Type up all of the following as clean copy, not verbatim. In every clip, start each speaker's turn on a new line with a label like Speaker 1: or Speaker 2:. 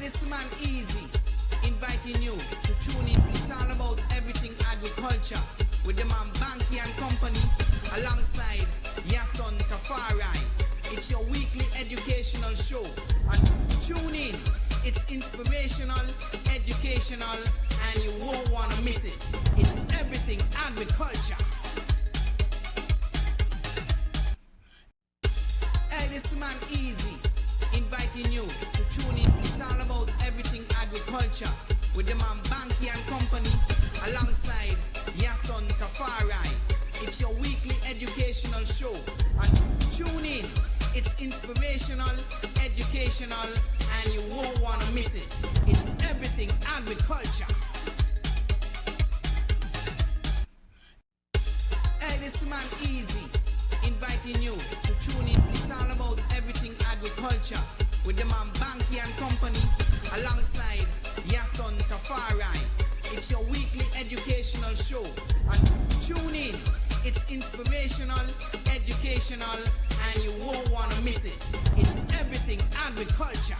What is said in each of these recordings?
Speaker 1: this man Easy, inviting you to tune in. It's all about everything agriculture with the man Bankie and Company alongside Yahsonn Tafari. It's your weekly educational show. And tune in. It's inspirational, educational, and you won't want to miss it. It's everything agriculture. Hey, this man Easy, inviting you to tune in. It's all about everything agriculture with the man Bankie and Company alongside Yahsonn Tafari. It's your weekly educational show. And tune in. It's inspirational, educational, and you won't want to miss it. It's everything agriculture. Hey, this man Easy, inviting you to tune in. It's all about everything agriculture with the man Bankie and Company alongside Yahsonn Tafari. It's your weekly educational show. And tune in. It's inspirational, educational, and you won't want to miss it. It's everything agriculture.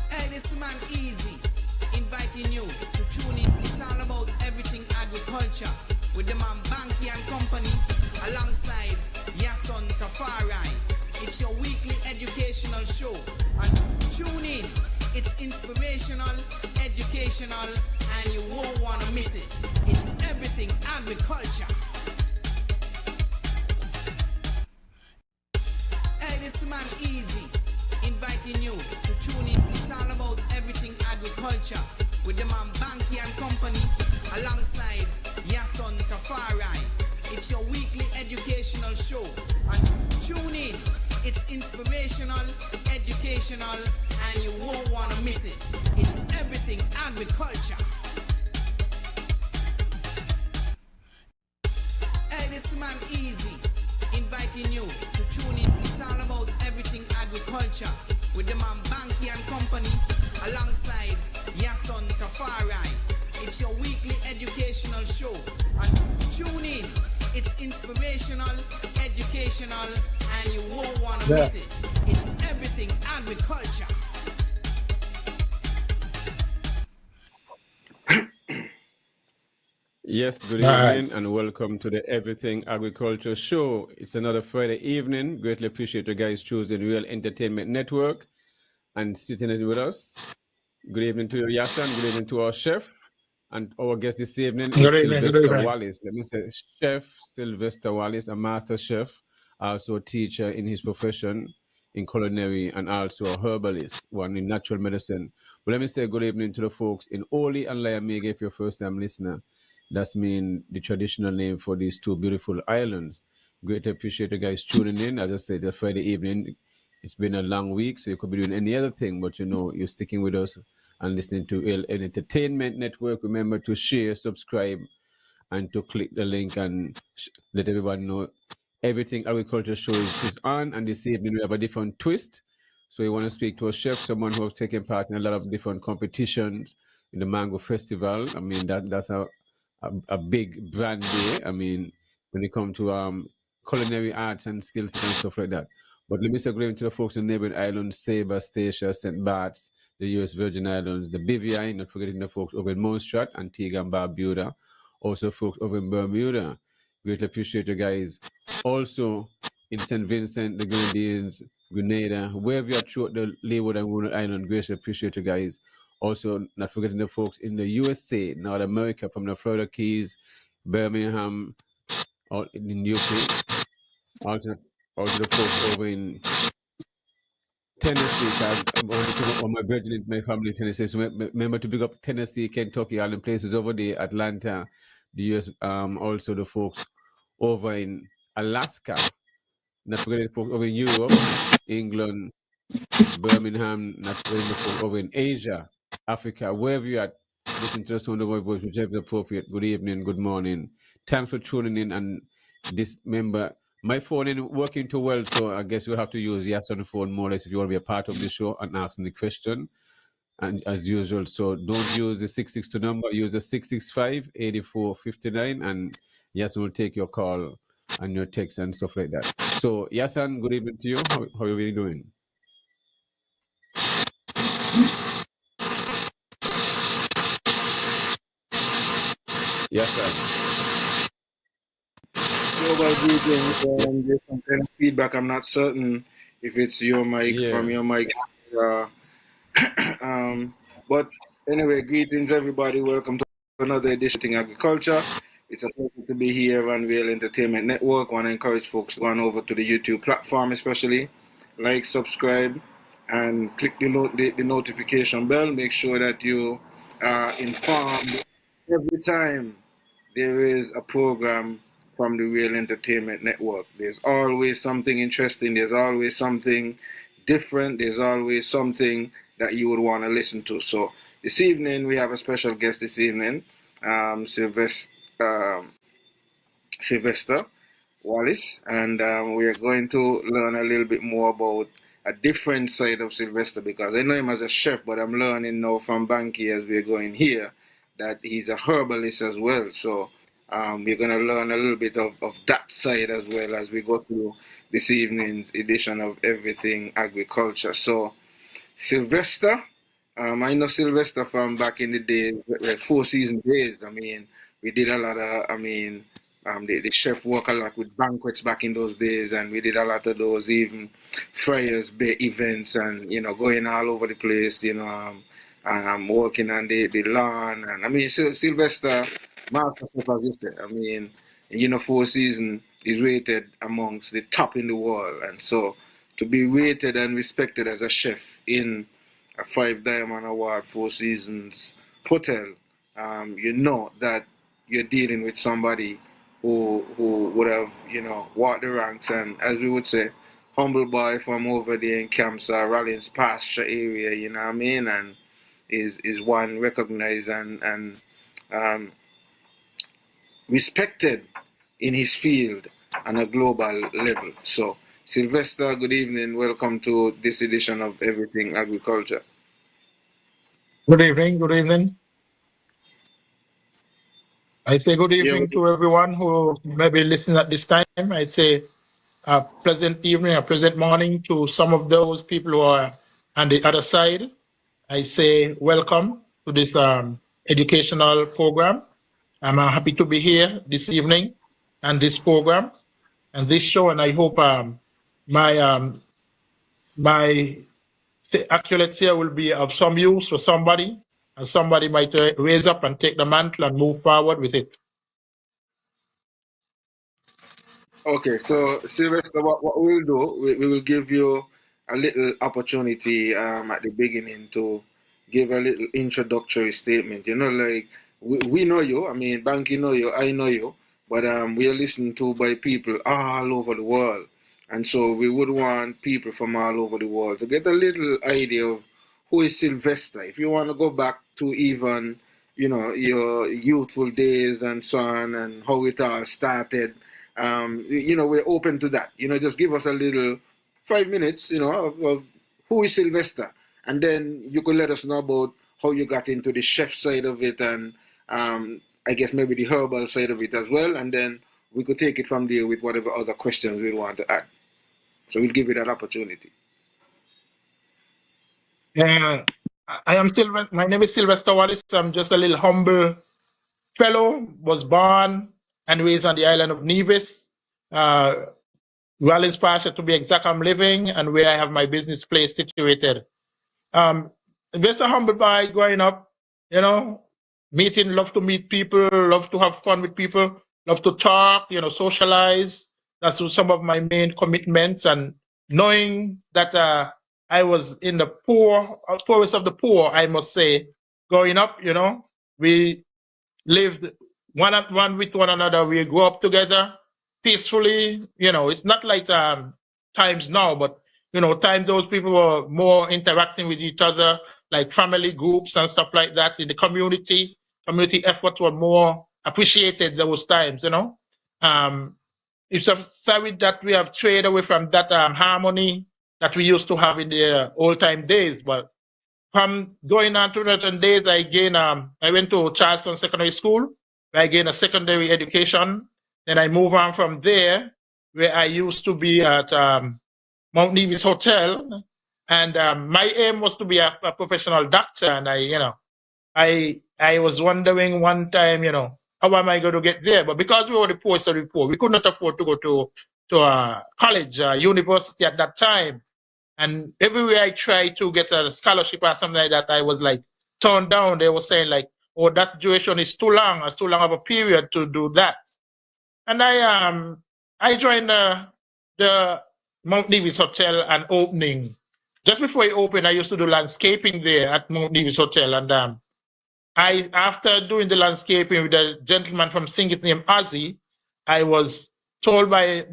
Speaker 1: Hey, this man Easy, inviting you to tune in. It's all about everything agriculture with the man Bankie and Company alongside Yahsonn Tafari. It's your weekly educational show. And tune in. It's inspirational, educational, and you won't want to miss it. It's everything agriculture. Hey, this man Easy, inviting you to tune in. It's all about everything agriculture with the man Bankie and Company alongside Yahsonn Tafari. It's your weekly educational show. And tune in. It's inspirational, educational, and you won't want to miss it. It's everything agriculture. Hey, this man Easy, inviting you to tune in. It's all about everything agriculture with the man Bankie and Company alongside Yahsonn Tafari. It's your weekly educational show. And tune in. It's inspirational, educational, and you won't want to miss it. It's everything agriculture.
Speaker 2: Yes, good evening and welcome to the Everything Agriculture Show. It's another Friday evening. Greatly appreciate you guys choosing Real Entertainment Network and sitting in with us. Good evening to you, Yahsonn. Good evening to our chef. And our guest this evening is Sylvester Wallace. Let me say Chef Sylvester Wallace, a master chef, also a teacher in his profession in culinary and also a herbalist, one in natural medicine. But let me say good evening to the folks in Oli and Liamega if you're first time listener. That's mean the traditional name for these two beautiful islands. Greatly appreciate you guys tuning in. As I said, it's Friday evening. It's been a long week, so you could be doing any other thing, but you know, you're sticking with us and listening to an Entertainment Network. Remember to share, subscribe, and to click the link and let everyone know Everything Agriculture Show is on. And this evening we have a different twist. So you want to speak to a chef, someone who has taken part in a lot of different competitions in the Mango Festival. I mean, that's a big brand day. I mean, when it comes to culinary arts and skills and stuff like that. But let me say good evening to the folks in the neighboring islands, Sabre, Statia, St. Bart's, the U.S. Virgin Islands, the BVI, not forgetting the folks over in Montserrat, Antigua and Barbuda, also folks over in Bermuda. Greatly appreciate you guys. Also in St. Vincent, the Grenadines, Grenada, wherever you are throughout the Leeward and Wounded Island, greatly appreciate you guys. Also, not forgetting the folks in the USA, North America, from the Florida Keys, Birmingham, all in UK. Also the folks over in Tennessee, on my brethren, my family in Tennessee. So remember to pick up Tennessee, Kentucky, all the places over there, Atlanta, the US, also the folks over in Alaska, not forgetting the folks over in Europe, England, Birmingham, not forgetting the folks over in Asia, Africa, wherever you're at, listen to the sound of my voice, whichever is appropriate. Good evening, good morning. Thanks for tuning in. And this member, my phone ain't working too well, so I guess we'll have to use Yahsonn phone more or less if you want to be a part of the show and asking the question. And as usual, so don't use the 662 number, use the 665-8459, and Yahsonn will take your call and your text and stuff like that. So, Yahsonn, good evening to you. How are you doing? Yahsonn.
Speaker 3: Global greetings. There's some kind of feedback. I'm not certain if it's your mic from your mic. Uh, but anyway, greetings everybody. Welcome to another edition of Agriculture. It's a pleasure to be here on Real Entertainment Network. Want to encourage folks to go on over to the YouTube platform, especially like, subscribe, and click the notification bell. Make sure that you are informed every time there is a program from the Real Entertainment Network. There's always something interesting. There's always something different. There's always something that you would want to listen to. So this evening we have a special guest. This evening, Sylvester Wallace, and we are going to learn a little bit more about a different side of Sylvester, because I know him as a chef, but I'm learning now from Bankie as we're going here that he's a herbalist as well. So we're going to learn a little bit of that side as well as we go through this evening's edition of Everything Agriculture. So Sylvester, I know Sylvester from back in the days, Four Seasons days. I mean, we did a lot of, the chef worked a lot with banquets back in those days, and we did a lot of those even Friars Bay events, and going all over the place, working on the lawn, and I mean Sylvester, master chef as you said. I mean, Four Seasons is rated amongst the top in the world, and so to be rated and respected as a chef in a 5-diamond award Four Seasons hotel, you know that you're dealing with somebody who would have, walked the ranks, and as we would say, humble boy from over there in Camps Rollins pasture area, you know what I mean, and is one recognized and respected in his field on a global level. So Sylvester, good evening. Welcome to this edition of Everything Agriculture.
Speaker 4: Good evening. Good evening. I say good evening to everyone who may be listening at this time. I say a pleasant evening, a pleasant morning to some of those people who are on the other side. I say welcome to this educational program. I'm happy to be here this evening and this program and this show, and I hope my accolades here will be of some use for somebody, and somebody might raise up and take the mantle and move forward with it.
Speaker 3: Okay, so Sylvester, what we'll do, we will give you a little opportunity at the beginning to give a little introductory statement. Like we know you, I mean, Bankie know you, I know you, but we are listened to by people all over the world. And so we would want people from all over the world to get a little idea of who is Sylvester. If you want to go back to even, your youthful days and so on, and how it all started, we're open to that. Just give us a little 5 minutes, of who is Sylvester. And then you could let us know about how you got into the chef side of it, and I guess maybe the herbal side of it as well. And then we could take it from there with whatever other questions we want to add. So we'll give you that opportunity.
Speaker 4: My name is Sylvester Wallace. I'm just a little humble fellow, was born and raised on the island of Nevis. Rollins Pasture, to be exact, I'm living, and where I have my business place situated. Just a humble boy growing up, love to meet people, love to have fun with people, love to talk, socialize. That's some of my main commitments. And knowing that I was in the poorest of the poor, I must say, growing up, we lived one with one another. We grew up together peacefully. It's not like times now, but times those people were more interacting with each other, like family groups and stuff like that in the community. Community efforts were more appreciated those times. It's a sorry that we have traded away from that harmony that we used to have in the old time days. But from going on to certain days, I went to Charleston Secondary School. I gained a secondary education Then I move on from there, where I used to be at Mount Nevis Hotel, and my aim was to be a professional doctor. And I was wondering one time, how am I going to get there? But because we were the poorest of the poor, we could not afford to go to a college, university at that time. And everywhere I tried to get a scholarship or something like that, I was like turned down. They were saying like, "Oh, that duration is too long. It's too long of a period to do that." And I joined the Mount Nevis Hotel and opening. Just before it opened, I used to do landscaping there at Mount Nevis Hotel. And after doing the landscaping with a gentleman from Singit named Ozzy, I was told by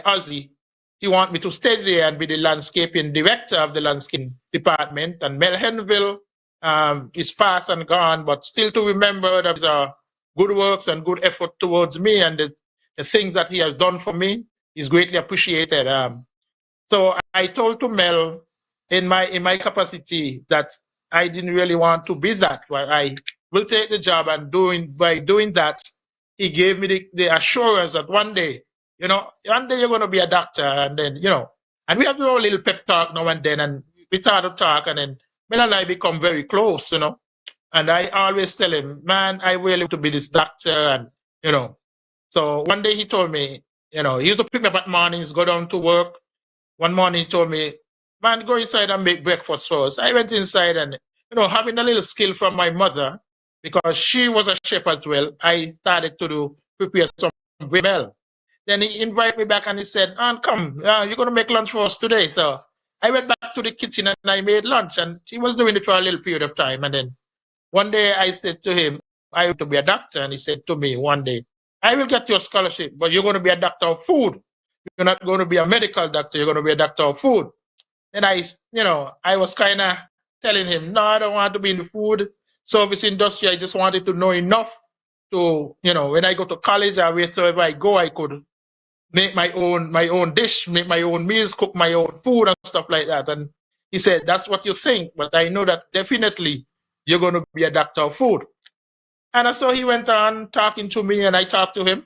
Speaker 4: Ozzy he wanted me to stay there and be the landscaping director of the landscaping department. And Mel Henville is past and gone, but still to remember that good works and good effort towards me, and the things that he has done for me is greatly appreciated. So I told to Mel in my capacity that I didn't really want to be that. But I will take the job, and by doing that, he gave me the assurance that one day you're going to be a doctor, and then, and we have to do a little pep talk now and then, and we start to talk, and then Mel and I become very close, and I always tell him, man, I really want to be this doctor, and, so one day he told me, he used to pick me up at mornings, go down to work. One morning he told me, man, go inside and make breakfast for us. I went inside and, having a little skill from my mother, because she was a chef as well, I started to prepare some meal. Then he invited me back and he said, come, you're going to make lunch for us today. So I went back to the kitchen and I made lunch, and he was doing it for a little period of time. And then one day I said to him, I want to be a doctor. And he said to me one day, I will get you a scholarship, but you're going to be a doctor of food. You're not going to be a medical doctor. You're going to be a doctor of food. And I was kind of telling him, no, I don't want to be in the food service industry. I just wanted to know enough to, when I go to college or wherever I go, I could make my own dish, make my own meals, cook my own food and stuff like that. And he said, that's what you think, but I know that definitely you're going to be a doctor of food. And so he went on talking to me, and I talked to him.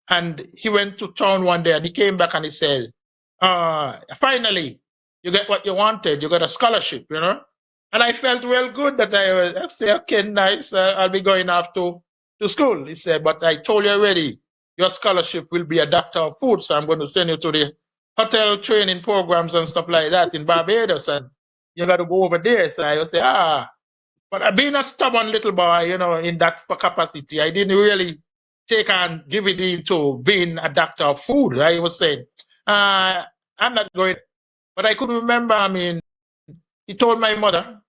Speaker 4: And he went to town one day, and he came back and he said, finally, you get what you wanted. You got a scholarship, And I felt well good that I said, okay, nice. I'll be going off to school. He said, but I told you already, your scholarship will be a doctor of food. So I'm going to send you to the hotel training programs and stuff like that in Barbados. And you got to go over there. So I would say, but being a stubborn little boy, in that capacity, I didn't really take and give it into being a doctor of food. I was saying, I'm not going. But I could remember, he told my mother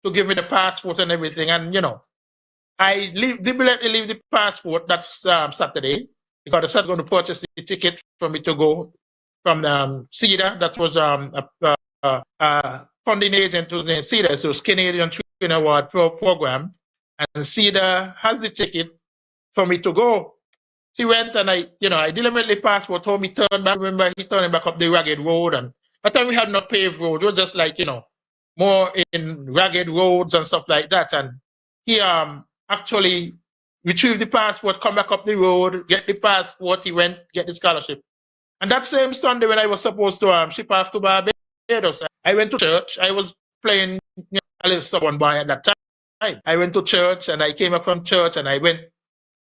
Speaker 4: to give me the passport and everything. And, I deliberately leave the passport that Saturday, because the Saturday was going to purchase the ticket for me to go from Cedar. That was funding agent was named Cedar. So it's Canadian Training Award program. And Cedar has the ticket for me to go. He went, and I deliberately passport home. He turned back. Remember, he turned back up the ragged road, and by the time we had no paved road, it was just like, more in ragged roads and stuff like that. And he actually retrieved the passport, come back up the road, get the passport. He went, get the scholarship. And that same Sunday when I was supposed to ship off to Barbados, I went to church. I was playing a little stubborn boy at that time. I went to church, and I came up from church, and I went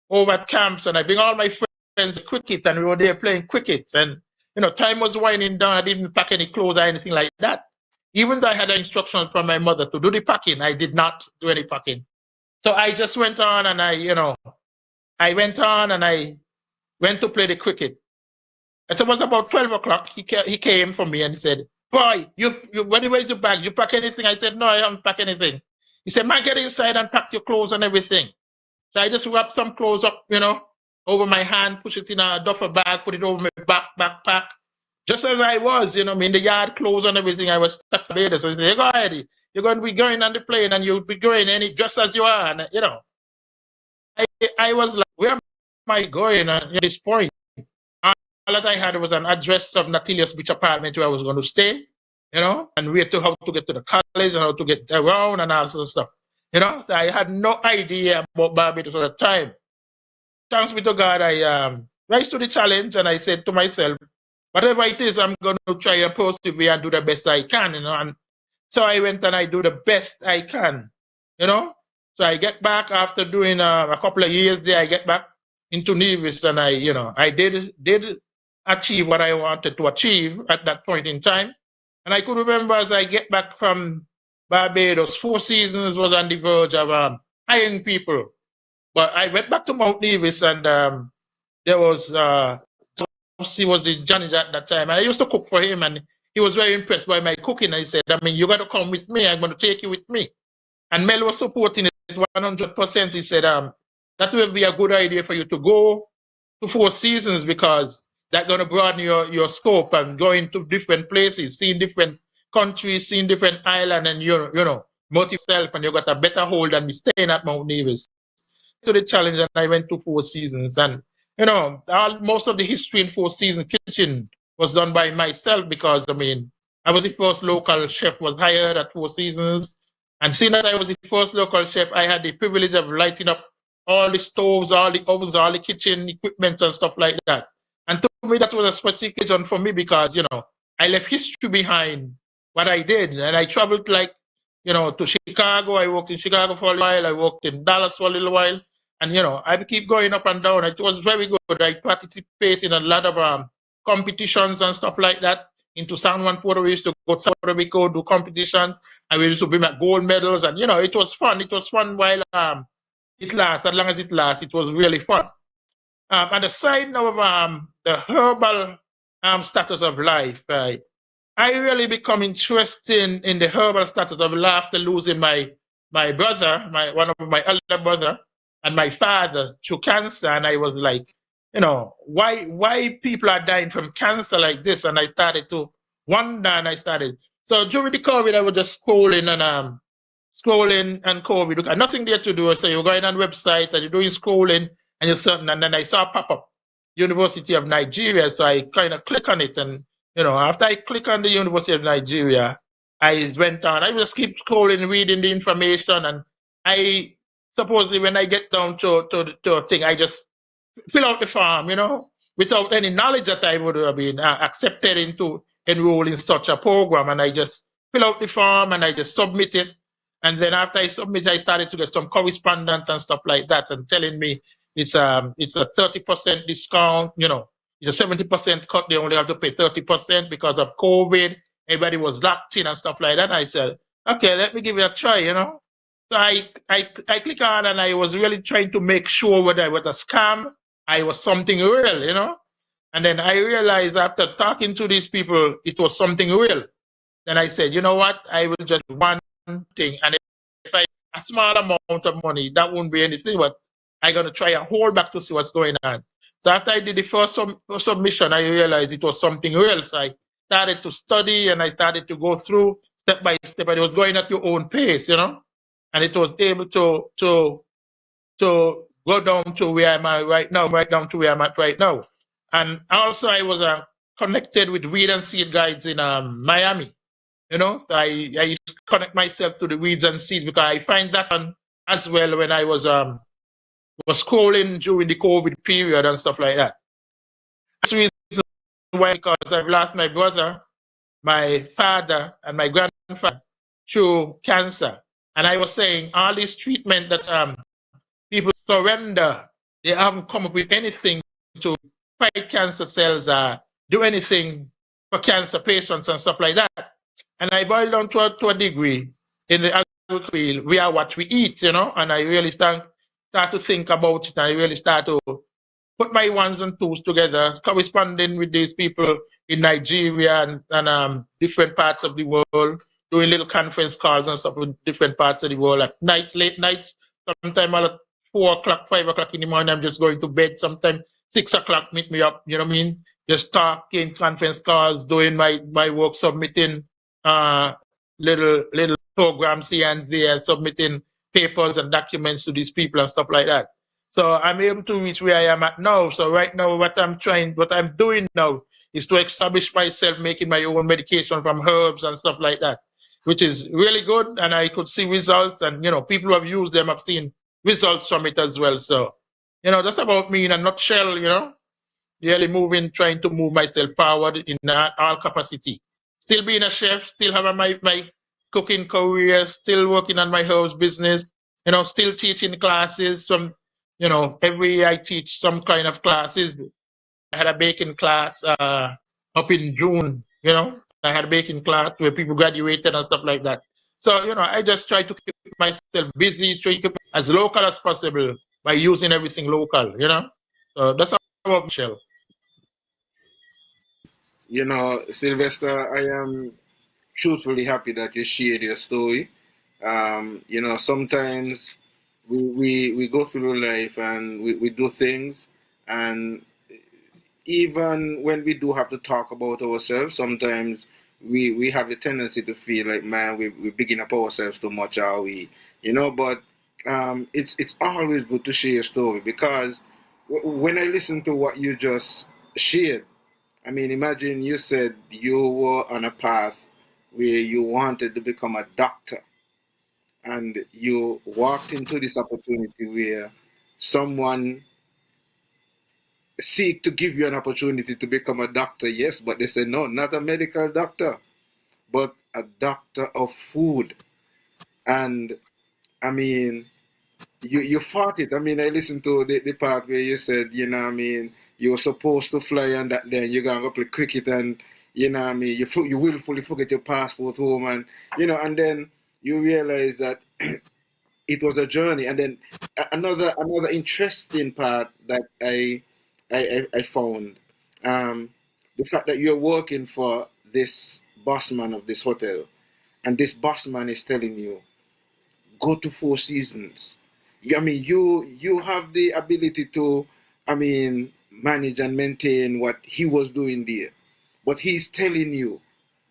Speaker 4: over at camps, and I bring all my friends to cricket, and we were there playing cricket. And, time was winding down. I didn't pack any clothes or anything like that. Even though I had instructions from my mother to do the packing, I did not do any packing. So I just went on, and I went on, and I went to play the cricket. And so it was about 12 o'clock. He came for me and he said, boy, where's your bag? You pack anything? I said, no, I haven't packed anything. He said, man, get inside and pack your clothes and everything. So I just wrapped some clothes up, over my hand, push it in a duffel bag, put it over my backpack. Just as I was, in the yard clothes and everything, I was stuck to bed. So I said, go ahead. You're going to be going on the plane, and you'll be going just as you are. And, I was like, where am I going at this point? All that I had was an address of Natilius Beach apartment where I was going to stay, and where to how to get to the college and how to get around and all sorts of stuff. I had no idea about Barbados at the time. Thanks be to God, I rise to the challenge, and I said to myself, whatever it is, I'm going to try and persevere and do the best I can, And so I went and I do the best I can, So I get back after doing a couple of years there. I get back into Nevis, and I did achieve what I wanted to achieve at that point in time. And I could remember as I get back from Barbados, Four Seasons was on the verge of hiring people. But I went back to Mount Nevis, and there was he was the janitor at that time, and I used to cook for him, and he was very impressed by my cooking. And he said, you got to come with me. I'm going to take you with me. And Mel was supporting it 100%. He said, that will be a good idea for you to go to Four Seasons, because that's going to broaden your scope and going to different places, seeing different countries, seeing different islands, and motivate yourself, and you got a better hold than me staying at Mount Nevis. To the challenge, and I went to Four Seasons, and most of the history in Four Seasons kitchen was done by myself, because I was the first local chef was hired at Four Seasons, and seeing that I was the first local chef, I had the privilege of lighting up all the stoves, all the ovens, all the kitchen equipment and stuff like that. And to me, that was a special occasion for me, because I left history behind what I did, and I traveled to Chicago. I worked in Chicago for a while. I worked in Dallas for a little while. And, I keep going up and down. It was very good. I participated in a lot of competitions and stuff like that. Into San Juan, Puerto Rico, we used to go to Puerto Rico, do competitions. And we used to bring back gold medals. And, it was fun. It was fun while it lasted. As long as it lasted, it was really fun. On the side now of the herbal status of life, right? I really become interested in the herbal status of life after losing my brother, one of my elder brother, and my father to cancer. And I was like, why people are dying from cancer like this? And I started to wonder, and so during the COVID, I was just scrolling and COVID, and nothing there to do. So you're going on website and you're doing scrolling, and you're certain, and then I saw pop up University of Nigeria. So I kind of click on it, and after I click on the University of Nigeria, I went on. I just keep scrolling, reading the information, and I supposedly when I get down to a thing, I just fill out the form, without any knowledge that I would have been accepted into enroll in such a program. And I just fill out the form and I just submit it. And then after I submit, I started to get some correspondence and stuff like that, and telling me it's a 30% discount, it's a 70% cut. They only have to pay 30% because of COVID. Everybody was locked in and stuff like that. And I said, okay, let me give it a try, So I click on, and I was really trying to make sure whether it was a scam, I was something real, And then I realized after talking to these people, it was something real. Then I said, you know what? I will just do one thing. And if I a small amount of money, that won't be anything, but I'm going to try and hold back to see what's going on. So after I did the first submission, I realized it was something real. So I started to study, and I started to go through step by step, and it was going at your own pace, And it was able to go down to where I'm at right now, right down to where I'm at right now. And also I was connected with weed and seed guides in Miami. I used to connect myself to the weeds and seeds, because I find that on as well when I was scrolling during the COVID period and stuff like that. That's the reason why, because I've lost my brother, my father, and my grandfather through cancer. And I was saying all this treatment that people surrender, they haven't come up with anything to fight cancer cells or do anything for cancer patients and stuff like that. And I boiled down to a degree in the agriculture field. We are what we eat, And I really start to think about it. And I really start to put my ones and twos together, corresponding with these people in Nigeria and different parts of the world, doing little conference calls and stuff with different parts of the world at nights, late nights, sometimes at 4 o'clock, 5 o'clock in the morning, I'm just going to bed. Sometimes 6 o'clock, meet me up, Just talking, conference calls, doing my work, submitting little programs here and there, submitting papers and documents to these people and stuff like that. So I'm able to reach where I am at now. So right now, what I'm doing now is to establish myself, making my own medication from herbs and stuff like that, which is really good. And I could see results, and, people who have used them have seen results from it as well. So, that's about me in a nutshell, really moving, trying to move myself forward in all capacity. Still being a chef, still having my cooking career, still working on my house business, still teaching classes. Every year I teach some kind of classes. I had a baking class up in June, I had a baking class where people graduated and stuff like that. So, I just try to keep myself busy, try to keep as local as possible by using everything local. So that's how Michelle.
Speaker 3: Sylvester, I am truthfully happy that you shared your story. Sometimes we go through life and we do things, and even when we do have to talk about ourselves, sometimes we have the tendency to feel like, man, we're bigging up ourselves too much, are we? But it's always good to share your story, because when I listen to what you just shared, I mean, imagine you said you were on a path where you wanted to become a doctor, and you walked into this opportunity where someone seek to give you an opportunity to become a doctor, yes, but they say no, not a medical doctor, but a doctor of food. And I mean, you fought it. I mean, I listened to the part where you said, you were supposed to fly on that day, and you're gonna go play cricket, and you willfully forget your passport home, and and then you realize that it was a journey. And then another interesting part that I found, the fact that you're working for this boss man of this hotel, and this boss man is telling you, go to Four Seasons. I mean, you have the ability to, manage and maintain what he was doing there, but he's telling you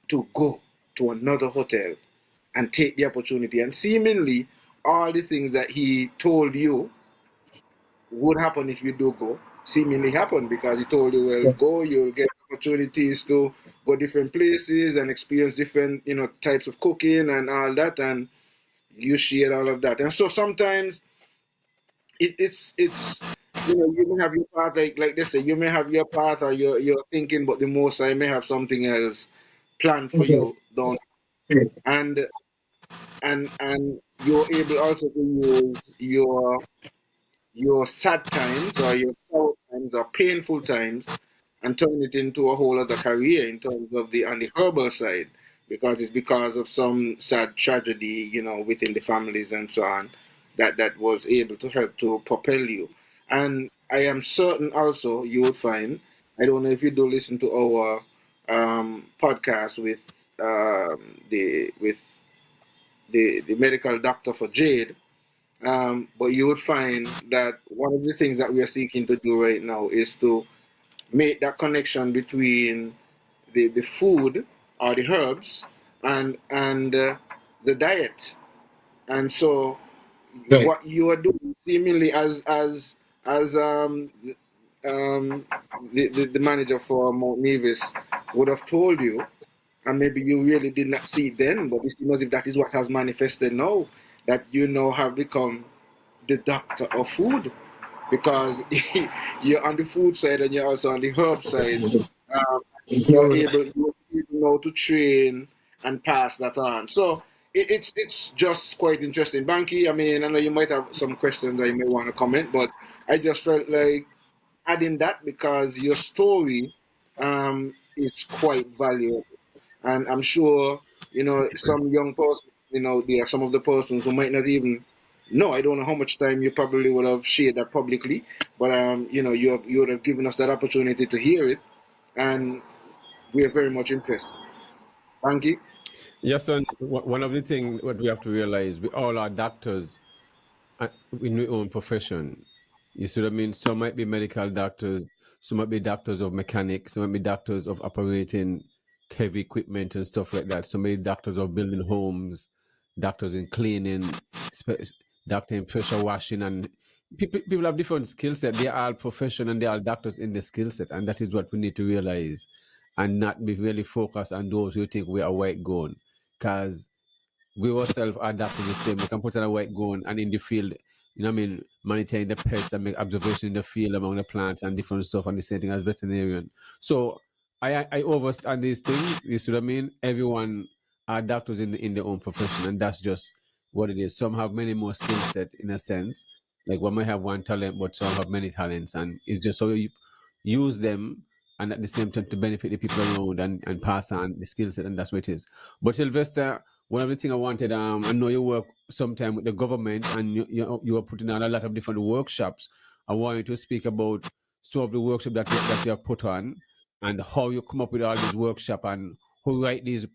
Speaker 3: to go to another hotel and take the opportunity. And seemingly, all the things that he told you would happen if you do go, seemingly happen, because he told you, well, go, you'll get opportunities to go different places and experience different, types of cooking and all that. And you share all of that. And so sometimes it's you may have your path, like they say, you may have your path or you're thinking, but the most I may have something else planned for you down, and and you're able also to use your sad times or your sour times or painful times and turn it into a whole other career in terms of on the herbal side, because it's because of some sad tragedy, within the families and so on, that was able to help to propel you. And I am certain also you would find, I don't know if you do listen to our podcast with the medical doctor for Jade, but you would find that one of the things that we are seeking to do right now is to make that connection between the food or the herbs and the diet. And so
Speaker 4: Right.
Speaker 3: what you are doing, seemingly, as um, the manager for Mount Nevis would have told you, and maybe you really did not see it then, but it seems as if that is what has manifested now, that you now have become the doctor of food, because you're on the food side and you're also on the herb side. Um, you're able now to train and pass that on. So it's just quite interesting. Banky, I mean, I know you might have some questions that you may want to comment, but I just felt like adding that because your story is quite valuable. And I'm sure, some young person, there are some of the persons who might not even know. I don't know how much time you probably would have shared that publicly, but you would have given us that opportunity to hear it, and we are very much impressed. Thank you.
Speaker 2: Yes, and one of the things what we have to realize, we all are doctors in our own profession. You see what I mean? Some might be medical doctors, some might be doctors of mechanics, some might be doctors of operating heavy equipment and stuff like that. Some might be doctors of building homes, doctors in cleaning, doctor in pressure washing, and people have different skill set. They are all profession and they are doctors in the skill set, and that is what we need to realize, and not be really focused on those who think we are white gold, because we ourselves are doctors the same. We can put on a white gown and in the field monitoring the pests and make observation in the field among the plants and different stuff, and the same thing as veterinarian. So I overstand these things. You see what I mean? Everyone are doctors in their own profession, and that's just what it is. Some have many more skill set in a sense. Like one might have one talent, but some have many talents, and it's just so you use them and at the same time to benefit the people around and pass on the skill set, and that's what it is. But Sylvester, one of the things I wanted, I know you work sometime with the government and you are putting on a lot of different workshops. I want you to speak about some of the workshops that you have put on and how you come up with all these workshops and who write these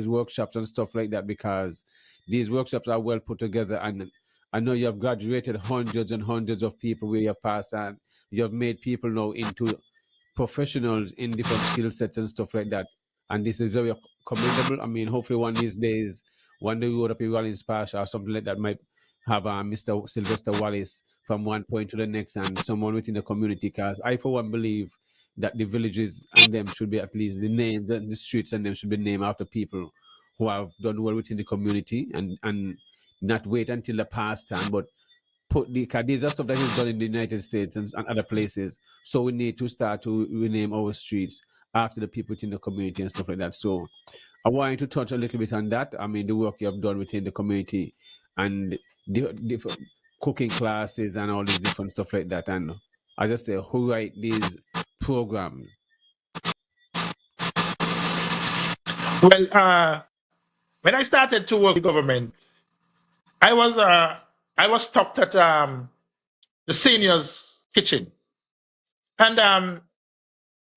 Speaker 2: workshops and stuff like that, because these workshops are well put together, and I know you have graduated hundreds and hundreds of people where you have passed, and you have made people now into professionals in different skill sets and stuff like that. And this is very commendable. I mean, hopefully one of these days, one day we would have a Rollins Pass or something like that might have Mr. Sylvester Wallace from one point to the next and someone within the community. Because I, for one, believe that the villages and them should be at least the streets and them should be named after people who have done well within the community and not wait until the past time, but because these are stuff that is done in the United States and other places. So we need to start to rename our streets after the people within the community and stuff like that. So I want you to touch a little bit on that. I mean, the work you have done within the community and different cooking classes and all these different stuff like that. And as I say, who write these programs?
Speaker 4: Well, when I started to work with government, I was stopped at the seniors' kitchen, and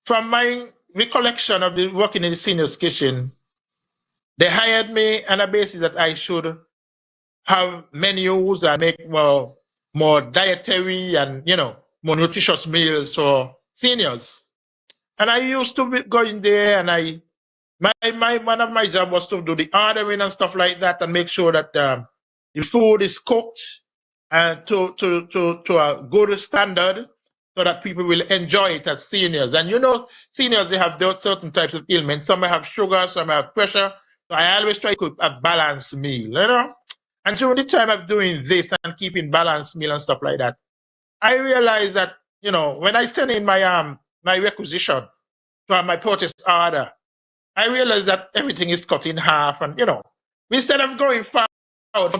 Speaker 4: from my recollection of the working in the seniors' kitchen, they hired me on a basis that I should have menus and make more dietary and more nutritious meals for seniors. And I used to go in there, and my one of my job was to do the ordering and stuff like that, and make sure that the food is cooked and to a good standard, so that people will enjoy it as seniors. And seniors, they have certain types of ailments. Some may have sugar, some may have pressure. So I always try to cook a balanced meal, And during the time of doing this and keeping balanced meal and stuff like that, I realized that, when I send in my my requisition to have my purchase order, I realized that everything is cut in half, and instead of going forward,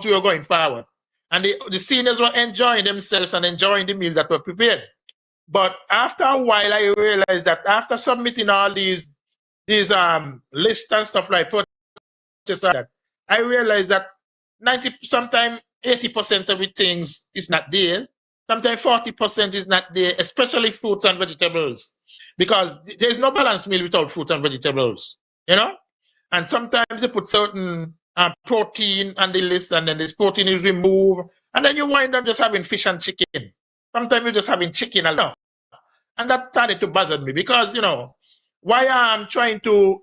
Speaker 4: we were going forward, and the seniors were enjoying themselves and enjoying the meals that were prepared. But after a while, I realized that after submitting all these lists and stuff like purchase order, I realized that sometimes 80% of the things is not there. Sometimes 40% is not there, especially fruits and vegetables, because there's no balanced meal without fruit and vegetables. And sometimes they put certain protein on the list, and then this protein is removed, and then you wind up just having fish and chicken. Sometimes you're just having chicken alone. And that started to bother me, because, why I'm trying to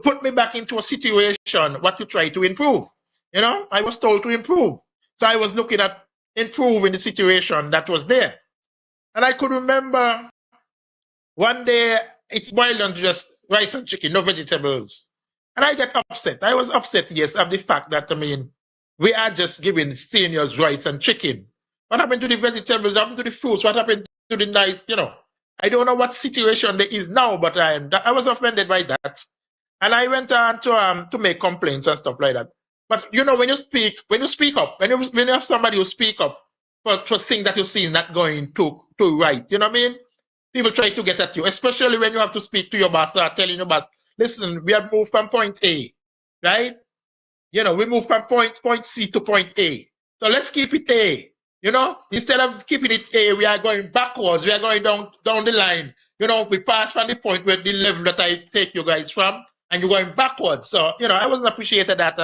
Speaker 4: put me back into a situation what you try to improve. I was told to improve. So I was looking at improving the situation that was there. And I could remember one day it boiled down to just rice and chicken, no vegetables. And I get upset. I was upset, yes, of the fact that, we are just giving seniors rice and chicken. What happened to the vegetables? What happened to the fruits? What happened to the nice, I don't know what situation there is now, but I was offended by that. And I went on to make complaints and stuff like that. But, when you speak up, when you have somebody who speak up for things that you see is not going to right, you know what I mean? People try to get at you, especially when you have to speak to your boss or telling your boss, listen, we have moved from point A, right? We moved from point C to point A. So let's keep it A. Instead of keeping it A, we are going backwards. We are going down the line. We pass from the point where the level that I take you guys from, and you're going backwards. So, I wasn't appreciated that,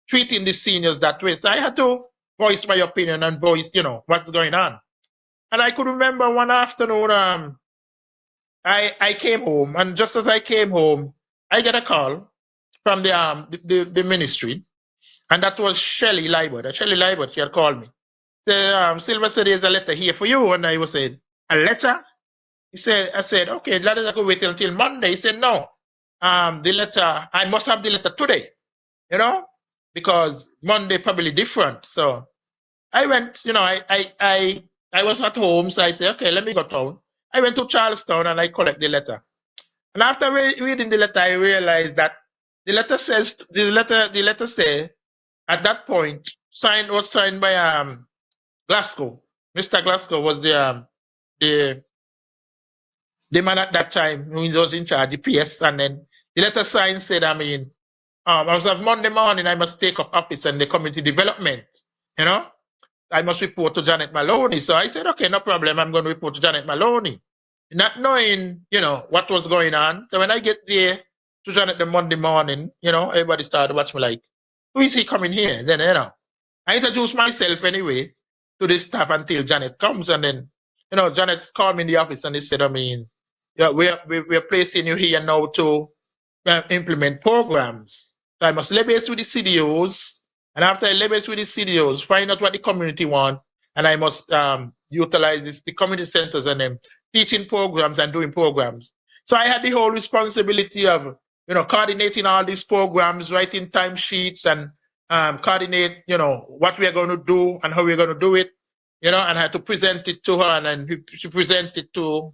Speaker 4: treating the seniors that way. So I had to voice my opinion and voice, what's going on. And I could remember one afternoon, I came home, and just as I came home, I get a call from the ministry, and that was Shelley Libert. Shelley Libert, she had called me. Silver said, there's a letter here for you. And I was saying, a letter? I said, okay, let us go wait until Monday. He said, no, the letter, I must have the letter today, because Monday probably different. So I went, I was at home, so I said, okay, let me go town. I went to Charlestown and I collect the letter. And after reading the letter, I realized that the letter say at that point was signed by Glasgow. Mr. Glasgow was the man at that time who was in charge, the PS, and then the letter signed said, as of Monday morning, I must take up office and the community development. I must report to Janet Maloney. So I said, okay, no problem. I'm going to report to Janet Maloney. Not knowing, what was going on. So when I get there to Janet the Monday morning, everybody started watching me like, who is he coming here? Then, I introduced myself anyway to the staff until Janet comes. And then, Janet called me in the office and they said, we're placing you here now to implement programs. So I must liaise with the CDOs. And after I liaise with the CDOs, find out what the community want. And I must utilize the community centers and them teaching programs and doing programs. So I had the whole responsibility of, coordinating all these programs, writing timesheets and coordinate, what we are going to do and how we're going to do it, and I had to present it to her and then she presented it to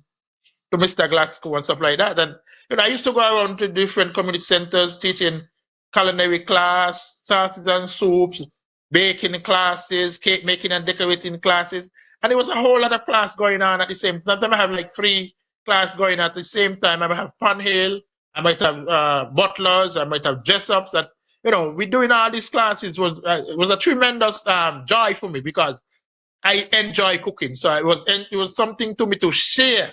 Speaker 4: Mr. Glasgow and stuff like that. And, I used to go around to different community centers teaching culinary class, sauces and soups, baking classes, cake making and decorating classes. And there was a whole lot of class going on at the same time. Sometimes I have like 3 classes going on at the same time. I might have pan hill, I might have butlers, I might have dress-ups. And, we're doing all these classes. It was a tremendous joy for me because I enjoy cooking. So it was something to me to share,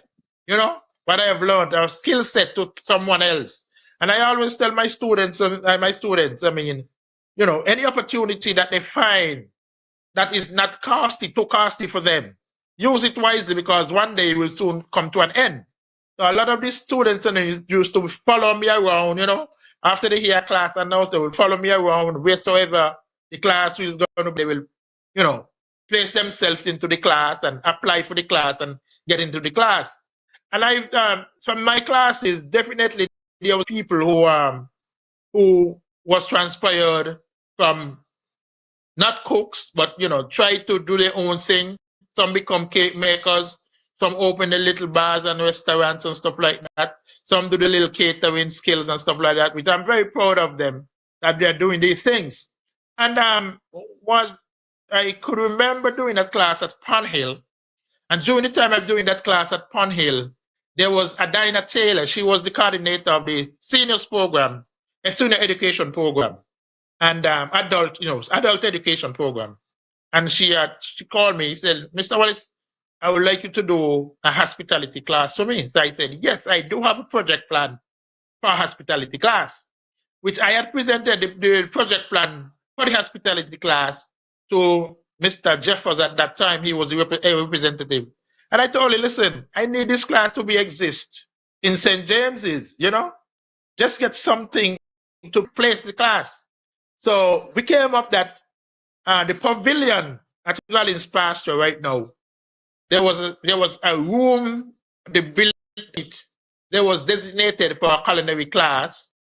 Speaker 4: what I have learned, our skill set to someone else. And I always tell my students, any opportunity that they find that is not too costly for them, use it wisely because one day it will soon come to an end. So a lot of these students used to follow me around, after they hear class announced, they will follow me around wheresoever the class is going to be. They will, place themselves into the class and apply for the class and get into the class. And from my classes, definitely there were people who was transpired from not cooks, but try to do their own thing. Some become cake makers, some open the little bars and restaurants and stuff like that. Some do the little catering skills and stuff like that, which I'm very proud of them that they're doing these things. And I could remember doing that class at Pan Hill. And during the time of doing that class at Pan Hill, there was Adina Taylor. She was the coordinator of the seniors program, a senior education program, and adult education program. And she called me. She said, Mr. Wallace, I would like you to do a hospitality class for me. So I said, yes, I do have a project plan for a hospitality class, which I had presented the project plan for the hospitality class to Mr. Jeffers at that time. He was a representative. And I told him, listen, I need this class to exist in St. James's, just get something to place the class. So we came up that the pavilion at Rollins Pasture right now, there was a room, the building, that was designated for a culinary class.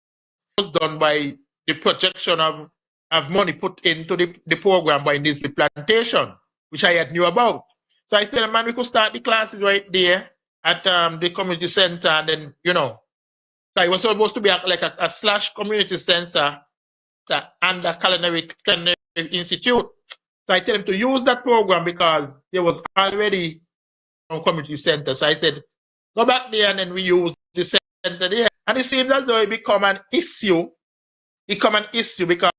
Speaker 4: It was done by the projection of money put into the program by this plantation, which I had knew about. So I said, man, we could start the classes right there at the community center. And then, so it was supposed to be like a slash community center and a culinary institute. So I tell him to use that program because there was already a community center. So I said, go back there and then we use the center there. And it seems as though it become an issue. It became an issue because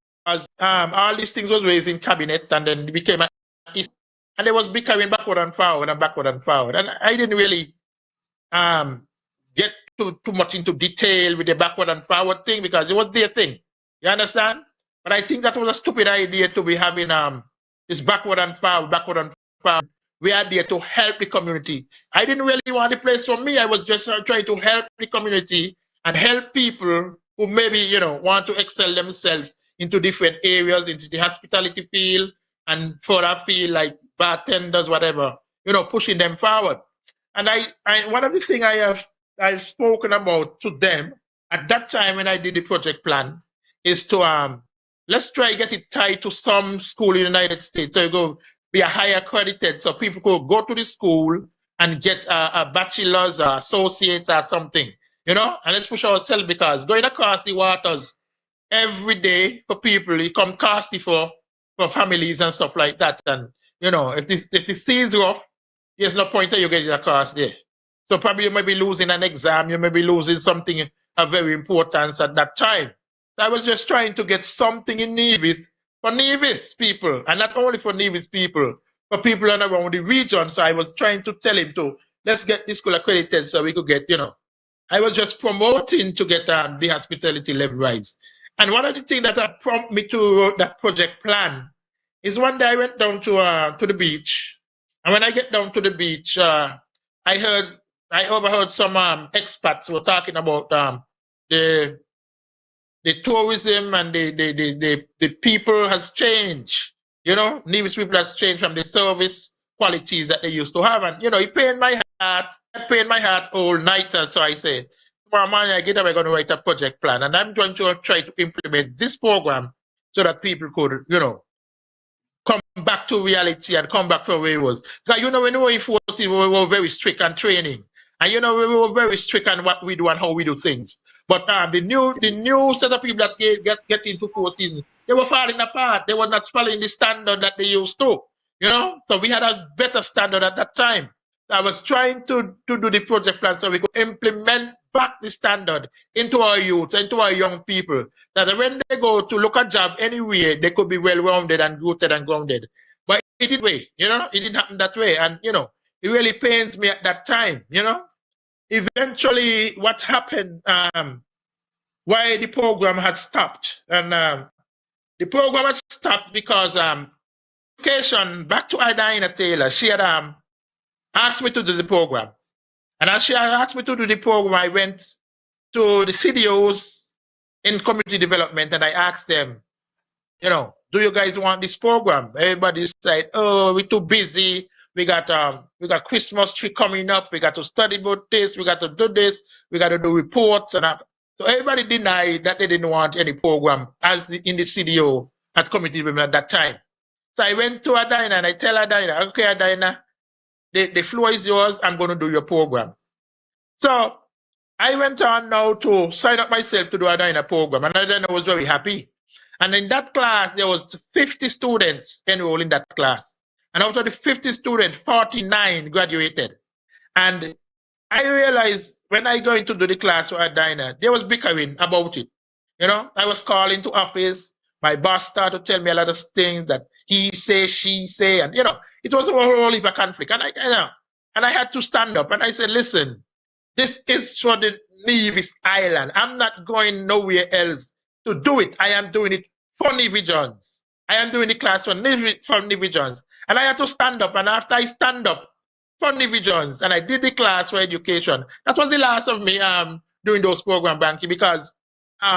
Speaker 4: all these things was raised in cabinet and then it became an issue. And it was bickering backward and forward and backward and forward. And I didn't really get too much into detail with the backward and forward thing because it was their thing. You understand? But I think that was a stupid idea to be having this backward and forward. We are there to help the community. I didn't really want the place for me. I was just trying to help the community and help people who maybe, want to excel themselves into different areas, into the hospitality field and further field like bartenders, whatever, pushing them forward. And I one of the things I've spoken about to them at that time when I did the project plan is to let's try get it tied to some school in the United States. So you go be a higher accredited, so people could go to the school and get a bachelor's or associate or something, and let's push ourselves, because going across the waters every day for people, it comes costly for families and stuff like that. And if the sea is rough, there's no point that you get across there. So probably you may be losing an exam, you may be losing something of very importance at that time. So I was just trying to get something in Nevis for Nevis people, and not only for Nevis people, for people around the region. So I was trying to tell him to, let's get this school accredited so we could get, I was just promoting to get the hospitality level rights. And one of the things that prompted me to write that project plan is one day I went down to the beach. And when I get down to the beach, I overheard some expats were talking about the tourism, and the people has changed. Nevis people has changed from the service qualities that they used to have. And, it pained my heart all night. And so I say, tomorrow morning I get up, I'm going to write a project plan. And I'm going to try to implement this program so that people could, come back to reality and come back from where it was. Because, when we were in forces, we were very strict on training. And, we were very strict on what we do and how we do things. But the new set of people that get into forces, they were falling apart. They were not following the standard that they used to. So we had a better standard at that time. I was trying to do the project plan so we could implement back the standard into our youth, into our young people, that when they go to look at job anywhere, they could be well-rounded and rooted and grounded. But it didn't way, it didn't happen that way. And, it really pains me at that time, Eventually, what happened, why the program had stopped. And the program had stopped because education, back to Idina Taylor, she had asked me to do the program. And as she asked me to do the program, I went to the CDOs in community development and I asked them, do you guys want this program? Everybody said, oh, we're too busy. We got Christmas tree coming up. We got to study about this. We got to do this. We got to do reports. And so everybody denied that they didn't want any program in the CDO at community development at that time. So I went to Adina and I tell Adina, okay, Adina, the floor is yours. I'm going to do your program. So I went on now to sign up myself to do Adina program, and Adina was very happy. And in that class, there was 50 students enrolled in that class. And out of the 50 students, 49 graduated. And I realized when I go into do the class for Adina, there was bickering about it. I was calling to office. My boss started to tell me a lot of things that he say, she say, and it was a whole heap of conflict. And I had to stand up and I said, listen, this is for the Nevis Island. I'm not going nowhere else to do it. I am doing it for Nevisians. I am doing the class for Nevisians. And I had to stand up. And after I stand up for Nevisians and I did the class for education, that was the last of me doing those programs, Bankie, because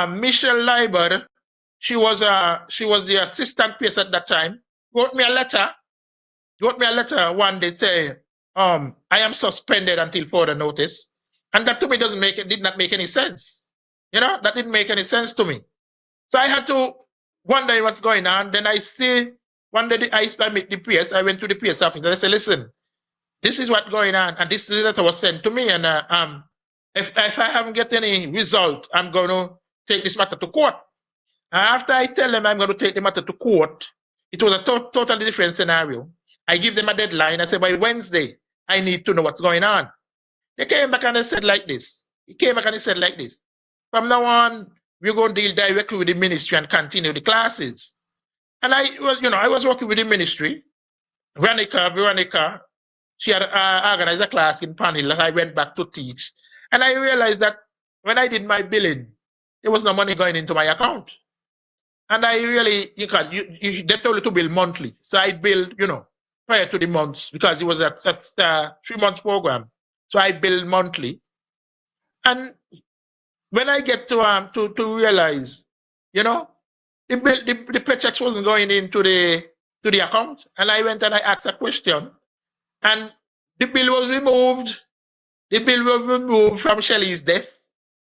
Speaker 4: Michelle Leiber, she was the assistant PS at that time, wrote me a letter one day saying, I am suspended until further notice. And that to me did not make any sense. That didn't make any sense to me. So I had to wonder what's going on. Then I see one day I met the PS. I went to the PS office and I said, listen, this is what's going on. And this letter was sent to me. And if I haven't get any result, I'm going to take this matter to court. And after I tell them I'm going to take the matter to court, it was a totally different scenario. I give them a deadline. I said, by Wednesday, I need to know what's going on. They came back and they said like this. From now on, we're going to deal directly with the ministry and continue the classes. And I was working with the ministry. Veronica, she had organized a class in Panhill that I went back to teach. And I realized that when I did my billing, there was no money going into my account. And I really, they told you to bill monthly. So I billed, prior to the months, because it was a 3-month program. So I billed monthly. And when I get to realize, the paychecks wasn't going into the account, and I went and I asked a question, and the bill was removed. The bill was removed from Shelley's death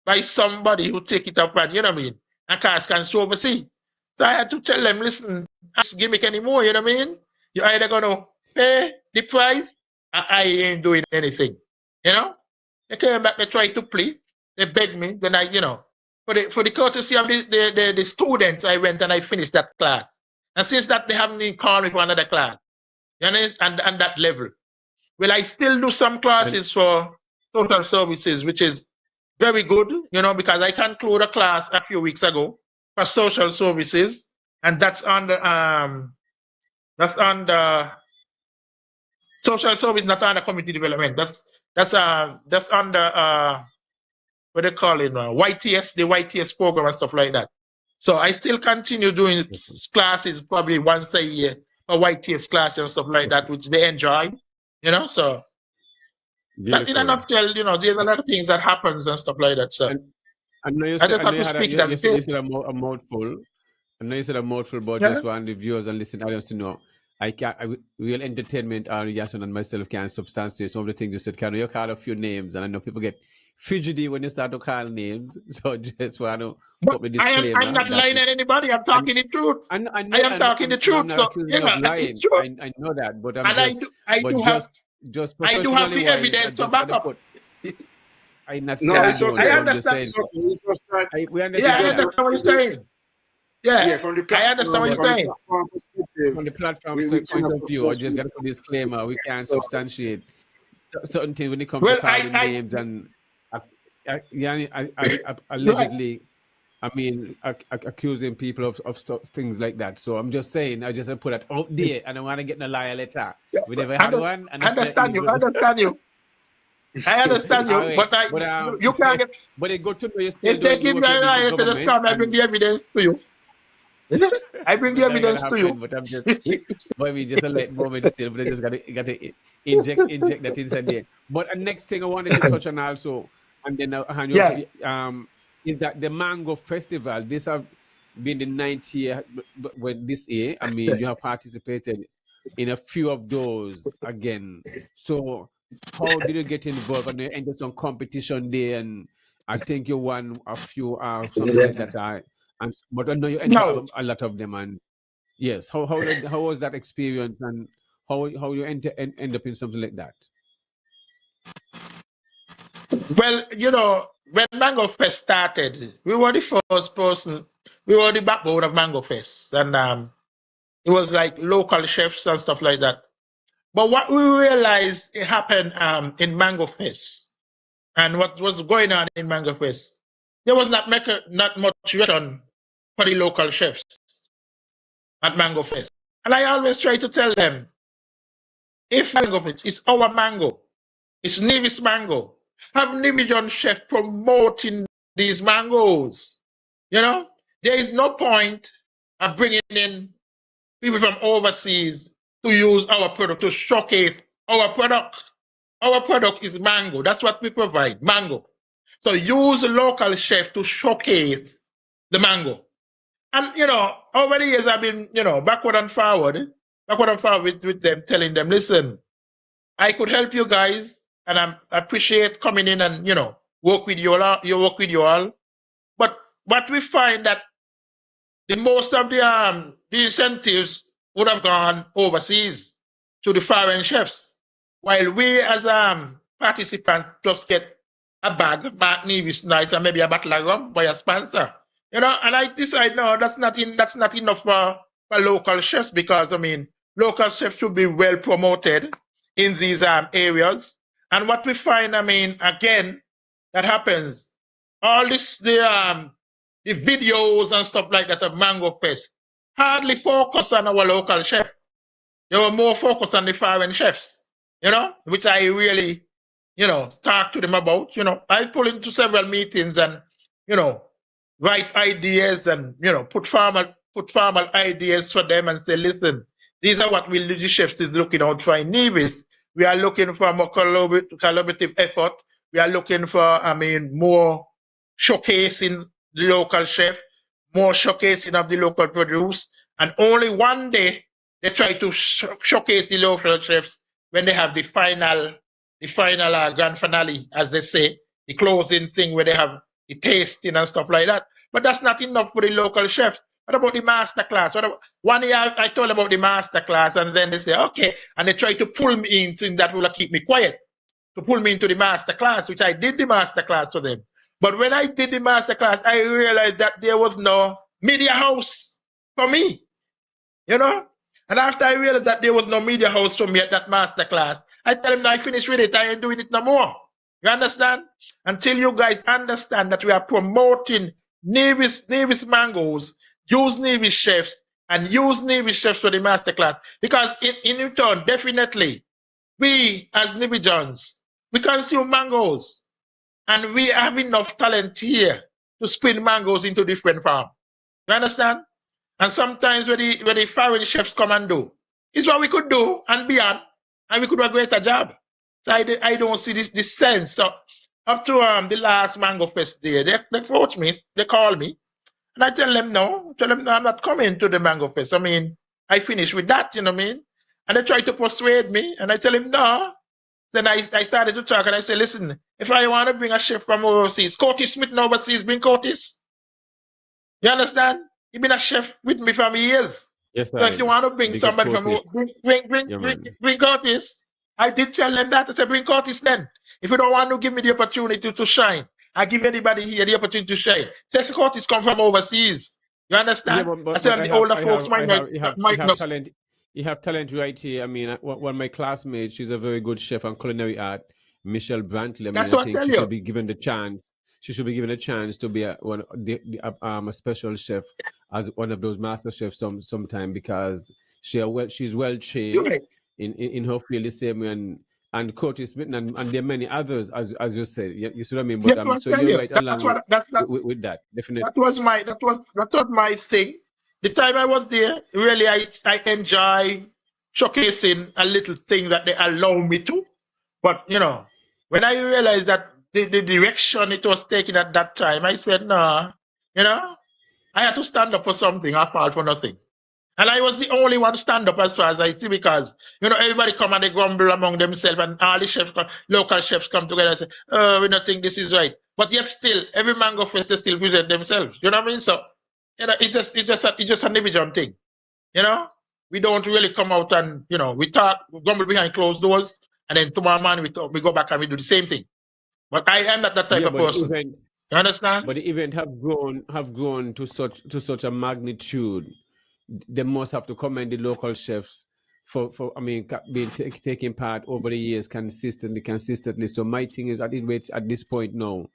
Speaker 4: by somebody who take it up and and cast can oversee. So I had to tell them, listen, ask gimmick anymore, You're either gonna pay the price, or I ain't doing anything. You know? They came back, they tried to plead, they begged me, then I, for the courtesy of the students, I went and I finished that class. And since that, they haven't even called me for another class. You understand? And that level. Well, I still do some classes for social services, which is very good, because I concluded a class a few weeks ago for social services, and that's under social service, not under community development. That's under what they call it now, YTS, the YTS program and stuff like that. So I still continue doing classes probably once a year for YTS classes and stuff like that, which they enjoy, so that in a nutshell, there's a lot of things that happens and stuff like that. So
Speaker 2: I know you
Speaker 4: I
Speaker 2: said,
Speaker 4: just
Speaker 2: I
Speaker 4: have
Speaker 2: know
Speaker 4: to speak
Speaker 2: you
Speaker 4: that.
Speaker 2: said a mouthful. I know you said a mouthful, but
Speaker 4: Yeah.
Speaker 2: just want the viewers and listeners to know. Real entertainment, Yahsonn and myself can substantiate some of the things you said. Can you call a few names? And I know people get fidgety when you start to call names. So just want to put a disclaimer.
Speaker 4: I'm not lying at anybody. I'm talking the truth. I am talking the truth.
Speaker 2: I'm not accusing you of lying.
Speaker 4: It's true.
Speaker 2: I know that, but
Speaker 4: I do have the evidence to back up.
Speaker 2: I'm not
Speaker 3: No,
Speaker 2: saying
Speaker 3: it's
Speaker 2: don't,
Speaker 3: okay.
Speaker 2: I'm just
Speaker 3: It's
Speaker 2: saying.
Speaker 3: okay. It's just that,
Speaker 2: We
Speaker 4: Yeah, I
Speaker 2: understand.
Speaker 4: understand what you're saying. Yeah,
Speaker 3: from the
Speaker 4: I understand what you're saying.
Speaker 3: platform perspective,
Speaker 2: From the platform
Speaker 3: we
Speaker 2: point
Speaker 3: cannot
Speaker 2: of view, I
Speaker 3: support
Speaker 2: just
Speaker 3: you.
Speaker 2: got to put disclaimer. We can't substantiate certain things when it comes
Speaker 4: Well,
Speaker 2: to calling names and allegedly, I mean, accusing people of things like that. So I'm just saying, I just put that out there. I don't want to get a liar letter. We never had one. And
Speaker 4: I understand you. I understand you.
Speaker 2: Alright,
Speaker 4: But you can't get.
Speaker 2: But it's good to know you still
Speaker 4: If they
Speaker 2: doing
Speaker 4: give
Speaker 2: your
Speaker 4: you
Speaker 2: work
Speaker 4: a
Speaker 2: with the
Speaker 4: liar to the
Speaker 2: government.
Speaker 4: storm, I bring the evidence to you. I bring the
Speaker 2: But that ain't
Speaker 4: evidence
Speaker 2: gonna
Speaker 4: to you.
Speaker 2: happen, but I'm just, but we just a late moment still, but I just gotta inject that inside there. But the next thing I wanted to touch on also, and then I'll hand you over to, is that the Mango Festival. This have been the 9th year, but when this year, I mean, you have participated in a few of those again. So how did you get involved? And you entered some competition there, and I think you won a few, something like that. But I know you entered
Speaker 4: No.
Speaker 2: a lot of them, and yes, how was that experience, and how you end up in something like that?
Speaker 4: Well, when Mango Fest started, we were the first person, we were the backbone of Mango Fest. And it was like local chefs and stuff like that. But what we realized it happened in Mango Fest, and what was going on in Mango Fest, there was not much recognition for the local chefs at Mango Fest. And I always try to tell them, if Mango Fest is our mango, it's Nevis mango, have Namibian chef promoting these mangoes. There is no point of bringing in people from overseas to use our product, to showcase our product. Our product is mango. That's what we provide, mango. So use a local chef to showcase the mango. And, over the years I've been, backward and forward with them, telling them, listen, I could help you guys, and I appreciate coming in and, work with you all. But what we find that the most of the incentives would have gone overseas to the foreign chefs, while we as participants just get a bag, Mark Nevis nice, and maybe a bottle of rum by a sponsor. And I decide, no, that's not enough for local chefs, because local chefs should be well promoted in these areas. And what we find, again, that happens, all this the videos and stuff like that of Mango Fest hardly focus on our local chef. They were more focused on the foreign chefs, which I really, talk to them about. I pull into several meetings and, write ideas and, put formal ideas for them and say, listen, these are what the chefs is looking out for in Nevis. We are looking for more collaborative effort. We are looking for, more showcasing the local chef, more showcasing of the local produce. And only one day they try to showcase the local chefs when they have the final grand finale, as they say, the closing thing where they have the tasting and stuff like that. But that's not enough for the local chefs. What about the master class? One year I told them about the master class, and then they say, okay, and they try to pull me into that will keep me quiet, to pull me into the master class, which I did the master class for them. But when I did the master class, I realized that there was no media house for me, you know? And after I realized that there was no media house for me at that master class, I tell them, I finished with it. I ain't doing it no more. You understand? Until you guys understand that we are promoting Nevis mangoes, use Nevis chefs, and use Nevis chefs for the master class. Because in return, definitely, we as Nibijans, we consume mangoes. And we have enough talent here to spin mangoes into different farms. You understand? And sometimes when the foreign chefs come and do, it's what we could do and beyond, and we could do a greater job. So I don't see this sense. So up to the last Mango Fest day, they approach me, they call me, and I tell them no, I'm not coming to the Mango Fest. I mean, I finished with that, you know what I mean? And they try to persuade me, and I tell him no. Then I started to talk, and I say, listen, if I want to bring a chef from overseas, Curtis Smith overseas, bring Curtis. You understand? He been a chef with me for years.
Speaker 2: Yes,
Speaker 4: so if you want to bring somebody from bring Curtis. I did tell them that. I said, bring Curtis then. If you don't want to give me the opportunity to shine, I give anybody here the opportunity to shine. Say Curtis come from overseas. You understand?
Speaker 2: Yeah, but
Speaker 4: I said, the older folks might
Speaker 2: have talent. You have talent right here. I mean, one of my classmates, she's a very good chef on culinary art, Michelle Brantley. I mean, I think she should be given the chance. She should be given a chance to be a special chef as one of those master chefs sometime, because she's well trained in her field the same way, and Curtis Smith and there are many others as you said. You see what I mean? But so you're right along with that, definitely.
Speaker 4: That was my thing. The time I was there, really I enjoy showcasing a little thing that they allow me to. But you know, when I realized that the direction it was taking at that time, I said, no, you know, I had to stand up for something. I fall for nothing. And I was the only one stand up as far as I see, because, you know, everybody come and they grumble among themselves, and all the chefs, local chefs come together and say, oh, we don't think this is right. But yet still, every Mango Fest, they still present themselves. You know what I mean? So, you know, it's just a Nibijan thing. You know, we don't really come out and, you know, we talk, we grumble behind closed doors, and then tomorrow morning we go back and we do the same thing. But I am not that type of person. You understand?
Speaker 2: But the event have grown to such a magnitude. They must have to commend the local chefs for taking part over the years consistently. So my thing is, at this point now,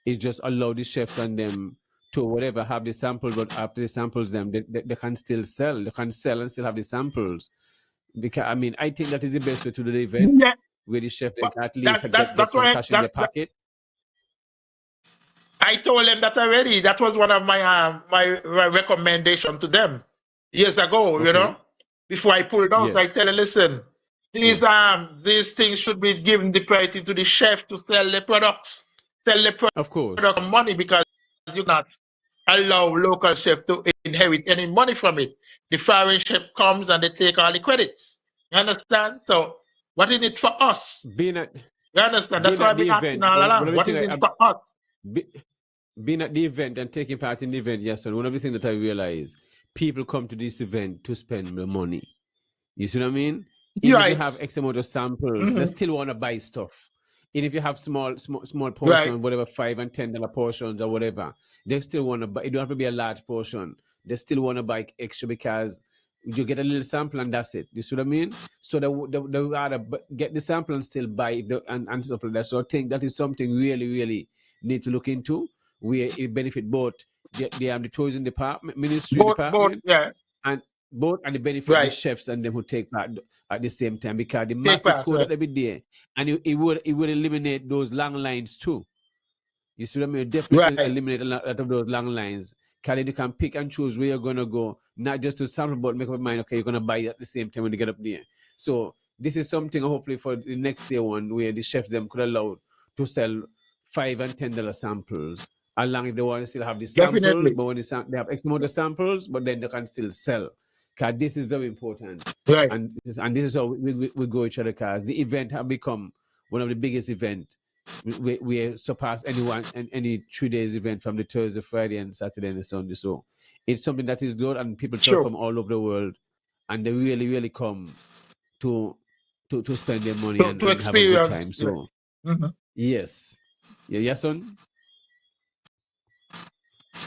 Speaker 2: is just allow the chefs and them to whatever have the samples, but after the samples them, they can still sell. They can sell and still have the samples. Because I mean, I think that is the best way to do the event, where the chef at least get some cash in their pocket.
Speaker 4: I told them that already. That was one of my recommendation to them years ago. Okay. You know, before I pulled out, I tell them, listen, these things should be given the priority to the chef to sell the products,
Speaker 2: of course,
Speaker 4: product money, because you cannot allow local chef to inherit any money from it. The foreign chef comes and they take all the credits. You understand? So what is it for us?
Speaker 2: You
Speaker 4: understand? That's why I've been asking all along. What is it for us?
Speaker 2: Being at the event and taking part in the event, Yahsonn, one of the things that I realize, people come to this event to spend the money. You see what I mean? Even if you have X amount of samples, they still want to buy stuff. Even if you have small portions, whatever, $5 and $10 portions or whatever, they still want to buy. It don't have to be a large portion. They still want to buy extra because you get a little sample and that's it. You see what I mean? So they rather get the sample and still buy it and stuff like that. So I think that is something really, really need to look into, where it benefit both the tourism department, department, and the benefit the chefs and them who take part at the same time, because the massive crowd that be there, and it would eliminate those long lines too. You see what I mean? Definitely eliminate a lot of those long lines. Because you can pick and choose where you're gonna go, not just to sample, but make up your mind, okay, you're gonna buy it at the same time when you get up there. So this is something hopefully for the next year one, where the chefs them could allow to sell $5 and $10 samples, along if they want to still have the samples, but when they have X amount of samples, but then they can still sell. Because this is very important. And this is how we go each other, because the event have become one of the biggest events we surpass anyone and any 3 days event from the Thursday, Friday, and Saturday and the Sunday. So it's something that is good, and people come
Speaker 4: Sure.
Speaker 2: from all over the world, and they really, really come to spend their money and
Speaker 4: To
Speaker 2: have a good time.
Speaker 4: experience.
Speaker 2: So
Speaker 4: Mhm.
Speaker 2: yes, yeah, son.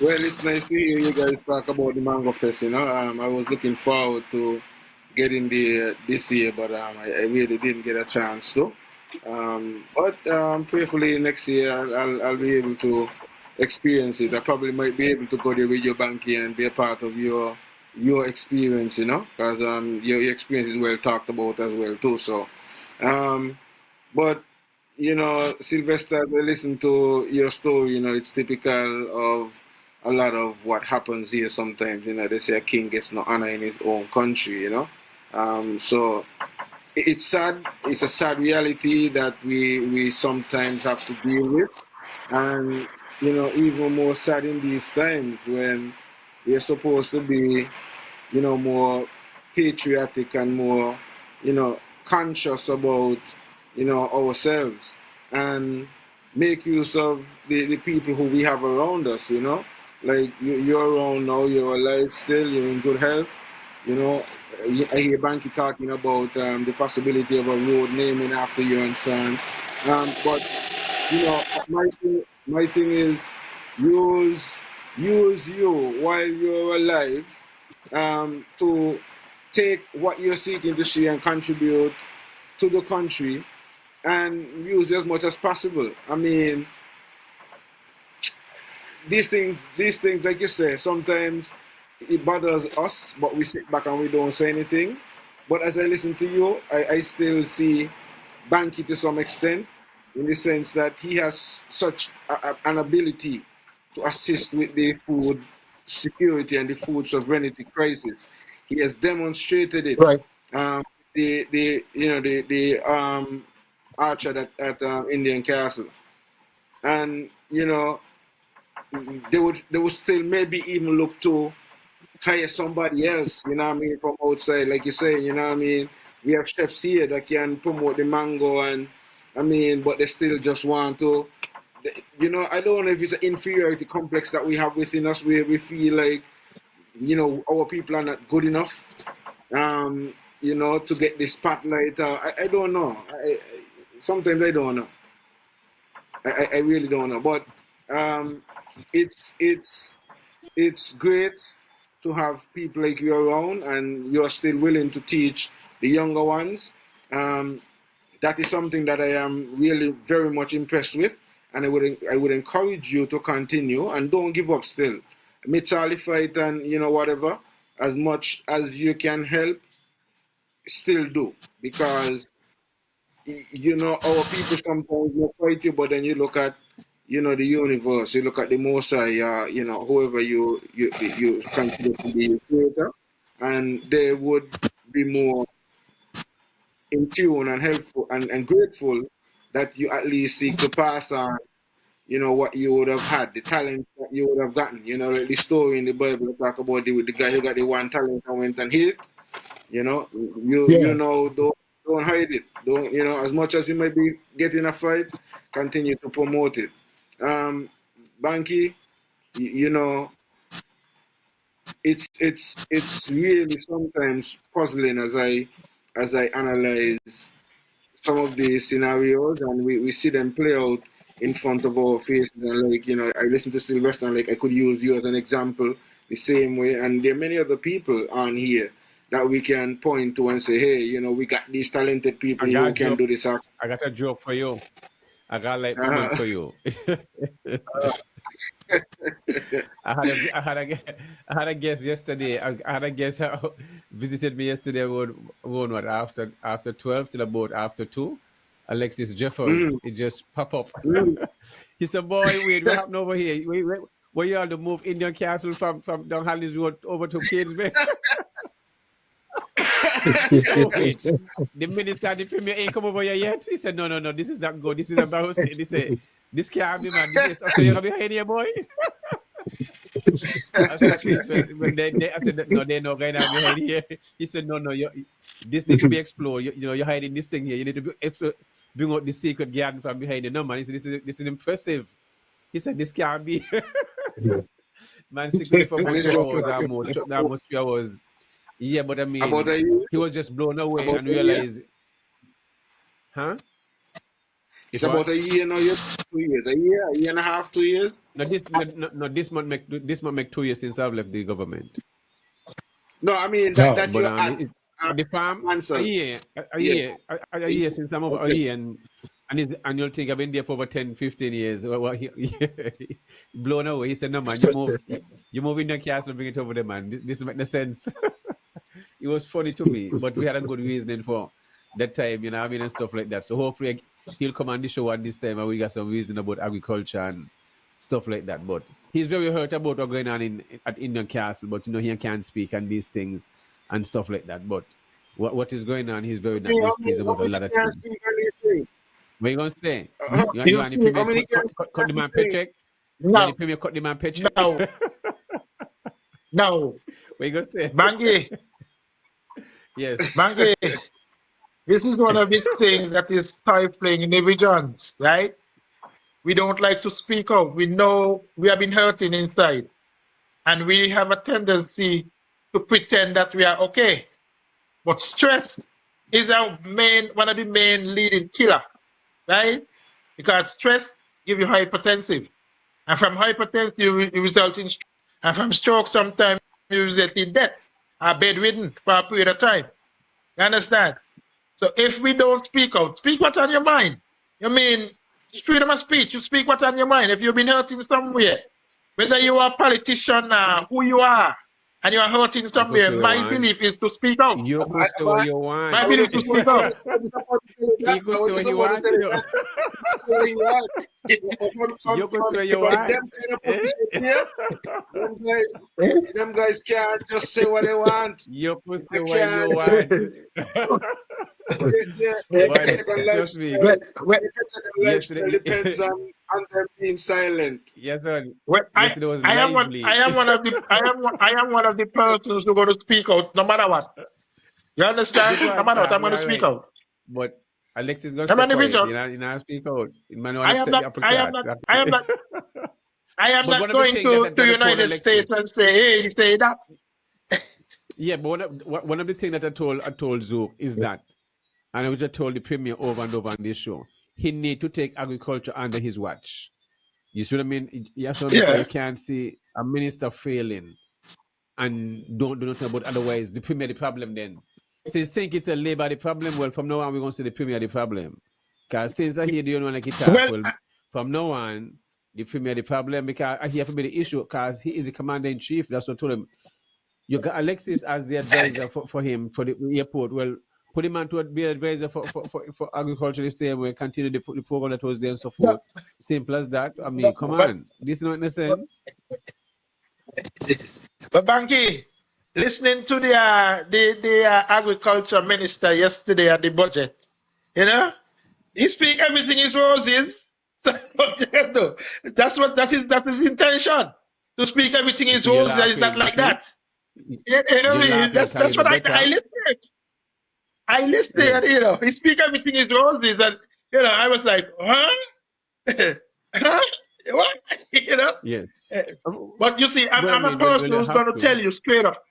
Speaker 3: Well, it's nice to hear you guys talk about the Mango Fest. I was looking forward to getting there this year, but I really didn't get a chance to. But prayerfully next year I'll be able to experience it. I probably might be able to go there with your Bankie and be a part of your experience, because your experience is well talked about as well too. So, um, but Sylvester, as I listen to your story, it's typical of a lot of what happens here sometimes. They say a king gets no honor in his own country. So it's sad. It's a sad reality that we sometimes have to deal with, and even more sad in these times when we're supposed to be more patriotic and more, conscious about, ourselves and make use of the people who we have around us, Like you're around now, you're alive still, you're in good health, I hear Bankie talking about the possibility of a road naming after you and son. But my thing is use you while you're alive to take what you're seeking to see and contribute to the country and use it as much as possible. I mean, these things, like you say, sometimes it bothers us, but we sit back and we don't say anything. But as I listen to you, I still see Bankie to some extent, in the sense that he has such an ability to assist with the food security and the food sovereignty crisis. He has demonstrated it.
Speaker 4: Right.
Speaker 3: The archer at Indian Castle, and they would still maybe even look to hire somebody else, from outside, like you say, we have chefs here that can promote the mango, and but they still just want to, I don't know if it's an inferiority complex that we have within us, where we feel like, our people are not good enough, to get the spotlight. I don't know. Sometimes I don't know. I really don't know. But it's great to have people like you around, and you're still willing to teach the younger ones. That is something that I am really very much impressed with, and I would encourage you to continue and don't give up. Still, Mitali fight and whatever, as much as you can help, still do, because our people sometimes will fight you, but then you look at the universe, you look at the Most High, whoever you consider to be your creator, and they would be more in tune and helpful and grateful that you at least seek to pass on, what you would have had, the talent that you would have gotten. Like the story in the Bible talk about the guy who got the one talent and went and hid it.
Speaker 4: Yeah.
Speaker 3: Don't hide it. Don't, as much as you might be getting a fight, continue to promote it. Bankie, it's really sometimes puzzling as I analyze some of the scenarios, and we see them play out in front of our faces, and like, I listen to Sylvester, and like I could use you as an example the same way, and there are many other people on here that we can point to and say, hey, we got these talented people here who can do this.
Speaker 2: I got a joke for you. I got like moment for you. I had a guest yesterday. I had a guest who visited me yesterday around what, after 12 till about after 2. Alexis Jeffers. It just pop up. He said, "Boy, wait, what happened over here? Where you had to move Indian Castle from down Hallies Road over to Kingsbay?" Oh, wait. The minister and the premier ain't come over here yet. He said, no, this is not good. This is embarrassing. He said, this can't be, man. This is, so you're going to be behind here, boy? I said, I said, no, they're not going to be behind here. He said, no, this needs to be explored. You're hiding this thing here. You need to bring out the secret garden from behind the number. He said, this is impressive. He said, this can't be. Man, stick with it for
Speaker 3: And
Speaker 2: about
Speaker 3: it's
Speaker 2: 2
Speaker 3: just
Speaker 2: hours or more. Took that much 3 hours. Yeah, but I
Speaker 3: about
Speaker 2: mean,
Speaker 3: a year.
Speaker 2: he was just blown away
Speaker 3: About
Speaker 2: and
Speaker 3: a year.
Speaker 2: realized, huh?
Speaker 3: It's
Speaker 2: What?
Speaker 3: about a year now. 2 years. A year and a half, 2 years.
Speaker 2: No, this month make 2 years since I've left the government.
Speaker 3: No, I mean
Speaker 4: No,
Speaker 3: that
Speaker 2: But
Speaker 3: you're at
Speaker 2: the farm,
Speaker 3: answers.
Speaker 2: a year since I'm over a
Speaker 3: Okay.
Speaker 2: year, and you'll think I've been there for over 10, 15 years. Well, he blown away. He said, "No man, you move in the castle, bring it over there, man. This make no sense." It was funny to me, but we had a good reasoning for that time, you know what I mean, and stuff like that. So hopefully he'll come on the show at this time and we got some reason about agriculture and stuff like that. But he's very hurt about what's going on at Indian Castle, but you know, he can't speak on these things and stuff like that. But what is going on, he's very not displeased about a lot of things. What are you gonna say? You want the premier cut the man paycheck? You want the premier cut the man paycheck?
Speaker 4: No. No.
Speaker 2: What you gonna say?
Speaker 4: Bankie,
Speaker 2: Yes.
Speaker 4: Bankie, this is one of these things that is stifling in the regions, right? We don't like to speak out. We know we have been hurting inside. And we have a tendency to pretend that we are okay. But stress is one of the main leading killer, right? Because stress gives you hypertensive. And from hypertension, you result in stroke. And from stroke, sometimes you result in death or bedridden for a period of time. You understand? So if we don't speak out, speak what's on your mind. You mean, freedom of speech, you speak what's on your mind. If you've been hurting somewhere, whether you are a politician or who you are, and you are hurting somewhere, my belief is to speak out.
Speaker 2: You could say what you want.
Speaker 4: My belief is to speak out.
Speaker 2: You could say what you want. You could say what you want.
Speaker 3: Them guys can't just say what they want.
Speaker 2: You could say what you want. Trust me.
Speaker 3: Depends on them being silent.
Speaker 2: Yes, sir.
Speaker 4: Well, I
Speaker 2: Yesterday was
Speaker 4: am
Speaker 2: lively.
Speaker 4: one of the persons who are going to speak out no matter what. You understand? No matter what, I'm going to speak out.
Speaker 2: But Alexis going to speak out. You know, speak out.
Speaker 4: I am not going to the United States and say, hey, he say that.
Speaker 2: Yeah, but one of the things that I told Zook is that, and I was just told the premier over and over on this show, he need to take agriculture under his watch. You see what I mean? Yes, you can't see a minister failing and don't do nothing about it. Otherwise, the premier the problem then. Since think it's a labor the problem, well, from now on we're going to see the premier the problem. Because since I hear the only one like it talk, well, from now on, the premier the problem, because I hear for me the issue, because he is the commander-in-chief. That's what I told him. You got Alexis as the advisor for him for the airport. Well, put him on to be an advisor for agriculture the same way, continue the program that was there and so forth. Simple as that. I mean, come on. This is not in a sense.
Speaker 4: But Bankie, listening to the agriculture minister yesterday at the budget, you know, he speak everything is roses. That's his intention. To speak everything is roses, is not like that. You know, that's what I listen. I listened, you know, he speak everything is roses, and you know, I was like, huh? What? You know?
Speaker 2: Yes.
Speaker 4: But you see, I'm a person who's going to tell you straight up.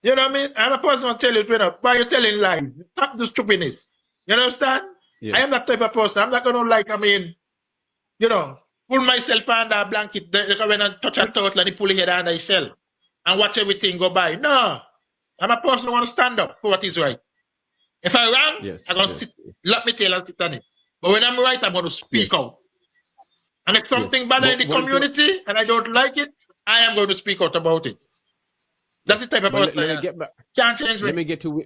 Speaker 4: You know what I mean? I'm a person who's going to tell you straight up. Why you telling lies? Stop the stupidness. You understand? Yes. I am that type of person. I'm not going to you know, pull myself under a blanket, when I touch a turtle and he pull his head under his shell and watch everything go by. No. I'm a person who want to stand up for what is right. If I'm wrong, I'm going to sit, lock my tail and sit on it. But when I'm right, I'm going to speak out. And if something bad in the community and I don't like it, I am going to speak out about it. That's the type of person I am. Can't change me.
Speaker 2: Let me get to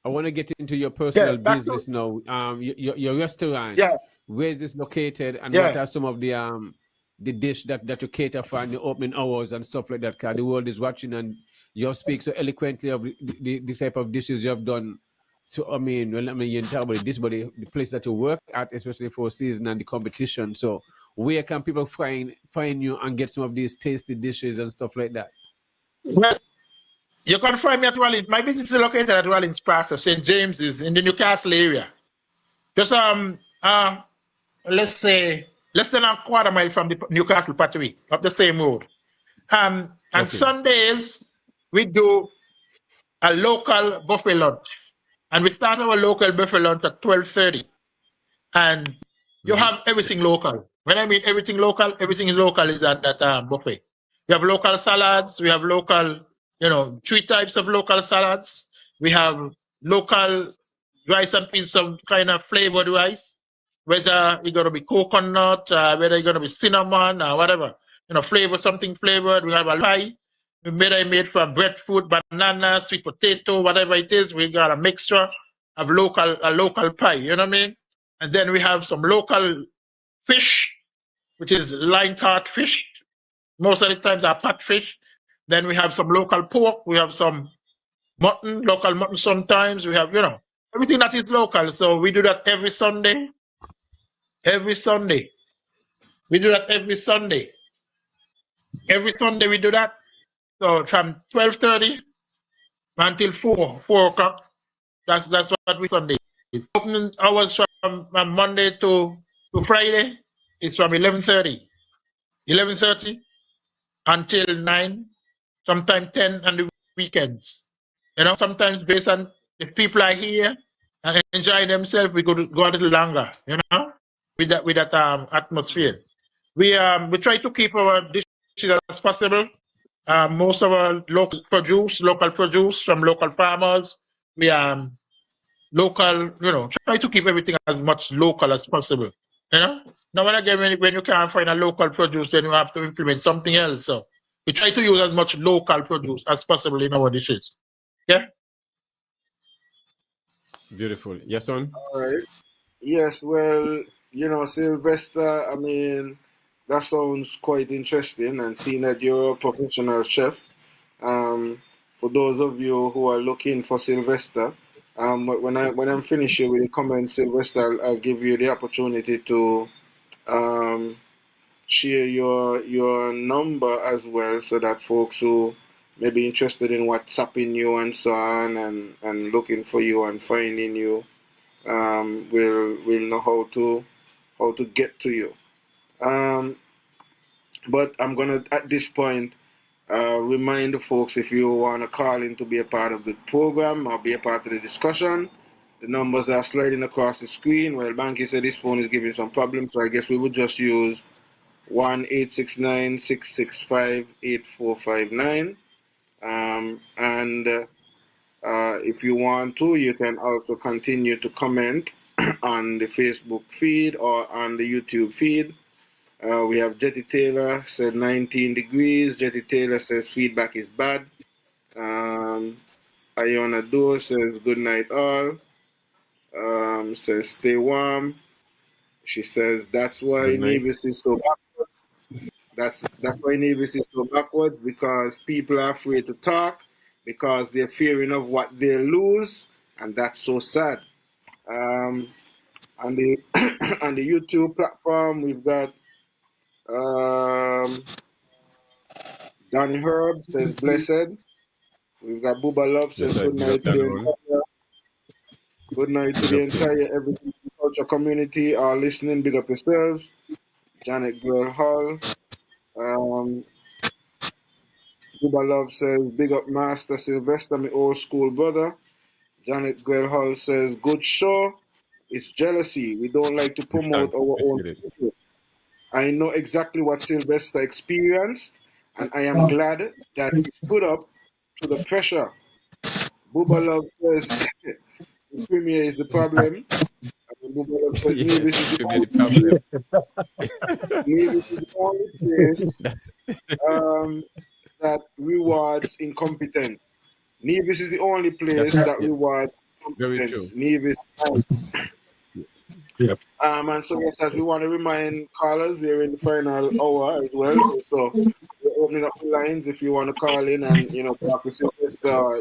Speaker 2: I want to get into your personal business now. Your restaurant.
Speaker 4: Yeah.
Speaker 2: Where is this located, and what are some of the dish that you cater for in the opening hours and stuff like that? Because the world is watching, and you speak so eloquently of the type of dishes you have done. So you talk about this, but the place that you work at, especially for season and the competition. So where can people find you and get some of these tasty dishes and stuff like that?
Speaker 4: Well, you can find me at Wallins. My business is located at Wallins Park, St. James's in the Newcastle area. Just let's say less than a quarter mile from the Newcastle Pottery, up the same road. And
Speaker 2: Okay.
Speaker 4: Sundays we do a local buffet lunch, and we start our local buffet lunch at 12:30, and you have everything local. When I mean everything is local is at that buffet. We have local salads. We have local, 3 types of local salads. We have local rice and peas, some kind of flavored rice, whether it's going to be coconut, whether it's going to be cinnamon or whatever, flavored, something flavored. We have a pie. Made from breadfruit, banana, sweet potato, whatever it is. We got a mixture of a local pie. You know what I mean? And then we have some local fish, which is line caught fish. Most of the times are pot fish. Then we have some local pork. We have some mutton, local mutton sometimes. We have, everything that is local. So we do that every Sunday. Every Sunday. We do that every Sunday. Every Sunday we do that. So from 12:30 until 4 o'clock. That's what we Sunday. Opening hours from Monday to Friday. It's from 11:30 until 9, sometimes 10 on the weekends. Sometimes based on the people are here and enjoying themselves, we go a little longer, with that atmosphere. We try to keep our dishes as possible. Most of our local produce from local farmers. We local, try to keep everything as much local as possible. Now when again when you can't find a local produce, then you have to implement something else. So we try to use as much local produce as possible in our dishes. Yeah.
Speaker 2: Beautiful. Yahsonn?
Speaker 3: All right. Yes, well, Sylvester, I mean, that sounds quite interesting. And seeing that you're a professional chef, for those of you who are looking for Sylvester, when I'm finished here with the comment, Sylvester, I'll give you the opportunity to um, share your number as well, so that folks who may be interested in WhatsApping you and so on, and looking for you and finding you, will know how to get to you. Um, but I'm gonna at this point remind the folks, if you want to call in to be a part of the program or be a part of the discussion, the numbers are sliding across the screen. Well, Bankie said his phone is giving some problems, so I guess we would just use 1-869-665-8459. And if you want to, you can also continue to comment on the Facebook feed or on the YouTube feed. We have Jetty Taylor said 19 degrees. Jetty Taylor says feedback is bad. Iona Doe says good night all. Says stay warm. She says that's why Nevis is so backwards. That's why Nevis is so backwards, because people are afraid to talk because they're fearing of what they lose, and that's so sad. On the on the YouTube platform, we've got Donny Herb says blessed. We've got Booba Love says
Speaker 2: Yes,
Speaker 3: good night to the entire Everything Culture community are listening. Big up yourselves. Janet Girl Hall. Booba Love says big up Master Sylvester, my old school brother. Janet Girl Hall says good show. It's jealousy. We don't like to promote our own people. I know exactly what Sylvester experienced, and I am glad that he stood up to the pressure. Booba Love says the premier is the problem. And Booba Love says Nevis is the only place that rewards incompetence. Nevis is the only place that rewards incompetence. Nevis.
Speaker 4: Yep.
Speaker 3: And so yes, as we want to remind callers, we're in the final hour as well. So we're opening up the lines if you want to call in and talk to Sylvester,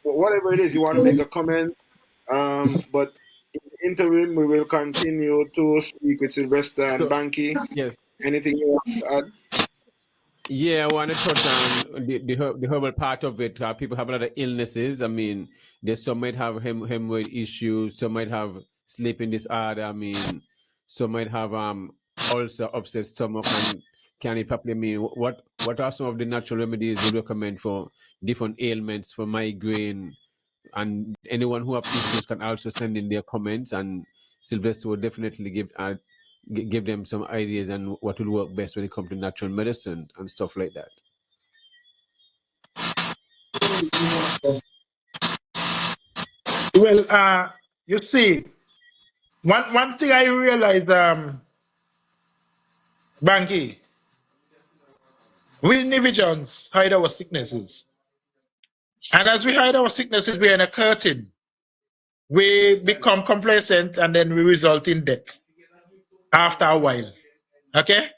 Speaker 3: whatever it is you want to make a comment. But in the interim, we will continue to speak with Sylvester and Bankie.
Speaker 2: Yes.
Speaker 3: Anything you want to add?
Speaker 2: Yeah, I want to touch on the herbal part of it. People have a lot of illnesses. I mean, there's some might have hemorrhoid issues, some might have sleeping disorder. I mean, some might have ulcer, upset stomach, and can it properly mean what are some of the natural remedies you recommend for different ailments, for migraine, and anyone who have issues can also send in their comments, and Sylvester will definitely give them some ideas and what will work best when it comes to natural medicine and stuff like that.
Speaker 4: Well, you see, one thing I realized, Bankie, we individuals hide our sicknesses. And as we hide our sicknesses behind a curtain, we become complacent and then we result in death after a while. Okay?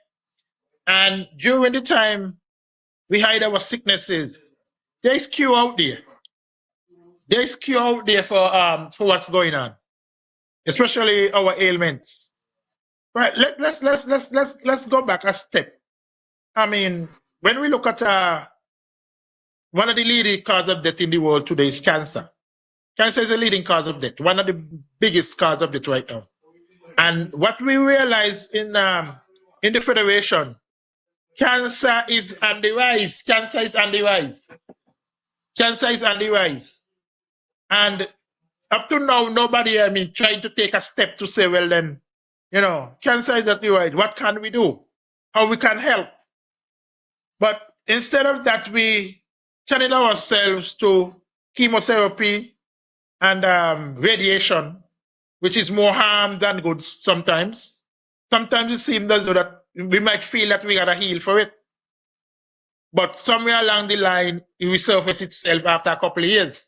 Speaker 4: And during the time we hide our sicknesses, there's cure out there. There's cure out there for what's going on, especially our ailments. Right? Let's go back a step. I mean, when we look at one of the leading causes of death in the world today is cancer. Cancer is a leading cause of death, one of the biggest causes of death right now. And what we realize in the Federation, cancer is on the rise. Cancer is on the rise. Cancer is on the rise. And up to now, nobody, trying to take a step to say, well, then, cancer is on the rise. What can we do? How we can help? But instead of that, we channel ourselves to chemotherapy and radiation, which is more harm than good sometimes. Sometimes it seems as though that we might feel that we gotta heal for it. But somewhere along the line, it resurfaces itself after a couple of years.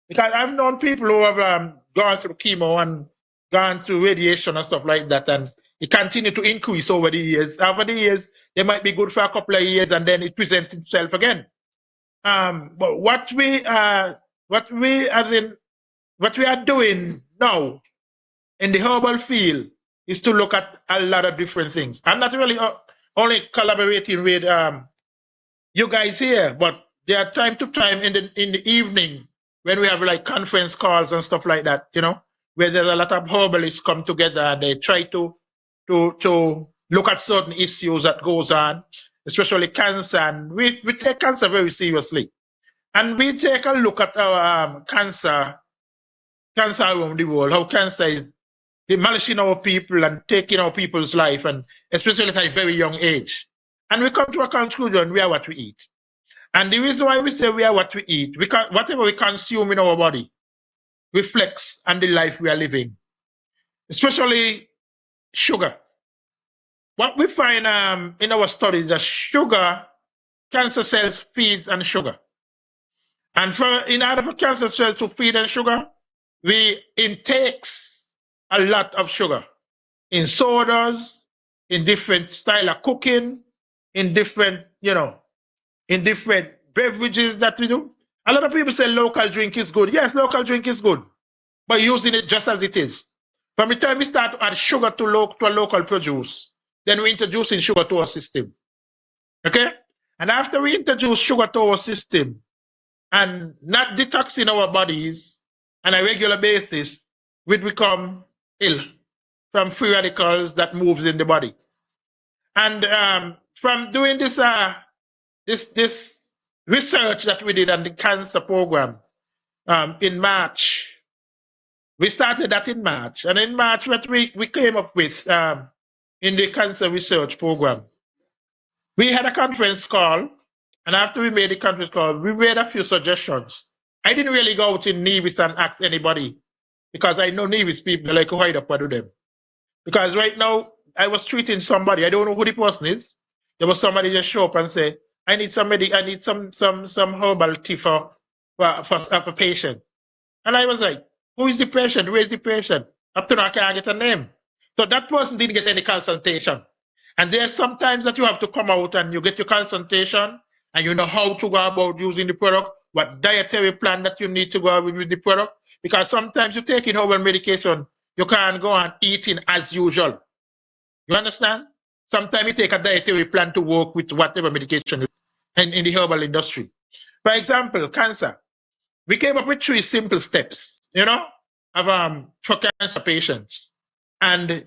Speaker 4: Because I've known people who have gone through chemo and gone through radiation and stuff like that, and it continued to increase over the years. Over the years, they might be good for a couple of years, and then it presents itself again. But what we are doing now in the herbal field is to look at a lot of different things. I'm not really only collaborating with you guys here, but there are time to time in the evening when we have like conference calls and stuff like that, where there's a lot of herbalists come together and they try to look at certain issues that goes on, especially cancer. And we take cancer very seriously. And we take a look at our cancer around the world, how cancer is demolishing our people and taking our people's life, and especially at a very young age. And we come to a conclusion: we are what we eat. And the reason why we say we are what we eat, whatever we consume in our body reflects on the life we are living, especially sugar. What we find in our studies that sugar, cancer cells feeds on sugar. And in order for cancer cells to feed on sugar, we intakes a lot of sugar in sodas, in different style of cooking, in different, in different beverages that we do. A lot of people say local drink is good. Yes, local drink is good, but using it just as it is. From the time we start to add sugar to a local produce, then we're introducing sugar to our system. Okay? And after we introduce sugar to our system and not detoxing our bodies on a regular basis, we become ill from free radicals that moves in the body. And from doing this research that we did on the cancer program in March, we started that in March. And in March, what we came up with in the cancer research program, we had a conference call. And after we made the conference call, we made a few suggestions. I didn't really go out in Nevis and ask anybody, because I know Nevis people, they like to hide up what do them. Because right now, I was treating somebody, I don't know who the person is. There was somebody just show up and say, I need some herbal tea for a patient. And I was like, who is the patient? Where is the patient? Up to now, I can't get a name. So that person didn't get any consultation. And there's sometimes that you have to come out and you get your consultation and you know how to go about using the product, what dietary plan that you need to go with the product. Because sometimes you're taking herbal medication, you can't go on eating as usual. You understand? sometimes we take a dietary plan to work with whatever medication in the herbal industry. For example, cancer. We came up with 3 simple steps, for cancer patients. And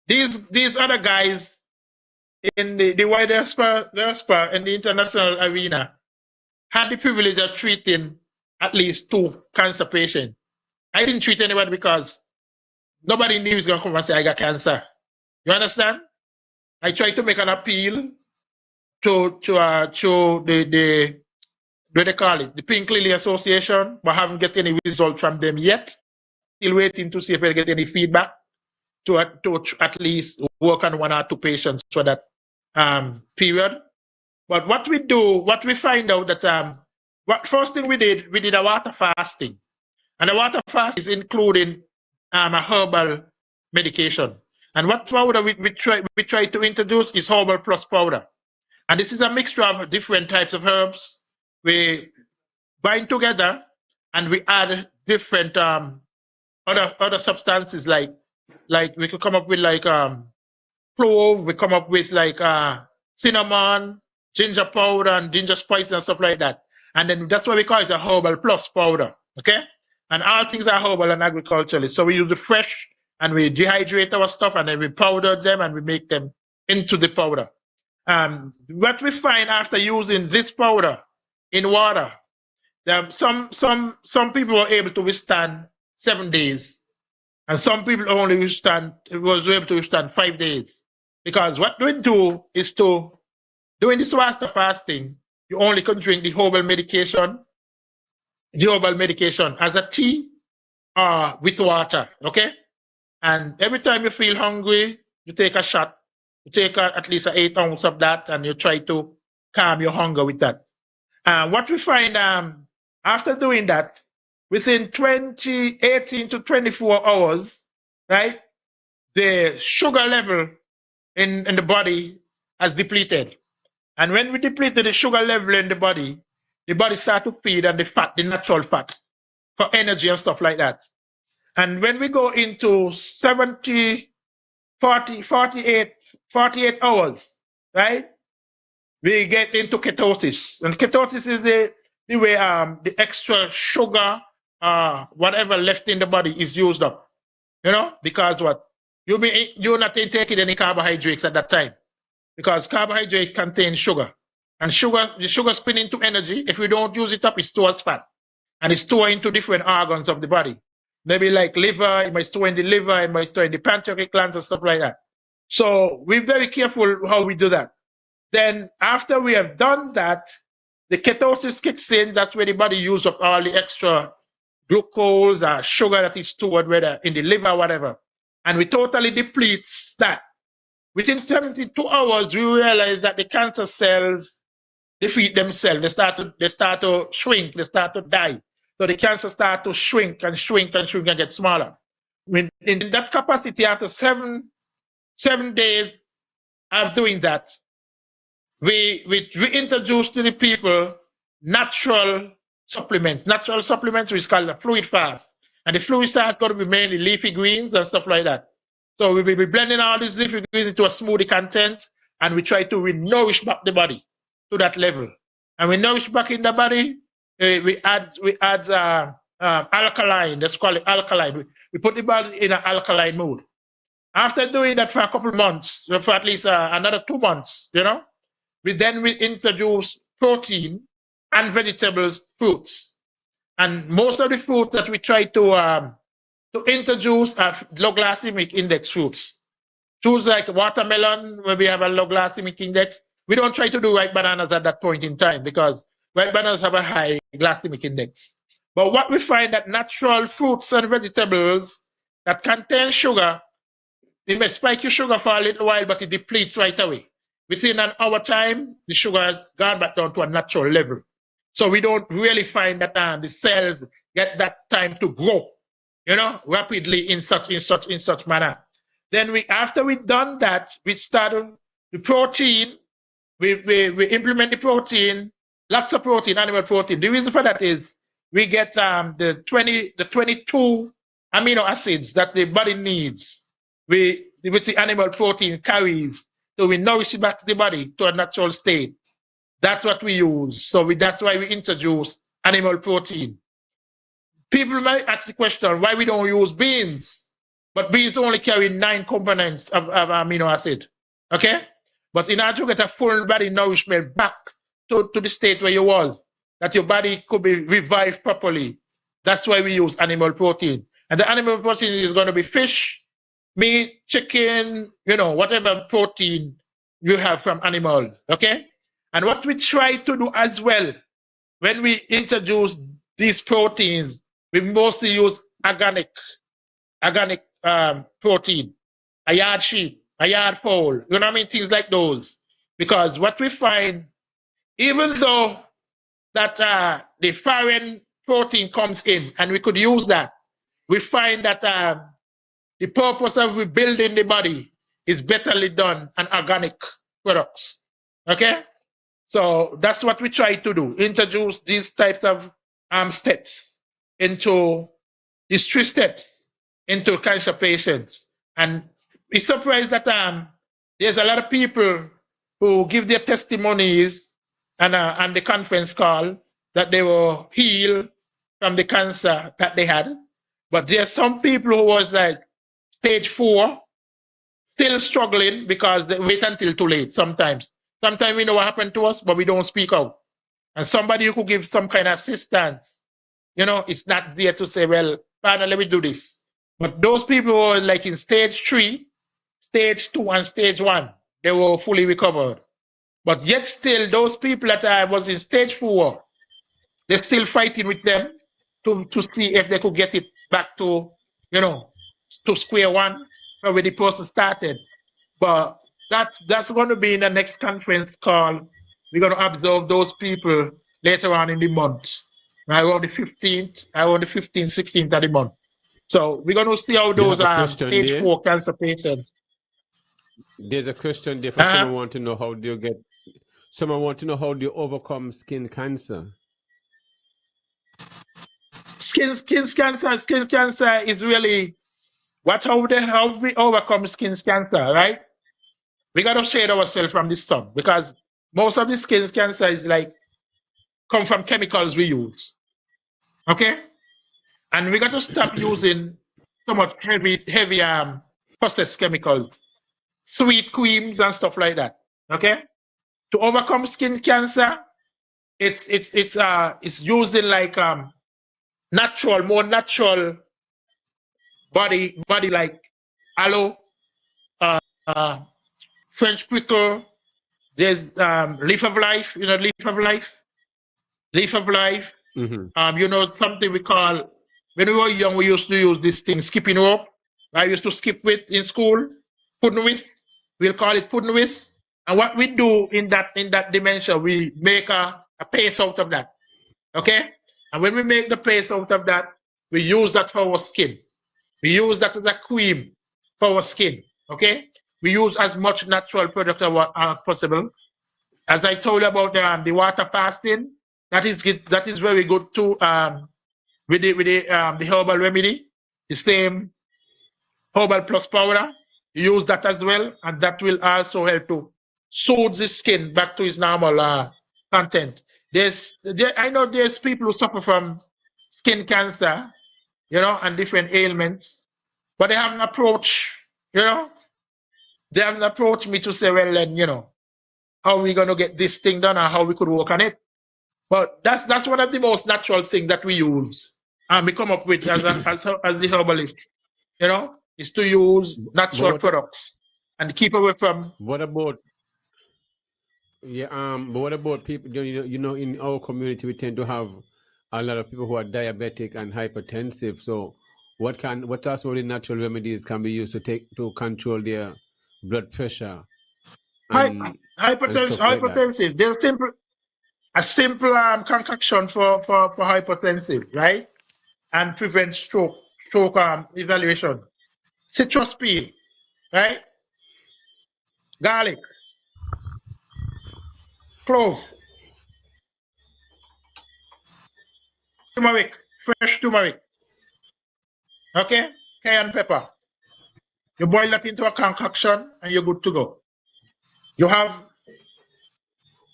Speaker 4: these other guys in the wider diaspora in the international arena had the privilege of treating at least 2 cancer patients. I didn't treat anybody because nobody knew he was going to come and say, I got cancer. You understand? I tried to make an appeal to the what they call it, the Pink Lily Association, but haven't get any result from them yet. Still waiting to see if I get any feedback to at least work on 1 or 2 patients for that period. But what we find out that first thing we did a water fasting. And the water fast is including a herbal medication. And what powder we try to introduce is herbal plus powder. And this is a mixture of different types of herbs. We bind together and we add different other substances like we could come up with like clove, we come up with like cinnamon, ginger powder and ginger spice and stuff like that. And then that's why we call it a herbal plus powder. Okay? And all things are herbal and agricultural. So we use the fresh and we dehydrate our stuff and then we powder them and we make them into the powder. What we find after using this powder in water, some people were able to withstand 7 days, and some people was able to withstand 5 days. Because what we do is doing this water fasting, you only can drink the herbal medication as a tea or with water, okay? And every time you feel hungry, you take a shot. You take at least 8 ounces of that and you try to calm your hunger with that. What we find after doing that, within 18 to 24 hours, right, the sugar level in the body has depleted. And when we depleted the sugar level in the body starts to feed on the natural fat for energy and stuff like that. And when we go into 48 hours, right, we get into ketosis. And ketosis is the way the extra sugar, whatever left in the body is used up. Because what? You're not taking any carbohydrates at that time. Because carbohydrate contains sugar. And the sugar spin into energy. If we don't use it up, it stores fat. And it's stored into different organs of the body. Maybe like liver, it might store in the liver, it might store in the pancreatic glands and stuff like that. So we're very careful how we do that. Then after we have done that, the ketosis kicks in. That's where the body uses up all the extra glucose or sugar that is stored, whether in the liver or whatever. And we totally depletes that. Within 72 hours, we realize that the cancer cells defeat themselves. They start to shrink. They start to die. So the cancer starts to shrink and get smaller. When in that capacity, after 7 days of doing that, we introduce to the people natural supplements. Natural supplements, which is called a fluid fast. And the fluid fast is going to be mainly leafy greens and stuff like that. So we will be blending all these leafy greens into a smoothie content, and we try to nourish back the body to that level. And we nourish back in the body, we add alkaline. Let's call it alkaline. We put the body in an alkaline mood. After doing that for a couple of months, for at least another 2 months, we introduce protein and vegetables, fruits. And most of the fruits that we try to introduce are low glycemic index fruits. Fruits like watermelon, where we have a low glycemic index. We don't try to do ripe bananas at that point in time because ripe bananas have a high glycemic index. But what we find that natural fruits and vegetables that contain sugar, they may spike your sugar for a little while, but it depletes right away. Within an hour time, the sugar has gone back down to a natural level. So we don't really find that the cells get that time to grow, rapidly in such manner. Then after we've done that, we started the protein. We implement the protein, lots of protein, animal protein. The reason for that is we get the 22 amino acids that the body needs, which the animal protein carries So we nourish it back to the body to a natural state. That's what we use. So that's why we introduce animal protein. People might ask the question why we don't use beans, but beans only carry 9 components of amino acid. Okay? But in order to get a full body nourishment back to the state where you was, that your body could be revived properly, that's why we use animal protein. And the animal protein is going to be fish, meat, chicken, whatever protein you have from animal. Okay? And what we try to do as well, when we introduce these proteins, we mostly use organic protein, a yard sheep, a yard fowl, you know what I mean? Things like those. Because what we find, even though that the foreign protein comes in and we could use that, we find that the purpose of rebuilding the body is betterly done on organic products. Okay? So that's what we try to do, introduce these types of steps into these 3 steps into cancer patients. And we're surprised that there's a lot of people who give their testimonies and the conference call that they were healed from the cancer that they had. But there's some people who was like stage 4, still struggling because they wait until too late sometimes. Sometimes we know what happened to us, but we don't speak out. And somebody who could give some kind of assistance, it's not there to say, well, partner, let me do this. But those people who were like in stage 3, stage 2, and stage 1, they were fully recovered. But yet still, those people that was in stage 4, they're still fighting with them to see if they could get it back to, to square one from where the person started. But that's going to be in the next conference call. We're going to observe those people later on in the month, around the 15th, 16th of the month. So we're going to see how those stage 4 cancer patients.
Speaker 2: There's a question there for someone want to know how do you get. Someone want to know how do you overcome skin cancer.
Speaker 4: Skin cancer is really how we overcome skin cancer, right? We got to shade ourselves from the sun because most of the skin cancer is come from chemicals we use. Okay? And we got to stop using so much heavy processed chemicals, sweet creams and stuff like that. Okay? To overcome skin cancer, it's using more natural body like aloe, French prickle. There's leaf of life. Leaf of life.
Speaker 2: Mm-hmm.
Speaker 4: Something we call, when we were young, we used to use this thing, skipping rope. I used to skip with in school. Pudding whisk. We'll call it pudding whisk. And what we do in that dimension, we make a paste out of that. Okay? And when we make the paste out of that, we use that for our skin. We use that as a cream for our skin. Okay? We use as much natural product as possible. As I told you about the water fasting, that is very good too. With the herbal remedy, the same herbal plus powder, you use that as well, and that will also help to soothe the skin back to its normal content. I know there's people who suffer from skin cancer, and different ailments, but they haven't approached, they haven't approached me to say, well, then, how are we going to get this thing done or how we could work on it? But that's one of the most natural things that we use and we come up with as the herbalist, is to use natural products and keep away from.
Speaker 2: What about? Yeah, but what about people? In our community, we tend to have a lot of people who are diabetic and hypertensive. So, what are some of the natural remedies can be used to control their blood pressure?
Speaker 4: Hypertensive. There's a simple concoction for hypertensive, right? And prevent stroke evaluation. Citrus peel, right? Garlic, clove, turmeric, fresh turmeric. Okay? Cayenne pepper. You boil that into a concoction and you're good to go. You have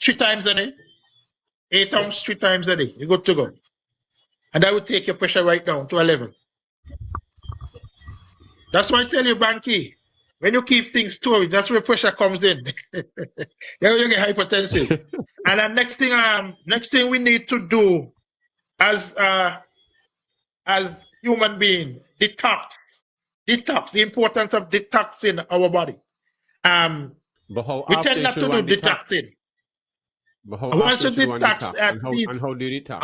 Speaker 4: 3 times a day, 8 ounces 3 times a day. You're good to go. And that would take your pressure right down to a level. That's why I tell you, Bankie, when you keep things stored, that's where pressure comes in. You get hypertensive. And the next thing we need to do as human being, detox. Detox, the importance of detoxing our body.
Speaker 2: But how
Speaker 4: We
Speaker 2: often
Speaker 4: tend not
Speaker 2: should
Speaker 4: to do
Speaker 2: one detox?
Speaker 4: detoxing.
Speaker 2: But how
Speaker 4: One
Speaker 2: often
Speaker 4: should
Speaker 2: should one
Speaker 4: detox
Speaker 2: detox?
Speaker 4: at least.
Speaker 2: And how do you detox?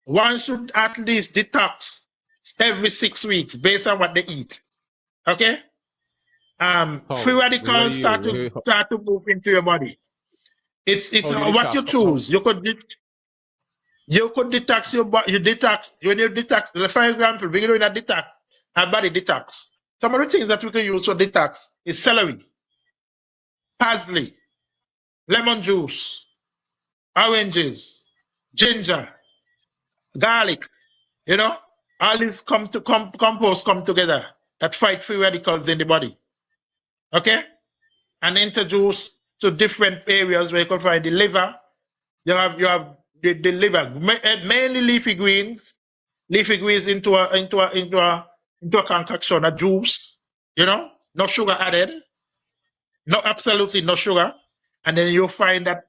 Speaker 4: One should at least detox every 6 weeks based on what they eat. Okay? Free radicals start to move into your body. It's what you choose. You could detox your body. You detox when you detox. For example, we're doing a detox, a body detox. Some of the things that we can use for detox is celery, parsley, lemon juice, oranges, ginger, garlic. You know, all these composts come together that fight free radicals in the body. Okay, and introduce to different areas where you can find the liver. You have the liver, mainly leafy greens into a concoction, a juice. You know, no sugar added, absolutely no sugar, and then you'll find that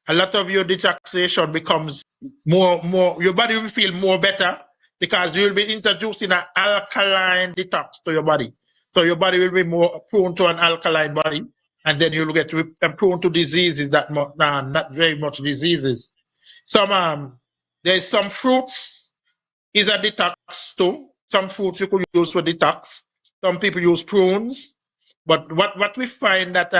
Speaker 4: a lot of your detoxification becomes more. Your body will feel more better because you'll be introducing an alkaline detox to your body. So your body will be more prone to an alkaline body, and then you'll get prone to diseases not very much diseases. There's some fruits is a detox too. Some fruits you could use for detox. Some people use prunes, but what we find that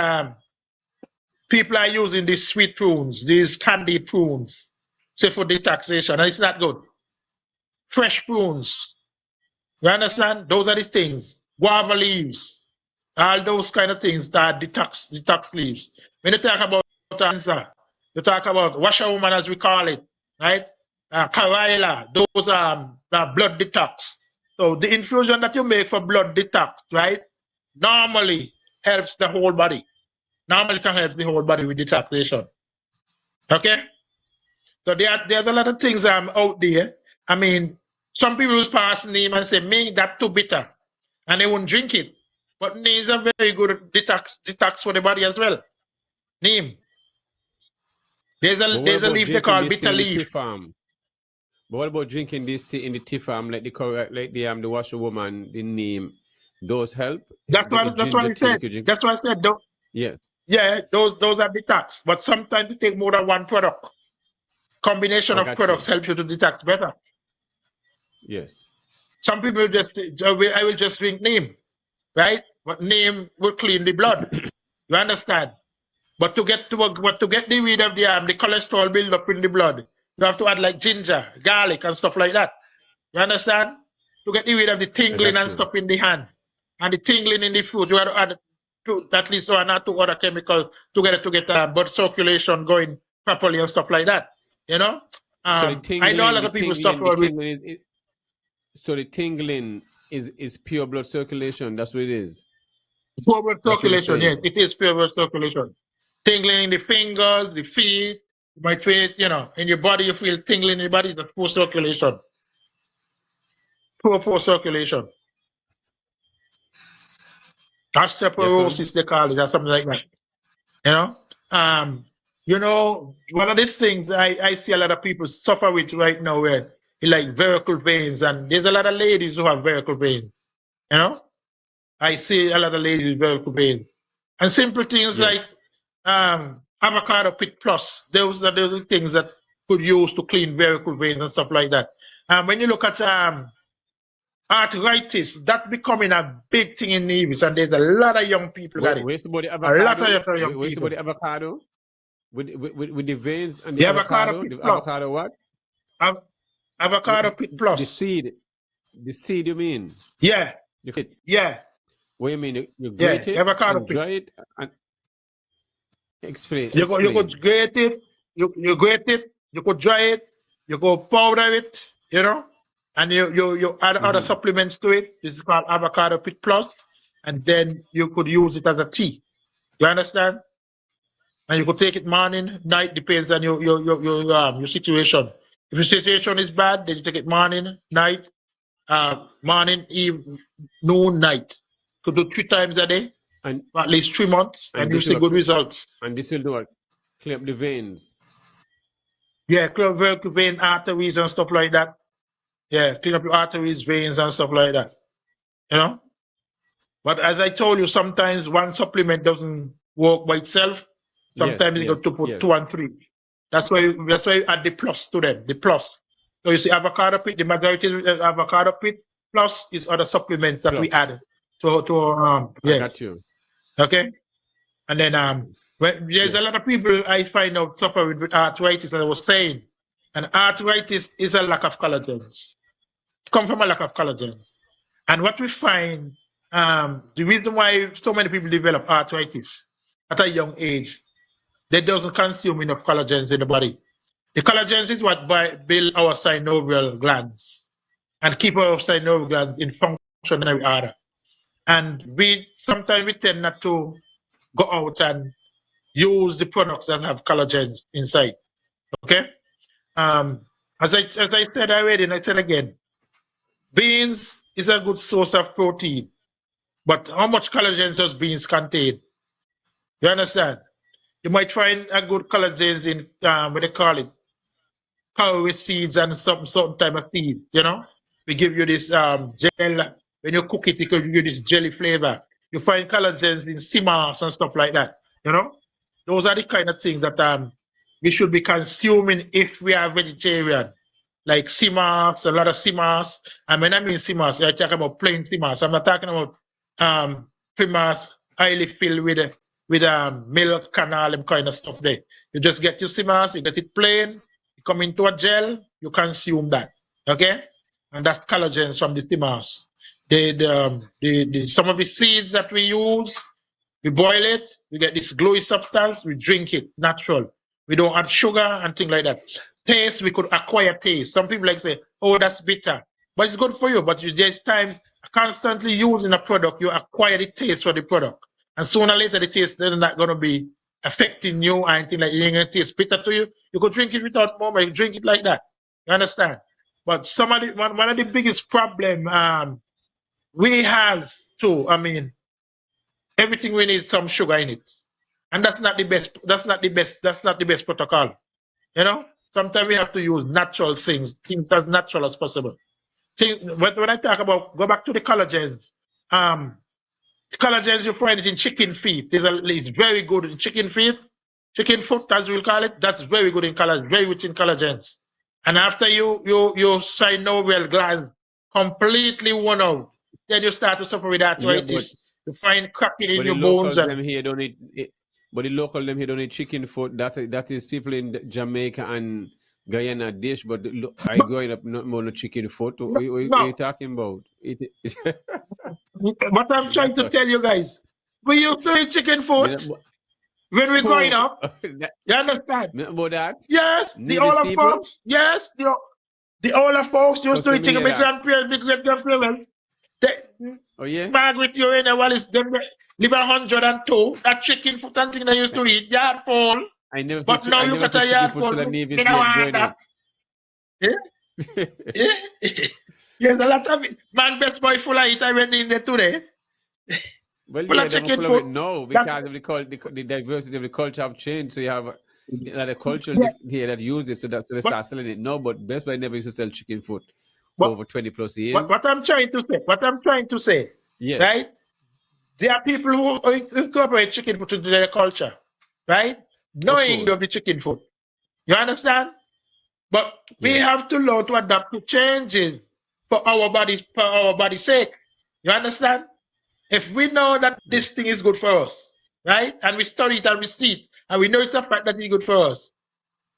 Speaker 4: people are using these sweet prunes, these candied prunes, say for detoxification, and it's not good. Fresh prunes, you understand? Those are the things. Guava leaves, all those kind of things that detox leaves. When you talk about cancer, you talk about washerwoman as we call it, right? Karayla, those are blood detox. So the infusion that you make for blood detox, right, normally helps the whole body. Normally can help the whole body with detoxification. Okay? So there's a lot of things out there. I mean, some people use pass name and say, make that too bitter. And they won't drink it. But neem is a very good detox for the body as well. Neem. There's a leaf they call bitter leaf.
Speaker 2: But what about drinking this tea in the tea farm, like the washerwoman, the neem? Those help.
Speaker 4: That's what I said. That's what I said.
Speaker 2: Yes.
Speaker 4: Yeah, those are detox. But sometimes you take more than one product. Combination of products help you to detox better.
Speaker 2: Yes.
Speaker 4: Some people I will just drink neem, right? But neem will clean the blood. You understand? But to get the rid of the cholesterol build up in the blood, you have to add like ginger, garlic, and stuff like that. You understand? To get rid of the tingling and stuff in the hand and the tingling in the food, you have to add at least one or two other chemicals together to get blood circulation going properly and stuff like that. You know?
Speaker 2: So
Speaker 4: I know a lot of people suffer with.
Speaker 2: So the tingling is pure blood circulation. That's what it is.
Speaker 4: Pure blood circulation, yes, it is pure blood circulation. Tingling in the fingers, the feet, you might feel, in your body, you feel tingling in your body. That's pure circulation. Pure circulation. Osteoporosis, yes, they call it, or something like that. One of these things I see a lot of people suffer with right now, where like varicose veins, and there's a lot of ladies who have varicose veins. I see a lot of ladies with varicose veins, and simple things, yes, like avocado pit plus. Those are the things that could use to clean varicose veins and stuff like that. When you look at arthritis, that's becoming a big thing in Nevis, and there's a lot of young people got it.
Speaker 2: Where's the avocado?
Speaker 4: A lot of young people.
Speaker 2: Where's the avocado? With the veins and the avocado? The avocado what?
Speaker 4: Avocado pit plus.
Speaker 2: The seed, you mean?
Speaker 4: Yeah. Yeah.
Speaker 2: What you mean? You grate it and dry it and explain.
Speaker 4: You could grate it. You grate it. You could dry it. You go powder it. And you add other supplements to it. This is called avocado pit plus, and then you could use it as a tea. You understand? And you could take it morning, night, depends on your situation. If your situation is bad, then you take it morning, night, morning, eve, noon, night. Could do 3 times a day
Speaker 2: And
Speaker 4: for at least 3 months, and you see good results.
Speaker 2: And this will do what? Clear up the veins.
Speaker 4: Yeah, clear up your vein arteries and stuff like that. Yeah, clean up your arteries, veins, and stuff like that. You know. But as I told you, sometimes one supplement doesn't work by itself. Sometimes you got to put 2 and 3. That's why you add the plus to them. The plus. So you see avocado pit, the majority of avocado pit plus is other supplements that we add to yes.
Speaker 2: I got you.
Speaker 4: Okay. And then there's a lot of people I find out suffer with arthritis, as I was saying. And arthritis is a lack of collagens. It comes from a lack of collagens. And what we find, the reason why so many people develop arthritis at a young age, they doesn't consume enough collagens in the body. The collagens is what build our synovial glands and keep our synovial glands in functionary order. And sometimes we tend not to go out and use the products that have collagens inside. Okay? As I said already, and I said again, beans is a good source of protein. But how much collagen does beans contain? You understand? You might find a good collagens in what they call it, cowrie seeds and some certain type of seeds. You know, we give you this gel when you cook it. It will give you this jelly flavor. You find collagens in sea moss and stuff like that. You know, those are the kind of things that we should be consuming if we are vegetarian. Like sea moss, a lot of sea moss. And when I mean sea moss, I talk about plain sea moss. I'm not talking about primas highly filled with milk and all them kind of stuff there. You just get your sea moss, you get it plain, you come into a gel, you consume that. Okay? And that's collagens from the sea moss. Some of the seeds that we use, we boil it, we get this glowy substance, we drink it, natural. We don't add sugar and things like that. Taste, we could acquire taste. Some people like say, oh, that's bitter. But it's good for you. But there's times constantly using a product, you acquire the taste for the product. And sooner or later, the taste is not going to be affecting you or anything like that. It's going to taste bitter to you. You could drink it without moment. You drink it like that. You understand? But one of the biggest problem we has too, everything we need some sugar in it. And that's not the best. That's not the best protocol. You know, sometimes we have to use natural things as natural as possible. When I talk about, go back to the collagens. Collagens, you find it in chicken feet. It's very good in chicken feet, chicken foot, as we'll call it. That's very good in collagen, very rich in collagens. And after your synovial gland completely worn out, then you start to suffer with arthritis. You find cracking in your bones.
Speaker 2: Them here don't eat it. But the local them here don't eat chicken foot. That is people in Jamaica and Guyana dish. But I growing up not more no chicken foot. What are you talking about?
Speaker 4: What I'm trying to tell you guys, we used to eat chicken foot when we're growing up. You understand?
Speaker 2: About that?
Speaker 4: Yes, the older folks. Yes, the older folks used to eat chicken. My grandparents.
Speaker 2: Oh yeah.
Speaker 4: Margaret, you in Wallace, them live 102. That chicken foot and thing they used to eat, yard full.
Speaker 2: I never.
Speaker 4: But now you got a yard full. Yes, a lot of it. Man, best boy full of it. I went in there today.
Speaker 2: Well, yeah, chicken food. No, because of the diversity of the culture have changed. So you have another culture here that use it, so they start selling it. No, but Best Buy never used to sell chicken food for over 20 plus years.
Speaker 4: What I'm trying to say,
Speaker 2: yes.
Speaker 4: Right? There are people who incorporate chicken food into their culture, right? Knowing of the chicken food. You understand? But we have to learn to adapt to changes for our body's sake. You understand? If we know that this thing is good for us, right? And we study it and we see it, and we know it's a fact that it's good for us,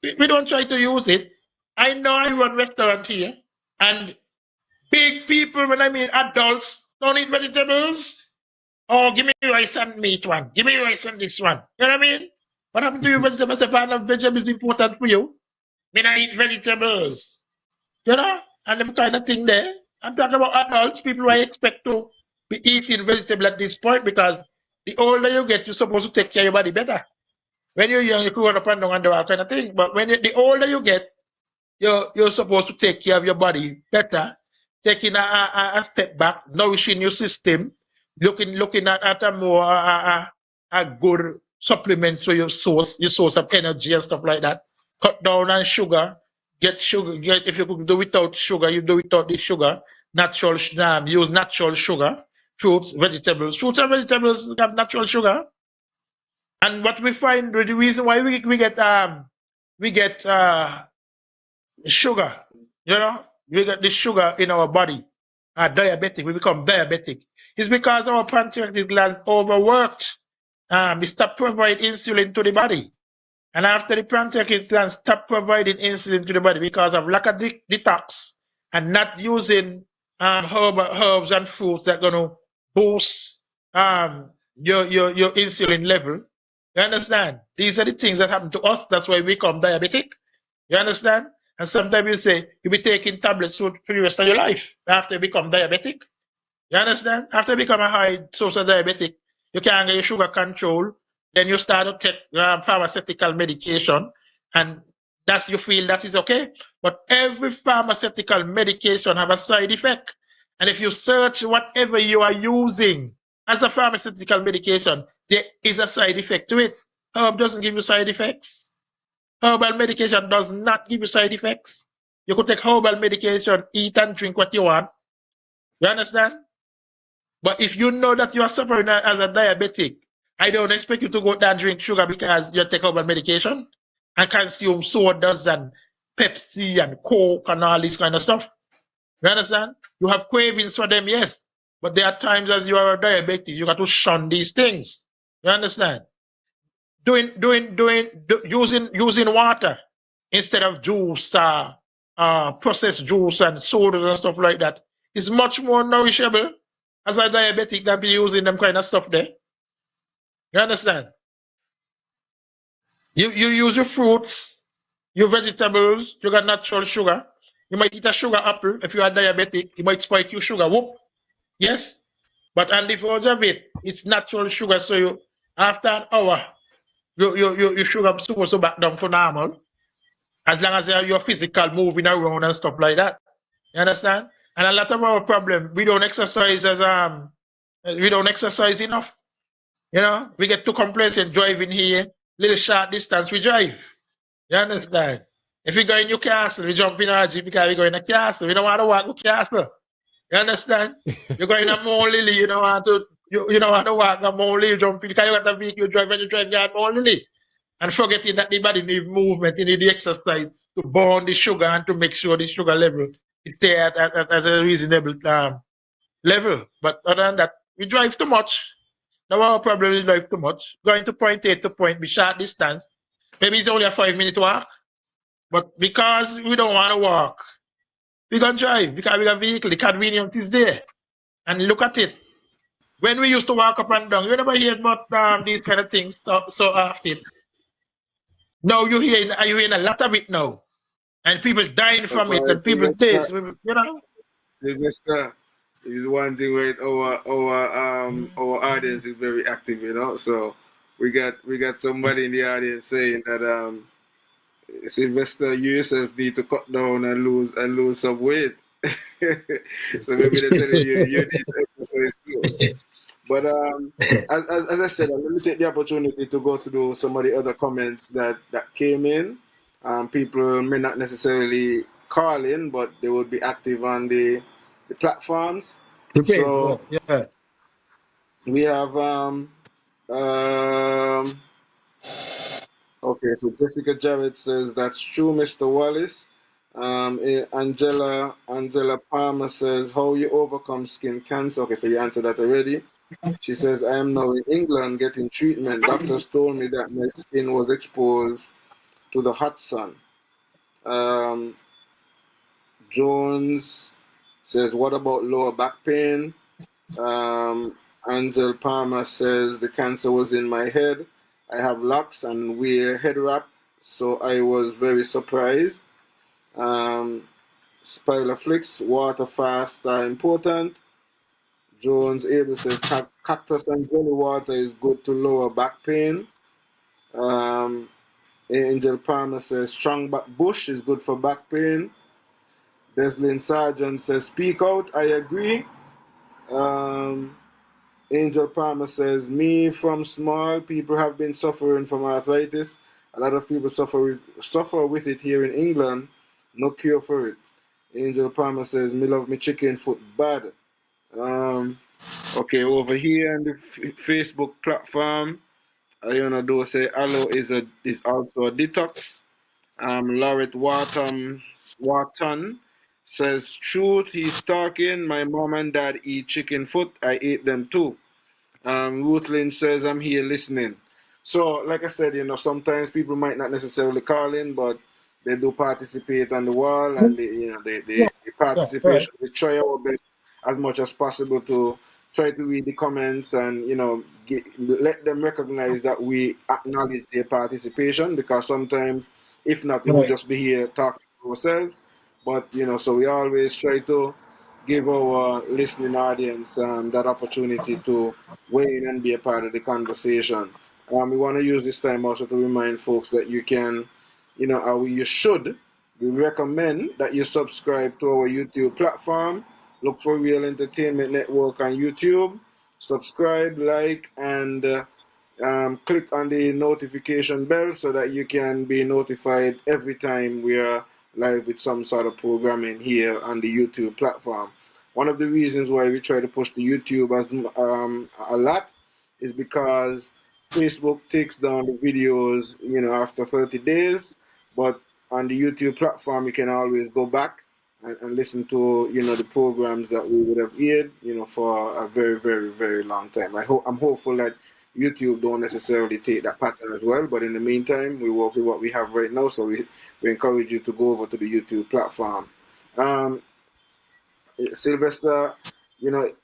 Speaker 4: we don't try to use it. I know I run restaurant here, and big people, when I mean adults, don't eat vegetables. Oh, give me rice and meat one. Give me rice and this one. You know what I mean? What happened to you vegetables? A part of vegetables is important for you. Me not eat vegetables. You know? And them kind of thing there. I'm talking about adults, people who I expect to be eating vegetable at this point, because the older you get, you're supposed to take care of your body better. When you're young, you could run up and down and do all kind of thing. But when the older you get, you're supposed to take care of your body better, taking a step back, nourishing your system, looking at a more a good supplements for your source of energy and stuff like that. Cut down on sugar, get sugar. If you could do without sugar, you do without the sugar. Use natural sugar, fruits, vegetables. Fruits and vegetables have natural sugar. And what we find, the reason why we get sugar, we get the sugar in our body, diabetic, we become diabetic. It's because our pancreatic gland overworked. We stop providing insulin to the body. And after the pancreatic gland stop providing insulin to the body because of lack of detox and not using herbs and fruits that are going to boost your insulin level. You understand? These are the things that happen to us. That's why we become diabetic. You understand? And sometimes you say you'll be taking tablets for the rest of your life after you become diabetic. You understand? After you become a high social diabetic, you can't get your sugar control. Then you start to take pharmaceutical medication, and you feel that is okay. But every pharmaceutical medication have a side effect. And if you search whatever you are using as a pharmaceutical medication, there is a side effect to it. Herb doesn't give you side effects. Herbal medication does not give you side effects. You could take herbal medication, eat and drink what you want. You understand? But if you know that you are suffering as a diabetic, I don't expect you to go down and drink sugar because you take herbal medication and consume sodas and Pepsi and Coke and all this kind of stuff. You understand? You have cravings for them, yes. But there are times as you are a diabetic, you got to shun these things. You understand? Using water instead of juice, processed juice and sodas and stuff like that is much more nourishable as a diabetic than be using them kind of stuff there. You understand? You use your fruits, your vegetables, you got natural sugar. You might eat a sugar apple if you are diabetic, you might spike your sugar. Whoop. Yes. But on the verge of it, it's natural sugar. So you after an hour, your sugar is supposed to back down to normal. As long as you're physical moving around and stuff like that. You understand? And a lot of our problem, we don't exercise enough. We get too complacent driving here, little short distance we drive. You understand? If we go in Newcastle, we jump in our Jeep because we go in a castle. We don't want to walk to castle. You understand? You go in a Mount Lily, you don't want to walk a Mount Lily, you jump in because you got a vehicle you drive when you drive at Mount Lily. And forgetting that the body needs movement, you need the exercise to burn the sugar and to make sure the sugar level is stay at a reasonable level. But other than that, we drive too much. Now our problem is drive too much. Going to point A to point B, short distance. Maybe it's only a 5-minute walk. But because we don't want to walk, we can drive because we got a vehicle. The convenience is there. And look at it. When we used to walk up and down, you never hear about these kind of things so often. Now you're hearing a lot of it now. And people dying from it, and people this,
Speaker 3: Sylvester is one thing where our audience is very active, So we got somebody in the audience saying that Sylvester, you yourself need to cut down and lose some weight. So maybe they're telling you need to exercise too. But as I said, let me take the opportunity to go through some of the other comments that came in. People may not necessarily call in, but they would be active on the platforms.
Speaker 4: Okay,
Speaker 3: so
Speaker 4: yeah.
Speaker 3: We have okay, so Jessica Jarrett says that's true, Mr. Wallace. Angela Palmer says, how you overcome skin cancer. Okay, so you answered that already. She says, I am now in England getting treatment. Doctors told me that my skin was exposed to the hot sun. Jones says, what about lower back pain? Angel Palmer says, the cancer was in my head. I have locks and wear head wrap, so I was very surprised. Spilaflix, water fast are important. Jones Abel says cactus and jelly water is good to lower back pain. Angel Palmer says strong back bush is good for back pain. Deslin Sargent says speak out. I agree. Angel Palmer says me from small people have been suffering from arthritis. A lot of people suffer with it here in England. No cure for it. Angel Palmer says me love me chicken foot bad. Okay, over here on the Facebook platform, Ayana Do say aloe is also a detox. Lauret Wharton says truth he's talking. My mom and dad eat chicken foot. I ate them too. Ruth Lynn says I'm here listening. So, like I said, sometimes people might not necessarily call in, but they do participate on the wall, and they participate. We try our best as much as possible to try to read the comments and let them recognize that we acknowledge their participation, because sometimes, if not, we will just be here talking to ourselves. But so we always try to give our listening audience that opportunity to weigh in and be a part of the conversation. We want to use this time also to remind folks that you can, you should, we recommend that you subscribe to our YouTube platform. Look for Real Entertainment Network on YouTube. Subscribe, like, and click on the notification bell so that you can be notified every time we are live with some sort of programming here on the YouTube platform. One of the reasons why we try to push the YouTube a lot is because Facebook takes down the videos, after 30 days, but on the YouTube platform, you can always go back and listen to, the programs that we would have aired, for a very, very, very long time. I'm hopeful that YouTube don't necessarily take that pattern as well, but in the meantime, we work with what we have right now, so we encourage you to go over to the YouTube platform. Sylvester,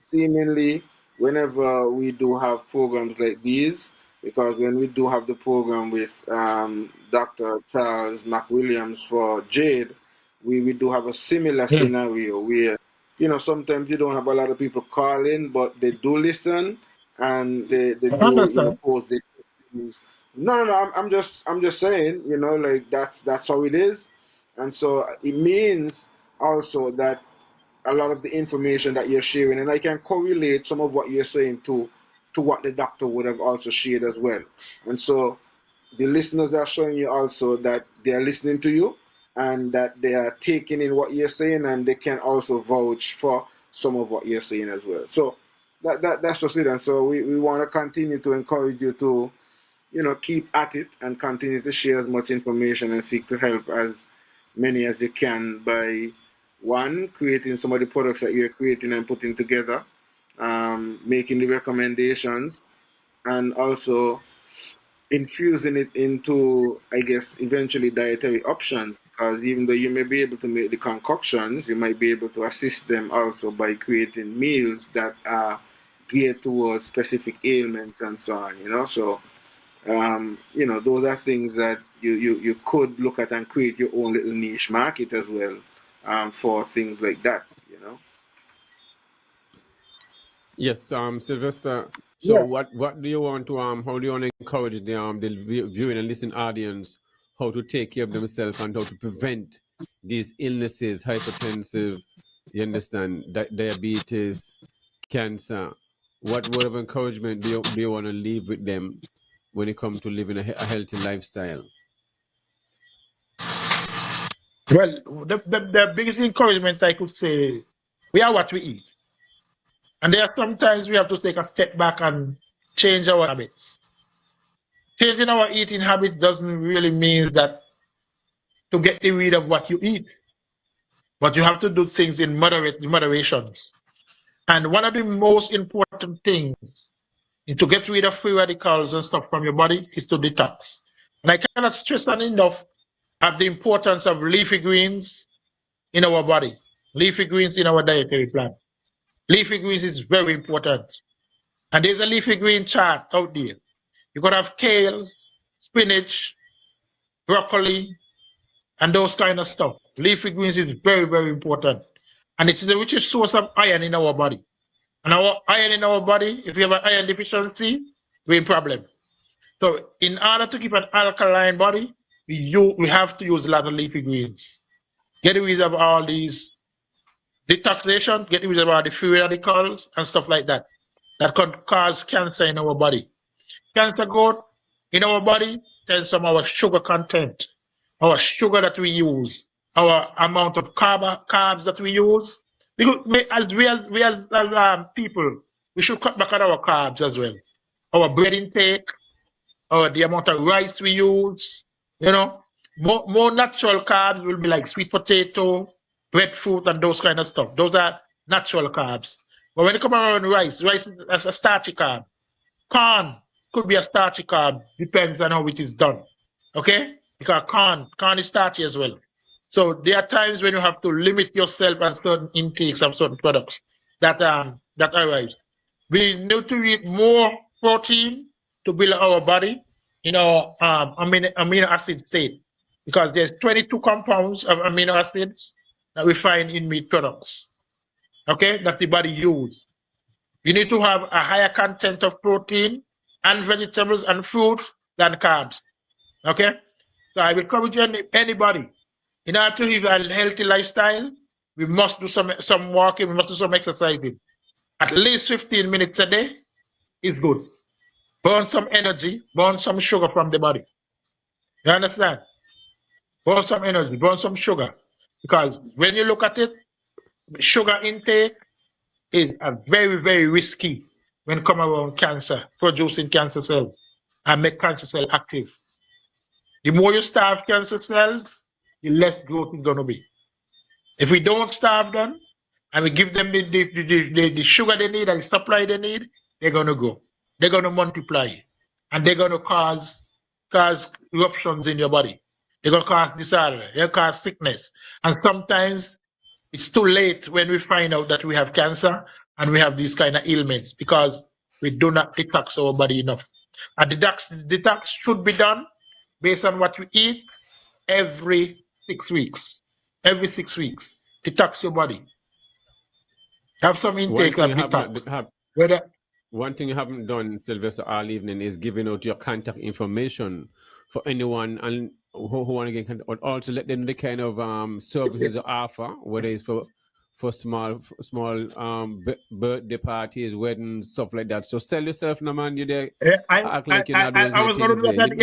Speaker 3: seemingly whenever we do have programs like these, because when we do have the program with Dr. Charles McWilliams for Jade, we do have a similar scenario where, sometimes you don't have a lot of people call in, but they do listen and they do, post their questions. No, I'm just saying, like that's how it is. And so it means also that a lot of the information that you're sharing, and I can correlate some of what you're saying to what the doctor would have also shared as well. And so the listeners are showing you also that they're listening to you and that they are taking in what you're saying, and they can also vouch for some of what you're saying as well. So that's just it. And so we want to continue to encourage you to, keep at it and continue to share as much information and seek to help as many as you can by, one, creating some of the products that you're creating and putting together, making the recommendations, and also infusing it into, I guess, eventually dietary options. Because even though you may be able to make the concoctions, you might be able to assist them also by creating meals that are geared towards specific ailments and so on, So, those are things that you could look at and create your own little niche market as well. For things like that,
Speaker 2: Yes, Sylvester. So, what do you want to how do you want to encourage the viewing and listening audience how to take care of themselves and how to prevent these illnesses, hypertensive, you understand, diabetes, cancer? What word of encouragement do you want to leave with them when it comes to living a healthy lifestyle?
Speaker 4: Well, the biggest encouragement I could say is we are what we eat. And there are sometimes we have to take a step back and change our habits. Changing our eating habit doesn't really mean that to get rid of what you eat, but you have to do things in moderations. And one of the most important things to get rid of free radicals and stuff from your body is to detox. And I cannot stress that enough of the importance of leafy greens in our body, leafy greens in our dietary plan. Leafy greens is very important. And there's a leafy green chart out there. You could have kales, spinach, broccoli, and those kind of stuff. Leafy greens is very, very important. And it's the richest source of iron in our body. And our iron in our body, if you have an iron deficiency, we're in problem. So in order to keep an alkaline body, we have to use a lot of leafy greens. Get rid of all these detoxification, get rid of all the free radicals and stuff like that. That can cause cancer in our body. Cancer growth in our body tells some of our sugar content, our sugar that we use, our amount of carbs that we use. Because we as people, we should cut back on our carbs as well. Our bread intake, or the amount of rice we use, more natural carbs will be like sweet potato, breadfruit, and those kind of stuff. Those are natural carbs. But when you come around rice is a starchy carb. Corn could be a starchy carb, depends on how it is done. Okay? Because corn is starchy as well. So there are times when you have to limit yourself and certain intakes of certain products that arise. We need to eat more protein to build our body in our amino acid state, because there's 22 compounds of amino acids that we find in meat products. Okay, that the body uses. You need to have a higher content of protein and vegetables and fruits than carbs. Okay, so I will encourage anybody, in order to live a healthy lifestyle, we must do some walking, we must do some exercising. At least 15 minutes a day is good. Burn some energy, burn some sugar from the body. You understand? Burn some energy, burn some sugar. Because when you look at it, sugar intake is a very, very risky when it comes around cancer, producing cancer cells and make cancer cell active. The more you starve cancer cells, the less growth is going to be. If we don't starve them and we give them the sugar they need and the supply they need, they're going to grow. They're going to multiply. And they're going to cause eruptions in your body. They're going to cause disorder. They're going to cause sickness. And sometimes it's too late when we find out that we have cancer and we have these kind of ailments because we do not detox our body enough. A detox should be done based on what we eat every 6 weeks. Every 6 weeks. Detox your body. Have some intake of detox.
Speaker 2: One thing you haven't done, Sylvester, all evening is giving out your contact information for anyone and who want to get contact, or also let them know the kind of services you offer, whether it's for small birthday parties, weddings, stuff like that. So sell yourself, no man. You there?
Speaker 4: I was going to do that at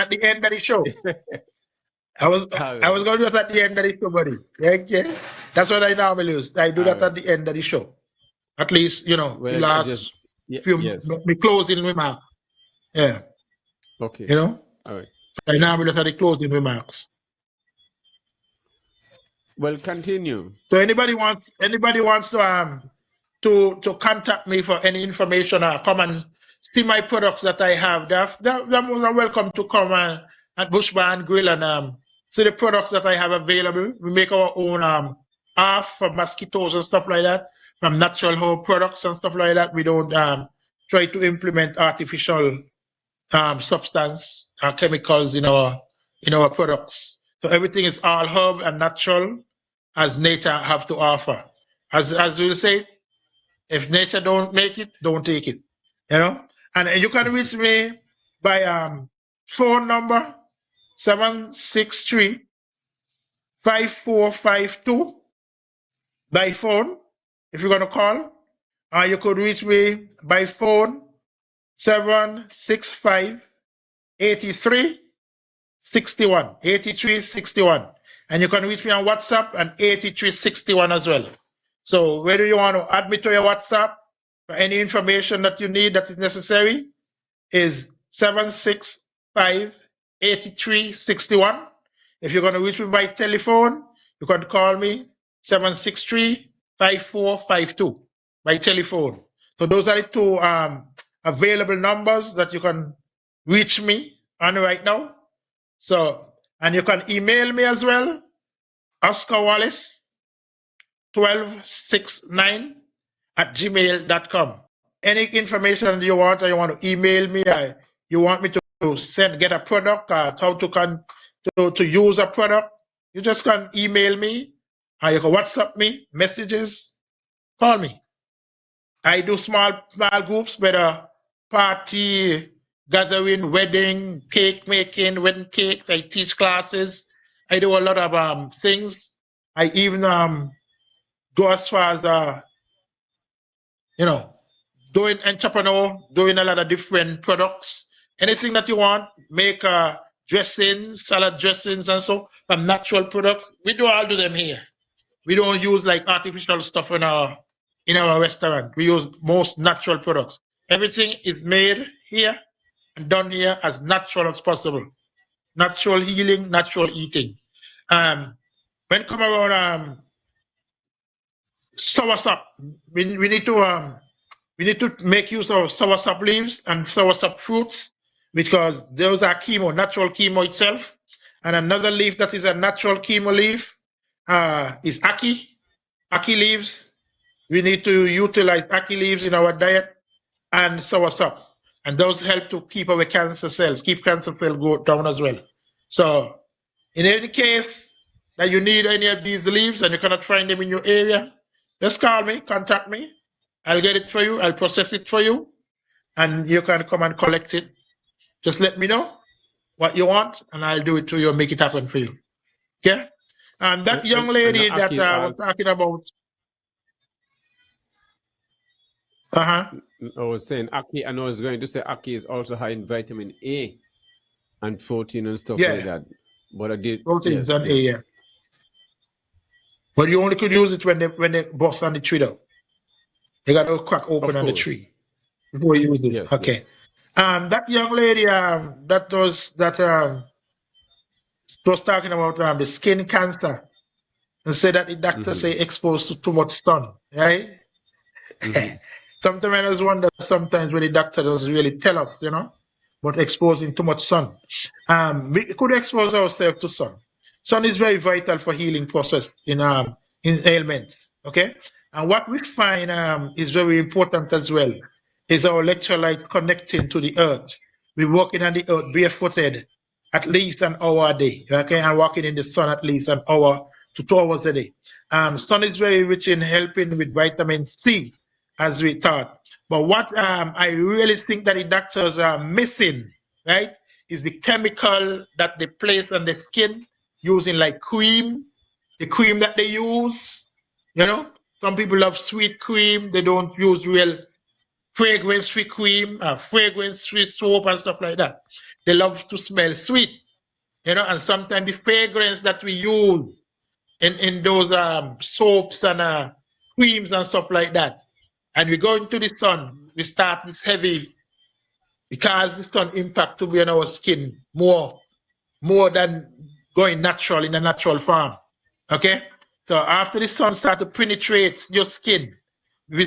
Speaker 4: the end of the show. I was going to do that at the end of the show, buddy. Okay? That's what I normally use. I do that at the end of the show. At least, the last few closing remarks. Yeah.
Speaker 2: Okay.
Speaker 4: All right. I normally do the closing remarks.
Speaker 2: Well, continue.
Speaker 4: So anybody wants to contact me for any information or come and see my products that I have, they're more welcome to come at Bush Bar and Grill and see the products that I have available. We make our own half for mosquitoes and stuff like that, from natural herb products and stuff like that. We don't try to implement artificial substance or chemicals in our products. So everything is all herb and natural, as nature have to offer. As we'll say, if nature don't make it, don't take it. And you can reach me by phone number 763-5452 by phone if you're going to call. Or you could reach me by phone 765-8361. And you can reach me on WhatsApp and 8361 as well. So whether you want to add me to your WhatsApp for any information that you need that is necessary is 765-8361. If you're going to reach me by telephone, you can call me 763-5452 by telephone. So those are the two available numbers that you can reach me on right now. So, and you can email me as well, Oscar Wallace 1269@gmail.com. Any information you want, or you want to email me, or you want me to get a product, how to use a product, you just can email me, or you can WhatsApp me, messages, call me. I do small groups, whether party, gathering, wedding, cake making, wedding cakes. I teach classes. I do a lot of things. I even go as far as you know, doing entrepreneur, doing a lot of different products. Anything that you want, make dressings, salad dressings, and so from natural products. We do all do them here. We don't use like artificial stuff in our restaurant. We use most natural products. Everything is made here and done here as natural as possible. Natural healing, natural eating. When come around soursop, we need to make use of soursop leaves and soursop fruits because those are chemo, natural chemo itself. And another leaf that is a natural chemo leaf is ackee leaves. We need to utilize ackee leaves in our diet and soursop. And those help to keep our cancer cells, keep cancer cells go down as well. So in any case that you need any of these leaves and you cannot find them in your area, just call me, contact me. I'll get it for you. I'll process it for you. And you can come and collect it. Just let me know what you want and I'll do it to you and make it happen for you. Okay? And that young lady that I was talking about.
Speaker 2: I was saying ackee, and I was going to say ackee is also high in vitamin A and protein and stuff like that. But I did
Speaker 4: proteins and A, yeah. But you only could use it when they bust on the tree though. They got to crack open on the tree before you use it.
Speaker 2: Yes,
Speaker 4: okay.
Speaker 2: Yes.
Speaker 4: That young lady that was talking about the skin cancer and said that the doctor say exposed to too much sun, right? Sometimes I just wonder sometimes when the doctor doesn't really tell us, but exposing too much sun. We could expose ourselves to sun. Sun is very vital for healing process in ailments. Okay, and what we find is very important as well is our electrolyte connecting to the earth. We're walking on the earth barefooted at least an hour a day. Okay, and walking in the sun at least an hour to 2 hours a day. Sun is very rich in helping with vitamin C, as we thought. But what I really think that the doctors are missing, right, is the chemical that they place on the skin using like cream, the cream that they use. Some people love sweet cream. They don't use real fragrance-free cream, fragrance-free soap and stuff like that. They love to smell sweet, and sometimes the fragrance that we use in those soaps and creams and stuff like that. And we go into the sun, we start this heavy, because the sun impact to be on our skin more than going natural in a natural form. Okay? So after the sun start to penetrate your skin,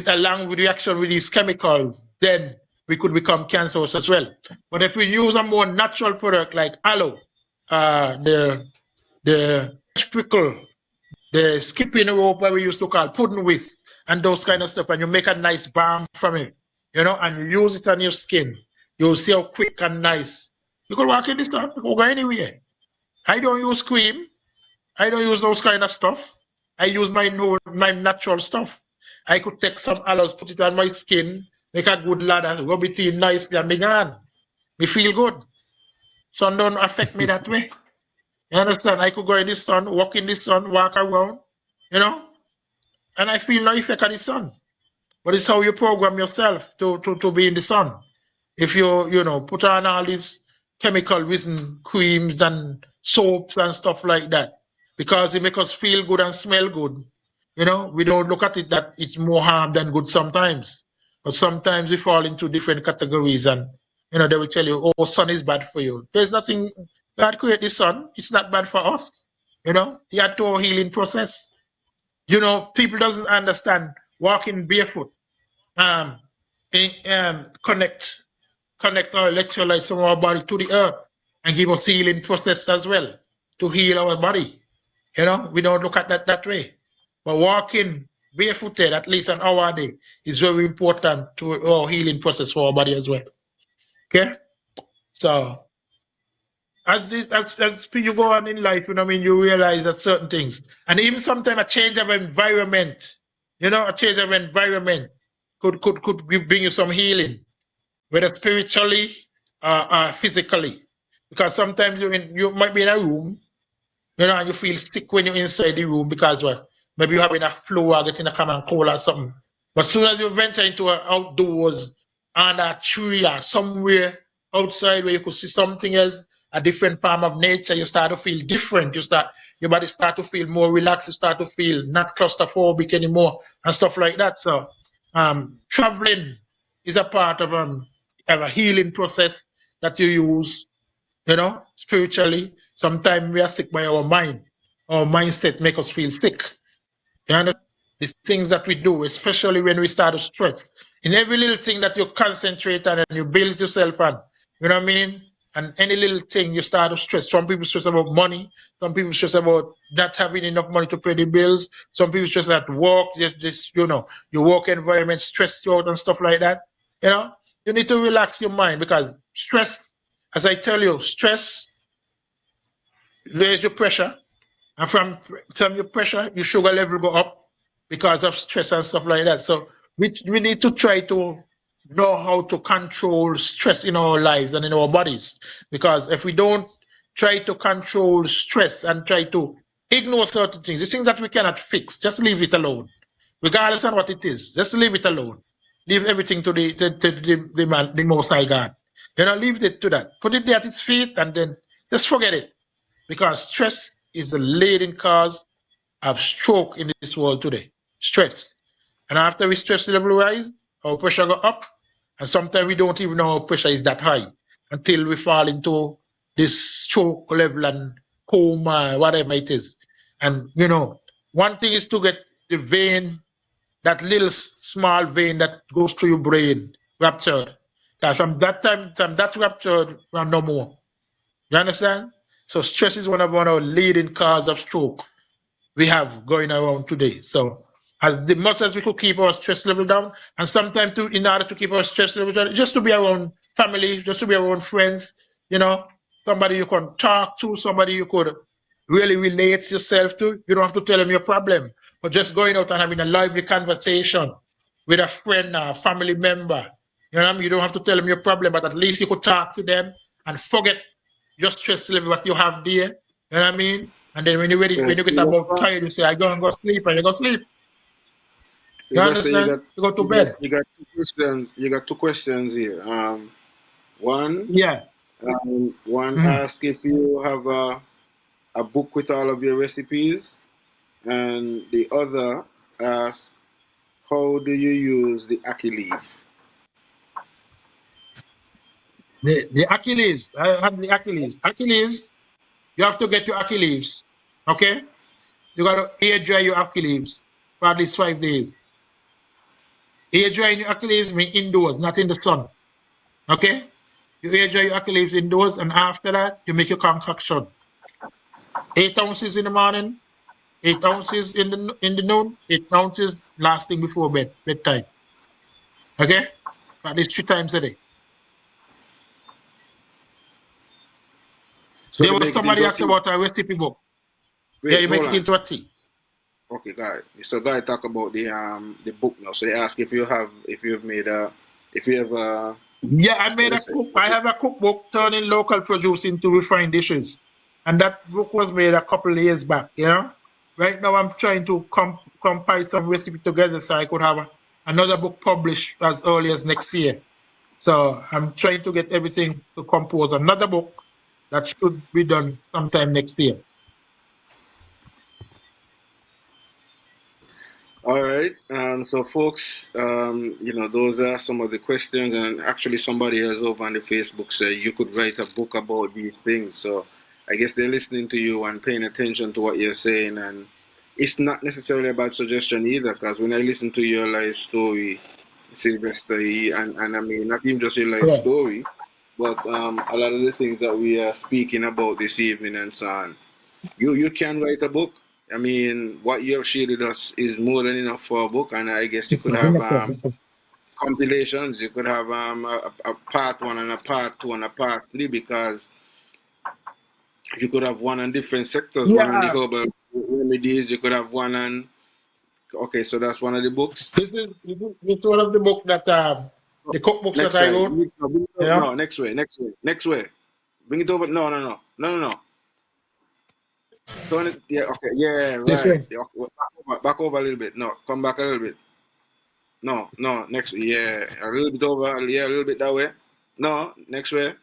Speaker 4: along with reaction with these chemicals, then we could become cancerous as well. But if we use a more natural product like aloe, the prickle, the skipping rope where we used to call pudding whisk, and those kind of stuff, and you make a nice balm from it, and you use it on your skin, you'll see how quick and nice. You could walk in this stuff, you could go anywhere. I don't use cream. I don't use those kind of stuff. I use my natural stuff. I could take some aloes, put it on my skin, make a good ladder, rub it in nicely, and be gone. Me feel good. Sun don't affect me that way. You understand? I could go in the sun, walk in the sun, walk around, and I feel no effect of the sun. But it's how you program yourself to be in the sun. If you, put on all these chemical-ridden creams and soaps and stuff like that, because it makes us feel good and smell good, we don't look at it that it's more harm than good sometimes. But sometimes we fall into different categories and, they will tell you, oh, sun is bad for you. There's nothing, God created the sun. It's not bad for us. He had to healing process. People doesn't understand walking barefoot. Connect our electrolytes from our body to the earth and give us healing process as well to heal our body. We don't look at that way. But walking barefooted at least an hour a day is very important to our healing process for our body as well. Okay? So as you go on in life, you realize that certain things, and even sometimes a change of environment, a change of environment bring you some healing, whether spiritually or physically. Because sometimes you might be in a room, and you feel sick when you're inside the room because what? Maybe you're having a flu or getting a common cold or something. But as soon as you venture into outdoors and a tree or somewhere outside where you could see something else, a different form of nature, you start to feel different. Your body start to feel more relaxed. You start to feel not claustrophobic anymore and stuff like that. So, traveling is a part of a healing process that you use, spiritually. Sometimes we are sick by our mind. Our mindset make us feel sick. You understand? These things that we do, especially when we start to stress. In every little thing that you concentrate on and you build yourself on, you know what I mean? And any little thing you start to stress. Some people stress about money. Some people stress about not having enough money to pay the bills. Some people stress at work, your work environment stress you out and stuff like that. You need to relax your mind because stress, as I tell you, stress raise your pressure, and from your pressure, your sugar level go up because of stress and stuff like that. So we need to try to know how to control stress in our lives and in our bodies. Because if we don't try to control stress and try to ignore certain things, the things that we cannot fix, just leave it alone. Regardless of what it is, just leave it alone. Leave everything to the Most High God. Leave it to that. Put it there at its feet and then just forget it. Because stress is the leading cause of stroke in this world today. Stress. And after we stress level rise, our pressure go up. And sometimes we don't even know our pressure is that high until we fall into this stroke level and coma, whatever it is. And, one thing is to get the vein, that little small vein that goes through your brain, ruptured. Because from that ruptured, we're no more. You understand? So stress is one of our leading cause of stroke we have going around today. So as much as we could keep our stress level down, and sometimes in order to keep our stress level down, just to be around family, just to be around friends, somebody you can talk to, somebody you could really relate yourself to. You don't have to tell them your problem, but just going out and having a lively conversation with a friend or a family member. You know what I mean? You don't have to tell them your problem, but at least you could talk to them and forget your stress level what you have there. You know what I mean? And then when you're ready, when you get about tired, you say, I go and go sleep, and you go sleep. You understand? You go to bed.
Speaker 3: You got two questions. You got two questions here. One.
Speaker 4: Yeah.
Speaker 3: One ask if you have a book with all of your recipes, and the other asks, how do you use the ackee leaf?
Speaker 4: The ackee leaves. I have the ackee leaves. Ackee leaves, you have to get your ackee leaves. Okay? You got to air dry your ackee leaves for at least 5 days. Air drying your ackee leaves mean indoors, not in the sun. Okay? You air dry your ackee leaves indoors, and after that, you make your concoction. 8 ounces in the morning, 8 ounces in the noon, 8 ounces last thing before bedtime. Okay? At least 3 times a day. So there was somebody asked about a recipe book. Wait, you make it into a tea.
Speaker 3: Okay, guys. So guys talk about the book now. So they ask if you have
Speaker 4: Yeah, I made a cook. I have a cookbook turning local produce into refined dishes, and that book was made a couple of years back. Right now I'm trying to compile some recipe together so I could have another book published as early as next year. So I'm trying to get everything to compose another book that should be done sometime next year.
Speaker 3: All right. So folks, those are some of the questions, and actually somebody has over on the Facebook said you could write a book about these things. So I guess they're listening to you and paying attention to what you're saying, and it's not necessarily a bad suggestion either, because when I listen to your life story, Sylvester, and I mean, not even just your life story, but a lot of the things that we are speaking about this evening and so on, you can write a book. I mean, what you have shared with us is more than enough for a book, and I guess you could have compilations. You could have a part 1 and a part 2 and a part 3, because you could have one on different sectors. One on the herbal remedies. You could have one on Okay, so that's one of the books.
Speaker 4: This is one of the book that the cookbooks
Speaker 3: Next
Speaker 4: that I
Speaker 3: side.
Speaker 4: wrote.
Speaker 3: Bring it
Speaker 4: You
Speaker 3: over.
Speaker 4: know?
Speaker 3: No, next way. Bring it over. No. Turn it. Yeah. Okay. Yeah.
Speaker 4: This
Speaker 3: Right.
Speaker 4: way.
Speaker 3: Yeah, back over a little bit. No, come back a little bit. No. Next. Yeah. A little bit over. Yeah. A little bit that way. No. Next way.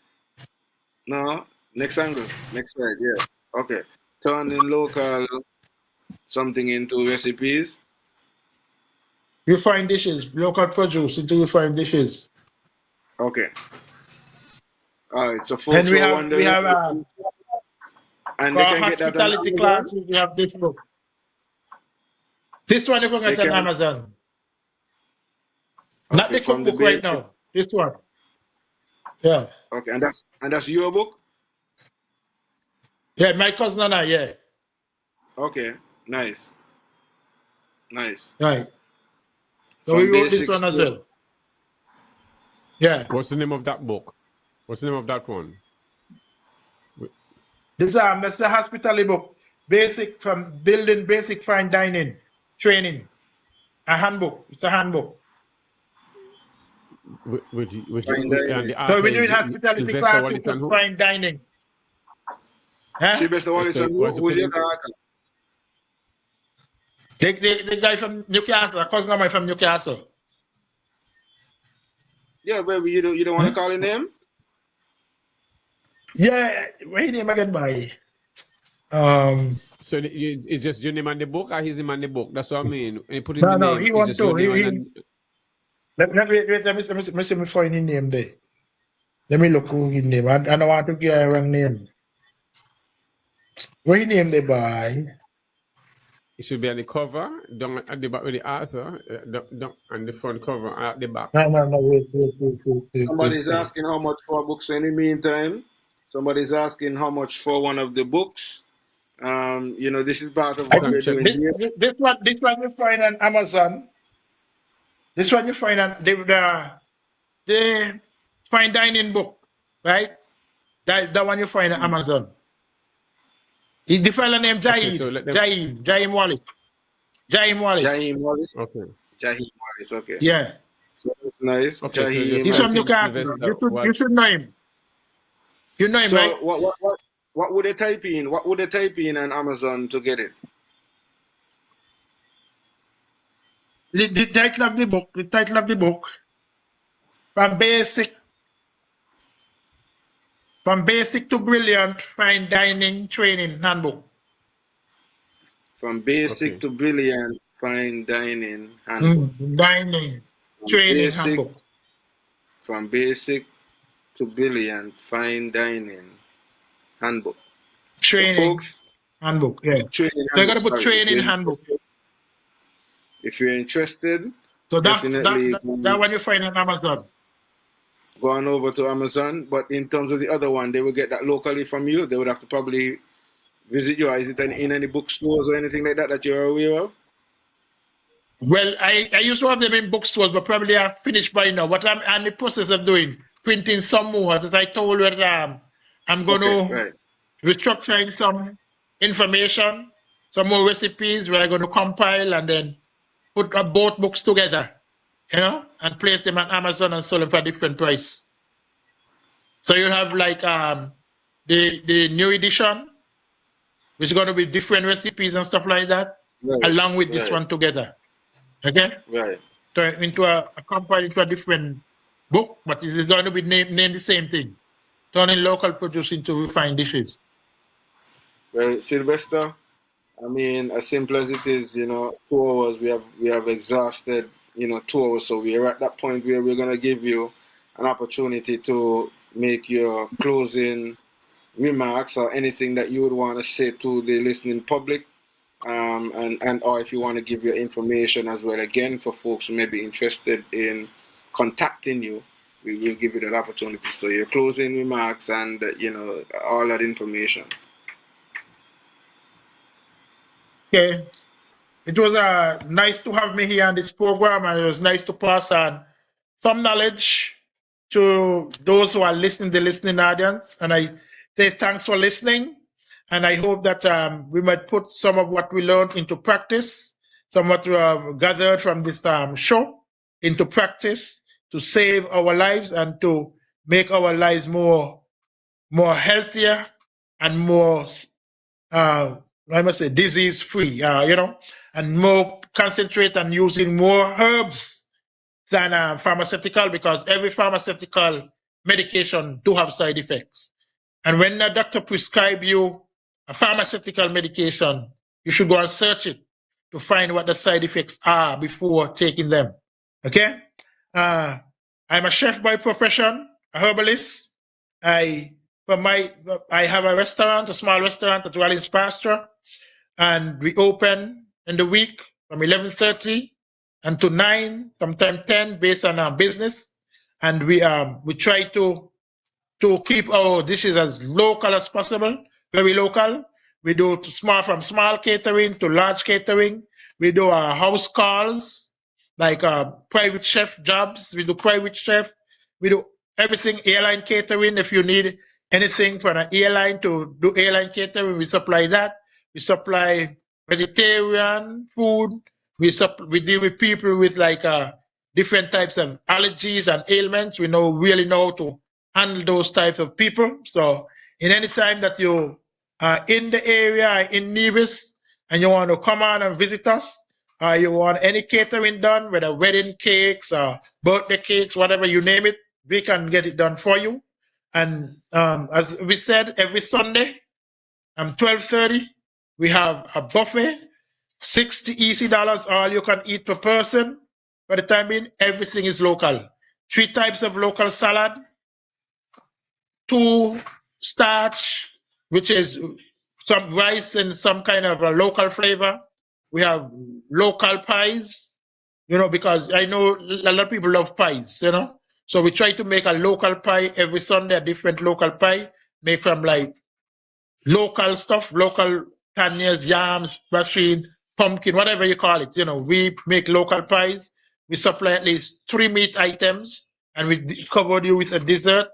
Speaker 3: No. Next angle. Next side. Yeah. Okay. Turn in local something into recipes.
Speaker 4: Refined dishes, local produce into refined dishes.
Speaker 3: Okay. All right. So
Speaker 4: Then
Speaker 3: folks who are
Speaker 4: we
Speaker 3: wondering,
Speaker 4: have
Speaker 3: and
Speaker 4: for
Speaker 3: they
Speaker 4: our
Speaker 3: can get that on
Speaker 4: hospitality
Speaker 3: Amazon.
Speaker 4: classes, we have this book. This one you can
Speaker 3: They
Speaker 4: get on
Speaker 3: can.
Speaker 4: Amazon. Not
Speaker 3: Okay.
Speaker 4: the
Speaker 3: From the
Speaker 4: cookbook right
Speaker 3: basic.
Speaker 4: now. This one. Yeah.
Speaker 3: Okay. And that's your book.
Speaker 4: Yeah, my cousin and I, yeah.
Speaker 3: Okay. Nice.
Speaker 4: Right. So we
Speaker 3: From
Speaker 4: wrote this
Speaker 3: basics
Speaker 4: one as
Speaker 3: to
Speaker 4: well. Yeah.
Speaker 2: What's the name of that book? What's the name of that one?
Speaker 4: This that's the hospitality book. Basic from building basic fine dining training. A handbook. It's a handbook.
Speaker 3: fine
Speaker 2: And
Speaker 3: dining.
Speaker 2: the
Speaker 4: So
Speaker 2: author
Speaker 4: we're doing
Speaker 2: is
Speaker 4: hospitality
Speaker 2: Sylvester
Speaker 4: classes
Speaker 2: Wallace and
Speaker 4: with
Speaker 2: who?
Speaker 4: fine dining. Huh?
Speaker 3: Sylvester Wallace and
Speaker 2: What's the
Speaker 3: who's your
Speaker 2: name?
Speaker 3: daughter?
Speaker 4: The guy from Newcastle, a cousin of mine from Newcastle.
Speaker 3: Yeah, baby, you don't want to call his name?
Speaker 4: Yeah, what his name again by?
Speaker 2: So it's just your name on the book or his name on the book? That's what I mean. When you put in the
Speaker 4: No,
Speaker 2: name,
Speaker 4: he
Speaker 2: it's
Speaker 4: want
Speaker 2: just your
Speaker 4: to.
Speaker 2: name
Speaker 4: He let me see me find his name there. Let me look who his name. I don't want to give a wrong name. What his name there by?
Speaker 2: it should be on the cover, down at the back with the author, down on the front cover at the back.
Speaker 4: No, wait.
Speaker 3: Somebody's asking how much for a book. So in the meantime, somebody's asking how much for one of the books. This is part of
Speaker 2: You
Speaker 3: what
Speaker 2: can
Speaker 3: we're
Speaker 2: check.
Speaker 3: doing here.
Speaker 4: This one you find on Amazon. This one you find on the fine dining book, right? That one you find on Amazon. Is the fella named
Speaker 2: Okay, so let them.
Speaker 4: Jaim Wallace. Jaim Wallace.
Speaker 3: Jaheim Wallace.
Speaker 2: Okay.
Speaker 3: Jaheim Wallace, okay.
Speaker 4: Yeah.
Speaker 3: So that's nice.
Speaker 2: Okay, so
Speaker 3: Jaheim.
Speaker 2: just
Speaker 4: He's
Speaker 3: And
Speaker 4: from
Speaker 2: type in
Speaker 4: Newcastle.
Speaker 2: Sylvester
Speaker 4: You should know him. You know him,
Speaker 3: so
Speaker 4: right?
Speaker 3: what would they type in? What would they type in on Amazon to get it?
Speaker 4: The title of the book, from basic to brilliant fine dining training handbook.
Speaker 3: From basic
Speaker 2: Okay.
Speaker 3: to brilliant fine dining handbook.
Speaker 4: Dining
Speaker 3: From
Speaker 4: training
Speaker 3: basic
Speaker 4: handbook.
Speaker 3: From basic to brilliant fine dining handbook. So
Speaker 4: Training
Speaker 3: folks,
Speaker 4: handbook, yeah.
Speaker 3: training
Speaker 4: So you
Speaker 3: handbook.
Speaker 4: gotta put
Speaker 3: Sorry.
Speaker 4: training handbook.
Speaker 3: If you're interested,
Speaker 4: So
Speaker 3: definitely
Speaker 4: that one you find on Amazon.
Speaker 3: go on over to Amazon. But in terms of the other one, they will get that locally from you. They would have to probably visit you. Is it in any bookstores or anything like that you're aware of?
Speaker 4: Well, I used to have them in bookstores, but probably are finished by now. What I'm in the process of doing, printing some more. As I told you, I'm going to
Speaker 3: Right.
Speaker 4: restructuring some information, some more recipes we're going to compile and then put both books together, and place them on Amazon and sell them for a different price. So you'll have like the new edition, which is going to be different recipes and stuff like that,
Speaker 3: Right.
Speaker 4: along with this one together. Okay?
Speaker 3: Right.
Speaker 4: Turn into a compile into a different book, but it's going to be named the same thing. Turning local produce into refined dishes.
Speaker 3: Well, Sylvester, I mean, as simple as it is, 2 hours, we have exhausted, 2 hours. So we are at that point where we're going to give you an opportunity to make your closing remarks or anything that you would want to say to the listening public. And or if you want to give your information as well, again, for folks who may be interested in contacting you, we will give you that opportunity. So your closing remarks and, all that information.
Speaker 4: Okay. It was nice to have me here on this program, and it was nice to pass on some knowledge to those who are listening, the listening audience. And I say thanks for listening. And I hope that we might put some of what we learned into practice somewhat we have gathered from this show into practice to save our lives and to make our lives more healthier and more I must say disease free, and more concentrate on using more herbs than pharmaceutical, because every pharmaceutical medication do have side effects. And when a doctor prescribe you a pharmaceutical medication, you should go and search it to find what the side effects are before taking them. Okay? I'm a chef by profession, a herbalist. I have a restaurant, a small restaurant at Rollins Pasture, and we open in the week from 11:30 until 9, sometimes 10, based on our business. And we try to keep our dishes as local as possible, very local. We do from small catering to large catering. We do our house calls, like private chef jobs. We do private chef. We do everything airline catering. If you need anything from an airline to do airline catering, we supply that. We supply vegetarian food. We deal with people with like different types of allergies and ailments. We really know how to handle those types of people. So in any time that you are in the area, in Nevis, and you want to come on and visit us, or you want any catering done, whether wedding cakes or birthday cakes, whatever you name it, we can get it done for you. And as we said, every Sunday, 12:30, we have a buffet, $60 easy, all you can eat per person. By the time being, everything is local. 3 types of local salad, 2 starch, which is some rice and some kind of a local flavor. We have local pies, because I know a lot of people love pies, So we try to make a local pie every Sunday, a different local pie, made from like local stuff, local panniers, yams, machine, pumpkin, whatever you call it. We make local pies. We supply at least 3 meat items, and we cover you with a dessert,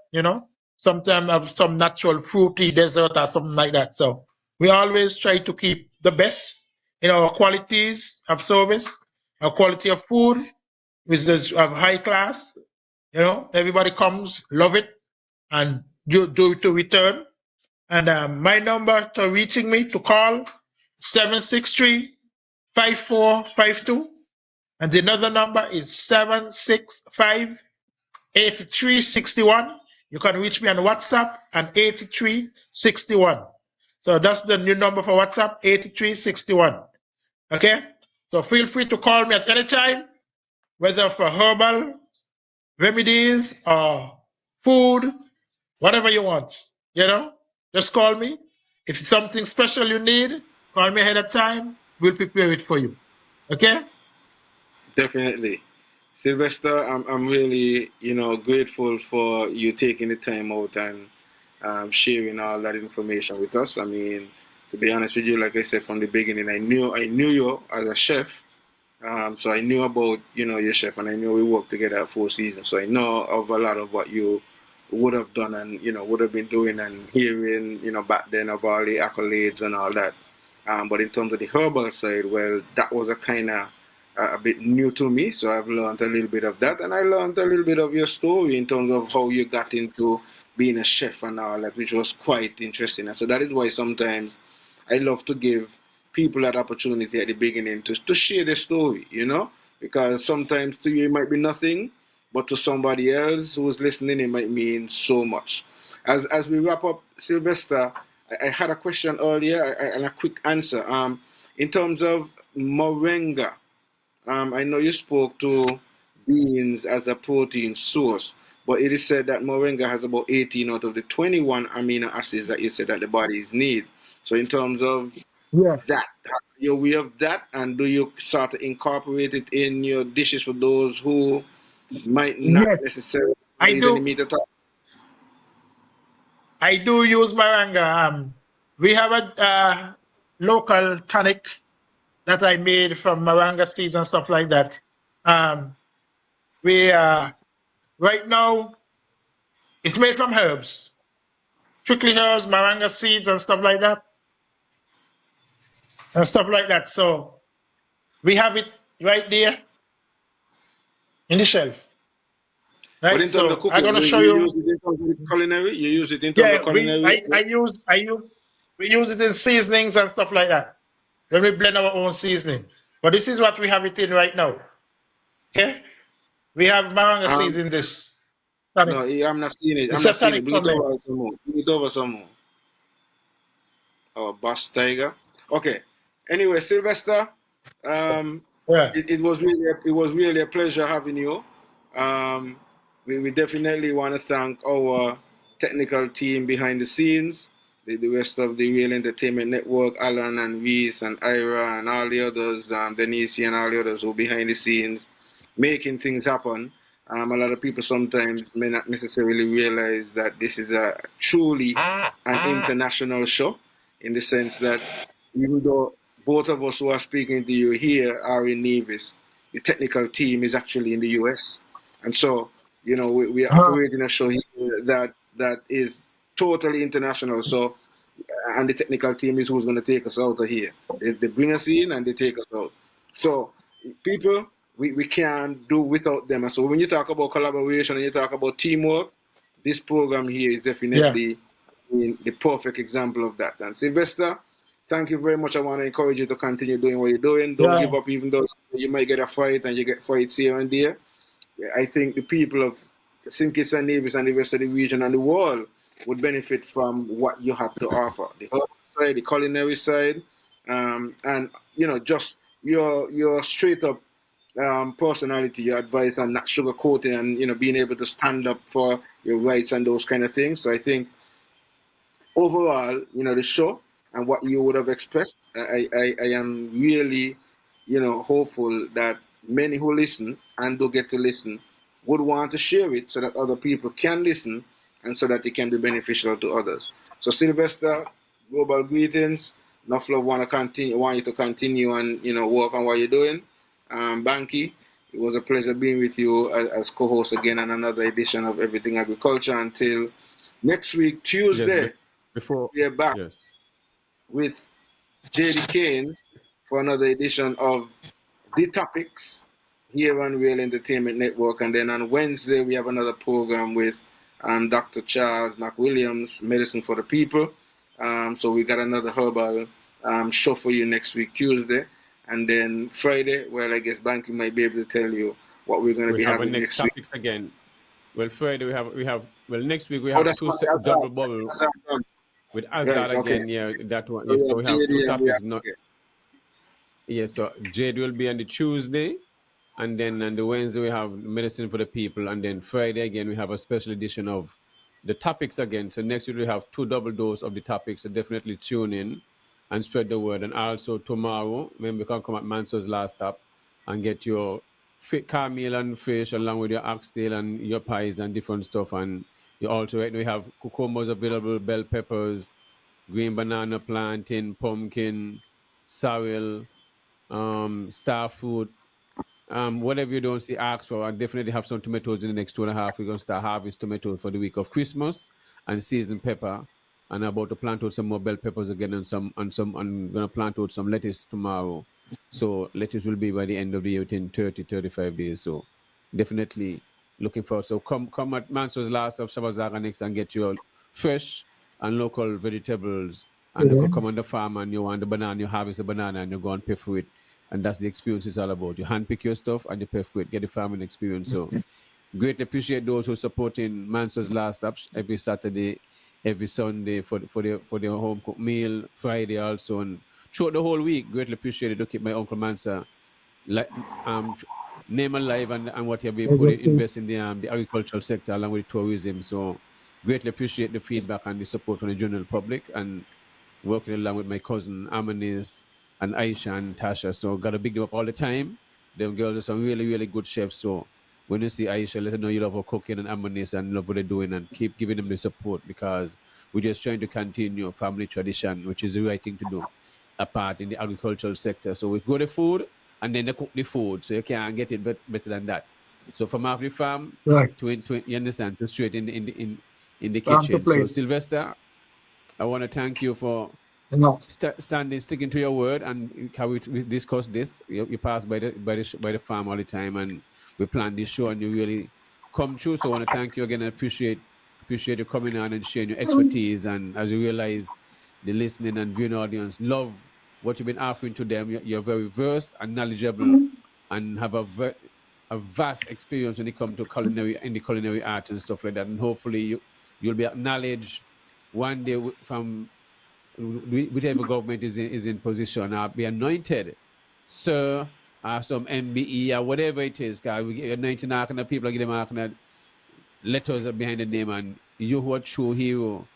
Speaker 4: Sometimes have some natural fruity dessert or something like that. So we always try to keep the best in our qualities of service, our quality of food, which is of high class. Everybody comes, love it, and you do it to return. And my number to reaching me to call 763-5452. And the other number is 765-8361. You can reach me on WhatsApp and 8361. So that's the new number for WhatsApp, 8361. Okay? So feel free to call me at any time, whether for herbal remedies or food, whatever you want. Just call me. If it's something special you need, call me ahead of time. We'll prepare it for you. Okay?
Speaker 3: Definitely. Sylvester, I'm really, grateful for you taking the time out and sharing all that information with us. I mean, to be honest with you, like I said from the beginning, I knew you as a chef. So I knew about, your chef, and I knew we worked together at Four Seasons. So I know of a lot of what you would have done and, would have been doing and hearing, back then of all the accolades and all that. But in terms of the herbal side, well, that was a kind of a bit new to me, so I've learned a little bit of that, and I learned a little bit of your story in terms of how you got into being a chef and all that, which was quite interesting. And so that is why sometimes I love to give people that opportunity at the beginning to share their story, because sometimes to you it might be nothing, but to somebody else who's listening it might mean so much. As we wrap up, Sylvester, I had a question earlier and a quick answer. In terms of moringa, I know you spoke to beans as a protein source, but it is said that moringa has about 18 out of the 21 amino acids that you said that the bodies need. So in terms of
Speaker 4: Yeah.
Speaker 3: that, you're aware of that, and do you sort of incorporate it in your dishes for those who might not
Speaker 4: Yes,
Speaker 3: necessarily
Speaker 4: I
Speaker 3: need any
Speaker 4: do.
Speaker 3: meat at all?
Speaker 4: I do use moringa. We have a local tonic that I made from moringa seeds and stuff like that. We right now it's made from herbs, strictly herbs, moringa seeds and stuff like that, So we have it right there in the shelf.
Speaker 3: But
Speaker 4: Right,
Speaker 3: in terms of
Speaker 4: so I'm
Speaker 3: cooking,
Speaker 4: gonna show
Speaker 3: you
Speaker 4: you.
Speaker 3: use it in terms of culinary. You use it in terms of
Speaker 4: Yeah,
Speaker 3: culinary.
Speaker 4: we use it in seasonings and stuff like that. When we blend our own seasoning. But this is what we have it in right now. Okay, we have maranga seeds in this. Tonic.
Speaker 3: No, I'm not seeing it. I'm
Speaker 4: It's a
Speaker 3: not seeing it.
Speaker 4: tonic
Speaker 3: Bring it
Speaker 4: from there.
Speaker 3: over some more. Bring it over some more. Oh, Boss Tiger. Okay. Anyway, Sylvester,
Speaker 4: Yeah.
Speaker 3: it was really a pleasure having you. We definitely want to thank our technical team behind the scenes, the rest of the Real Entertainment Network, Alan and Reese and Ira and all the others, Denise and all the others who are behind the scenes making things happen. A lot of people sometimes may not necessarily realize that this is a truly an international show, in the sense that even though both of us who are speaking to you here are in Nevis, the technical team is actually in the US. And so, we are operating a show here that is totally international. So, and the technical team is who's going to take us out of here. They bring us in and they take us out. So, people, we can't do without them. And so, when you talk about collaboration and you talk about teamwork, this program here is definitely the perfect example of that. And Sylvester, thank you very much. I want to encourage you to continue doing what you're doing. Don't give up, even though you might get a fight and you get fights here and there. I think the people of St. Kitts and Nevis and the rest of the region and the world would benefit from what you have to offer. The herbal side, the culinary side, and just your straight up personality, your advice, and not sugarcoating, and being able to stand up for your rights and those kind of things. So I think overall, the show and what you would have expressed, I am really, hopeful that many who listen and do get to listen would want to share it so that other people can listen and so that it can be beneficial to others. So Sylvester, global greetings. Enough love want you to continue and work on what you're doing. Bankie, it was a pleasure being with you as co-host again on another edition of Everything Agriculture. Until next week, Tuesday.
Speaker 2: Before
Speaker 3: we are back with JD Keynes for another edition of The Topics here on Real Entertainment Network. And then on Wednesday, we have another program with Dr. Charles McWilliams, Medicine for the People. So we got another herbal show for you next week, Tuesday. And then Friday, well, I guess Bankie might be able to tell you what we're going to be having next week.
Speaker 2: Topics again. Well, Friday next week we have double bubble. With Asgard again, that one. So we have two topics. So Jade will be on the Tuesday, and then on the Wednesday we have Medicine for the People, and then Friday again we have a special edition of the topics again. So next week we have 2 double dose of the topics. So definitely tune in and spread the word. And also tomorrow, maybe you can come at Manso's Last Stop and get your caramel and fish along with your oxtail and your pies and different stuff. And you also we have cucumbers available, bell peppers, green banana, plantain, pumpkin, sorrel, star fruit, whatever you don't see, ask for. I definitely have some tomatoes in the next 2.5. We're gonna start harvest tomatoes for the week of Christmas and seasoned pepper. And I'm about to plant out some more bell peppers again and I'm gonna plant out some lettuce tomorrow. So lettuce will be by the end of the year within 30-35 days. So definitely looking forward. So come at Manso's Last of Shabazaga next and get your fresh and local vegetables. And you can come on the farm and you want the banana, you harvest the banana and you go and pay for it. And that's the experience it's all about. You handpick your stuff and you pay for it, get the farming experience. So greatly appreciate those who are supporting Manso's Last Stops every Saturday, every Sunday for their home cooked meal, Friday also, and throughout the whole week. Greatly appreciate it to keep my Uncle Mansa name alive and what have been invest in the agricultural sector along with tourism. So greatly appreciate the feedback and the support from the general public, and working along with my cousin Amanis and Aisha and Tasha. So gotta big them up all the time. Them girls are some really, really good chefs. So when you see Aisha, let her know you love her cooking, and Amanis and love what they're doing, and keep giving them the support, because we're just trying to continue family tradition, which is the right thing to do, apart in the agricultural sector. So we grow the food and then they cook the food. So you can't get it better than that. So from off the farm, you understand, to straight in the kitchen. So Sylvester, I want to thank you for
Speaker 4: No.
Speaker 2: standing, sticking to your word, and how we discuss this. You pass by the farm all the time, and we plan this show, and you really come true. So I want to thank you again and appreciate you coming on and sharing your expertise. And as you realize, the listening and viewing audience love what you've been offering to them. You're very versed and knowledgeable, and have a vast experience when it comes to culinary art and stuff like that. And hopefully you'll be acknowledged one day from whichever government is in position, be anointed, sir, or some MBE or whatever it is. Because we get anointing, people are getting letters behind the name, and you who are true hero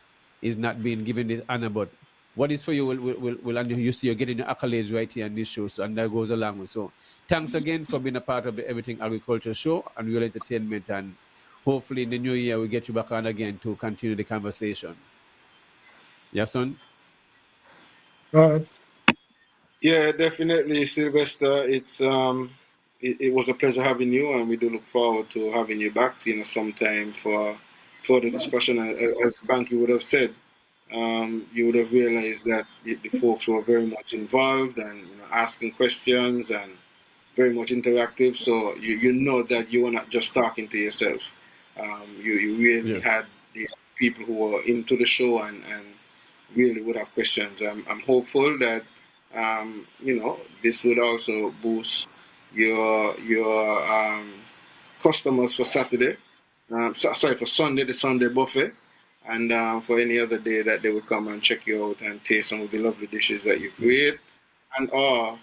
Speaker 2: is not being given this honor. But what is for you will and you see you're getting your accolades right here on this show. So, and that goes along with. So thanks again for being a part of the Everything Agriculture show and Real Entertainment, and hopefully in the new year we get you back on again to continue the conversation. Yahsonn?
Speaker 3: Yeah, definitely, Sylvester. It was a pleasure having you, and we do look forward to having you back. Sometime for further discussion. As Bankie would have said, you would have realized that the folks were very much involved and asking questions and very much interactive. So you know that you were not just talking to yourself. You really had the people who were into the show and really would have questions. I'm hopeful that this would also boost your customers for Saturday. For Sunday, the Sunday buffet, and for any other day that they will come and check you out and taste some of the lovely dishes that you create, and or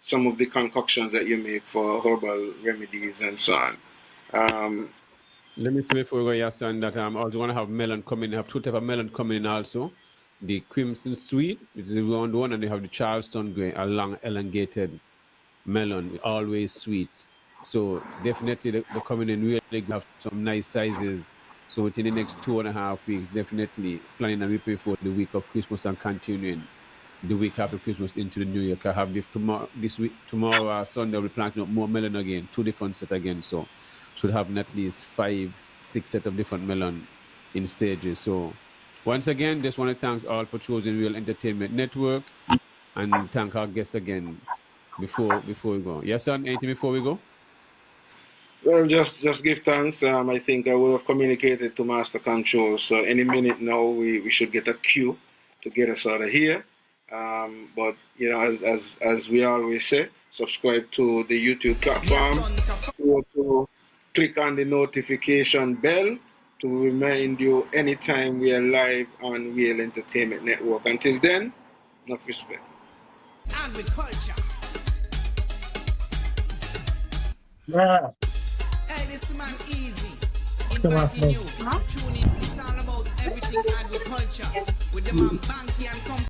Speaker 3: some of the concoctions that you make for herbal remedies and so on.
Speaker 2: Let me say before we go, Yahsonn, that I also want to have melon coming. I have two types of melon coming in also. The Crimson Sweet, which is the round one, and they have the Charleston Grey, a long elongated melon, always sweet. So definitely they're coming in really have some nice sizes. So within the next 2.5 weeks, definitely planning and preparing for the week of Christmas and continuing the week after Christmas into the New Year. I have tomorrow Sunday we're planting up more melon again, 2 different sets again. So should have at least 5-6 sets of different melon in stages. So once again, just want to thank all for choosing Real Entertainment Network, and thank our guests again before we go. Yahsonn, anything before we go?
Speaker 3: Well, just give thanks. I think I would have communicated to Master Control, so any minute now we should get a cue to get us out of here. But as we always say, subscribe to the YouTube platform. To click on the notification bell to remind you anytime we are live on Real Entertainment Network. Until then, enough respect.
Speaker 1: Agriculture.
Speaker 4: Yeah.
Speaker 1: Hey, this man easy. Inviting you to tune in. It's all about everything agriculture with the man Bankie and company.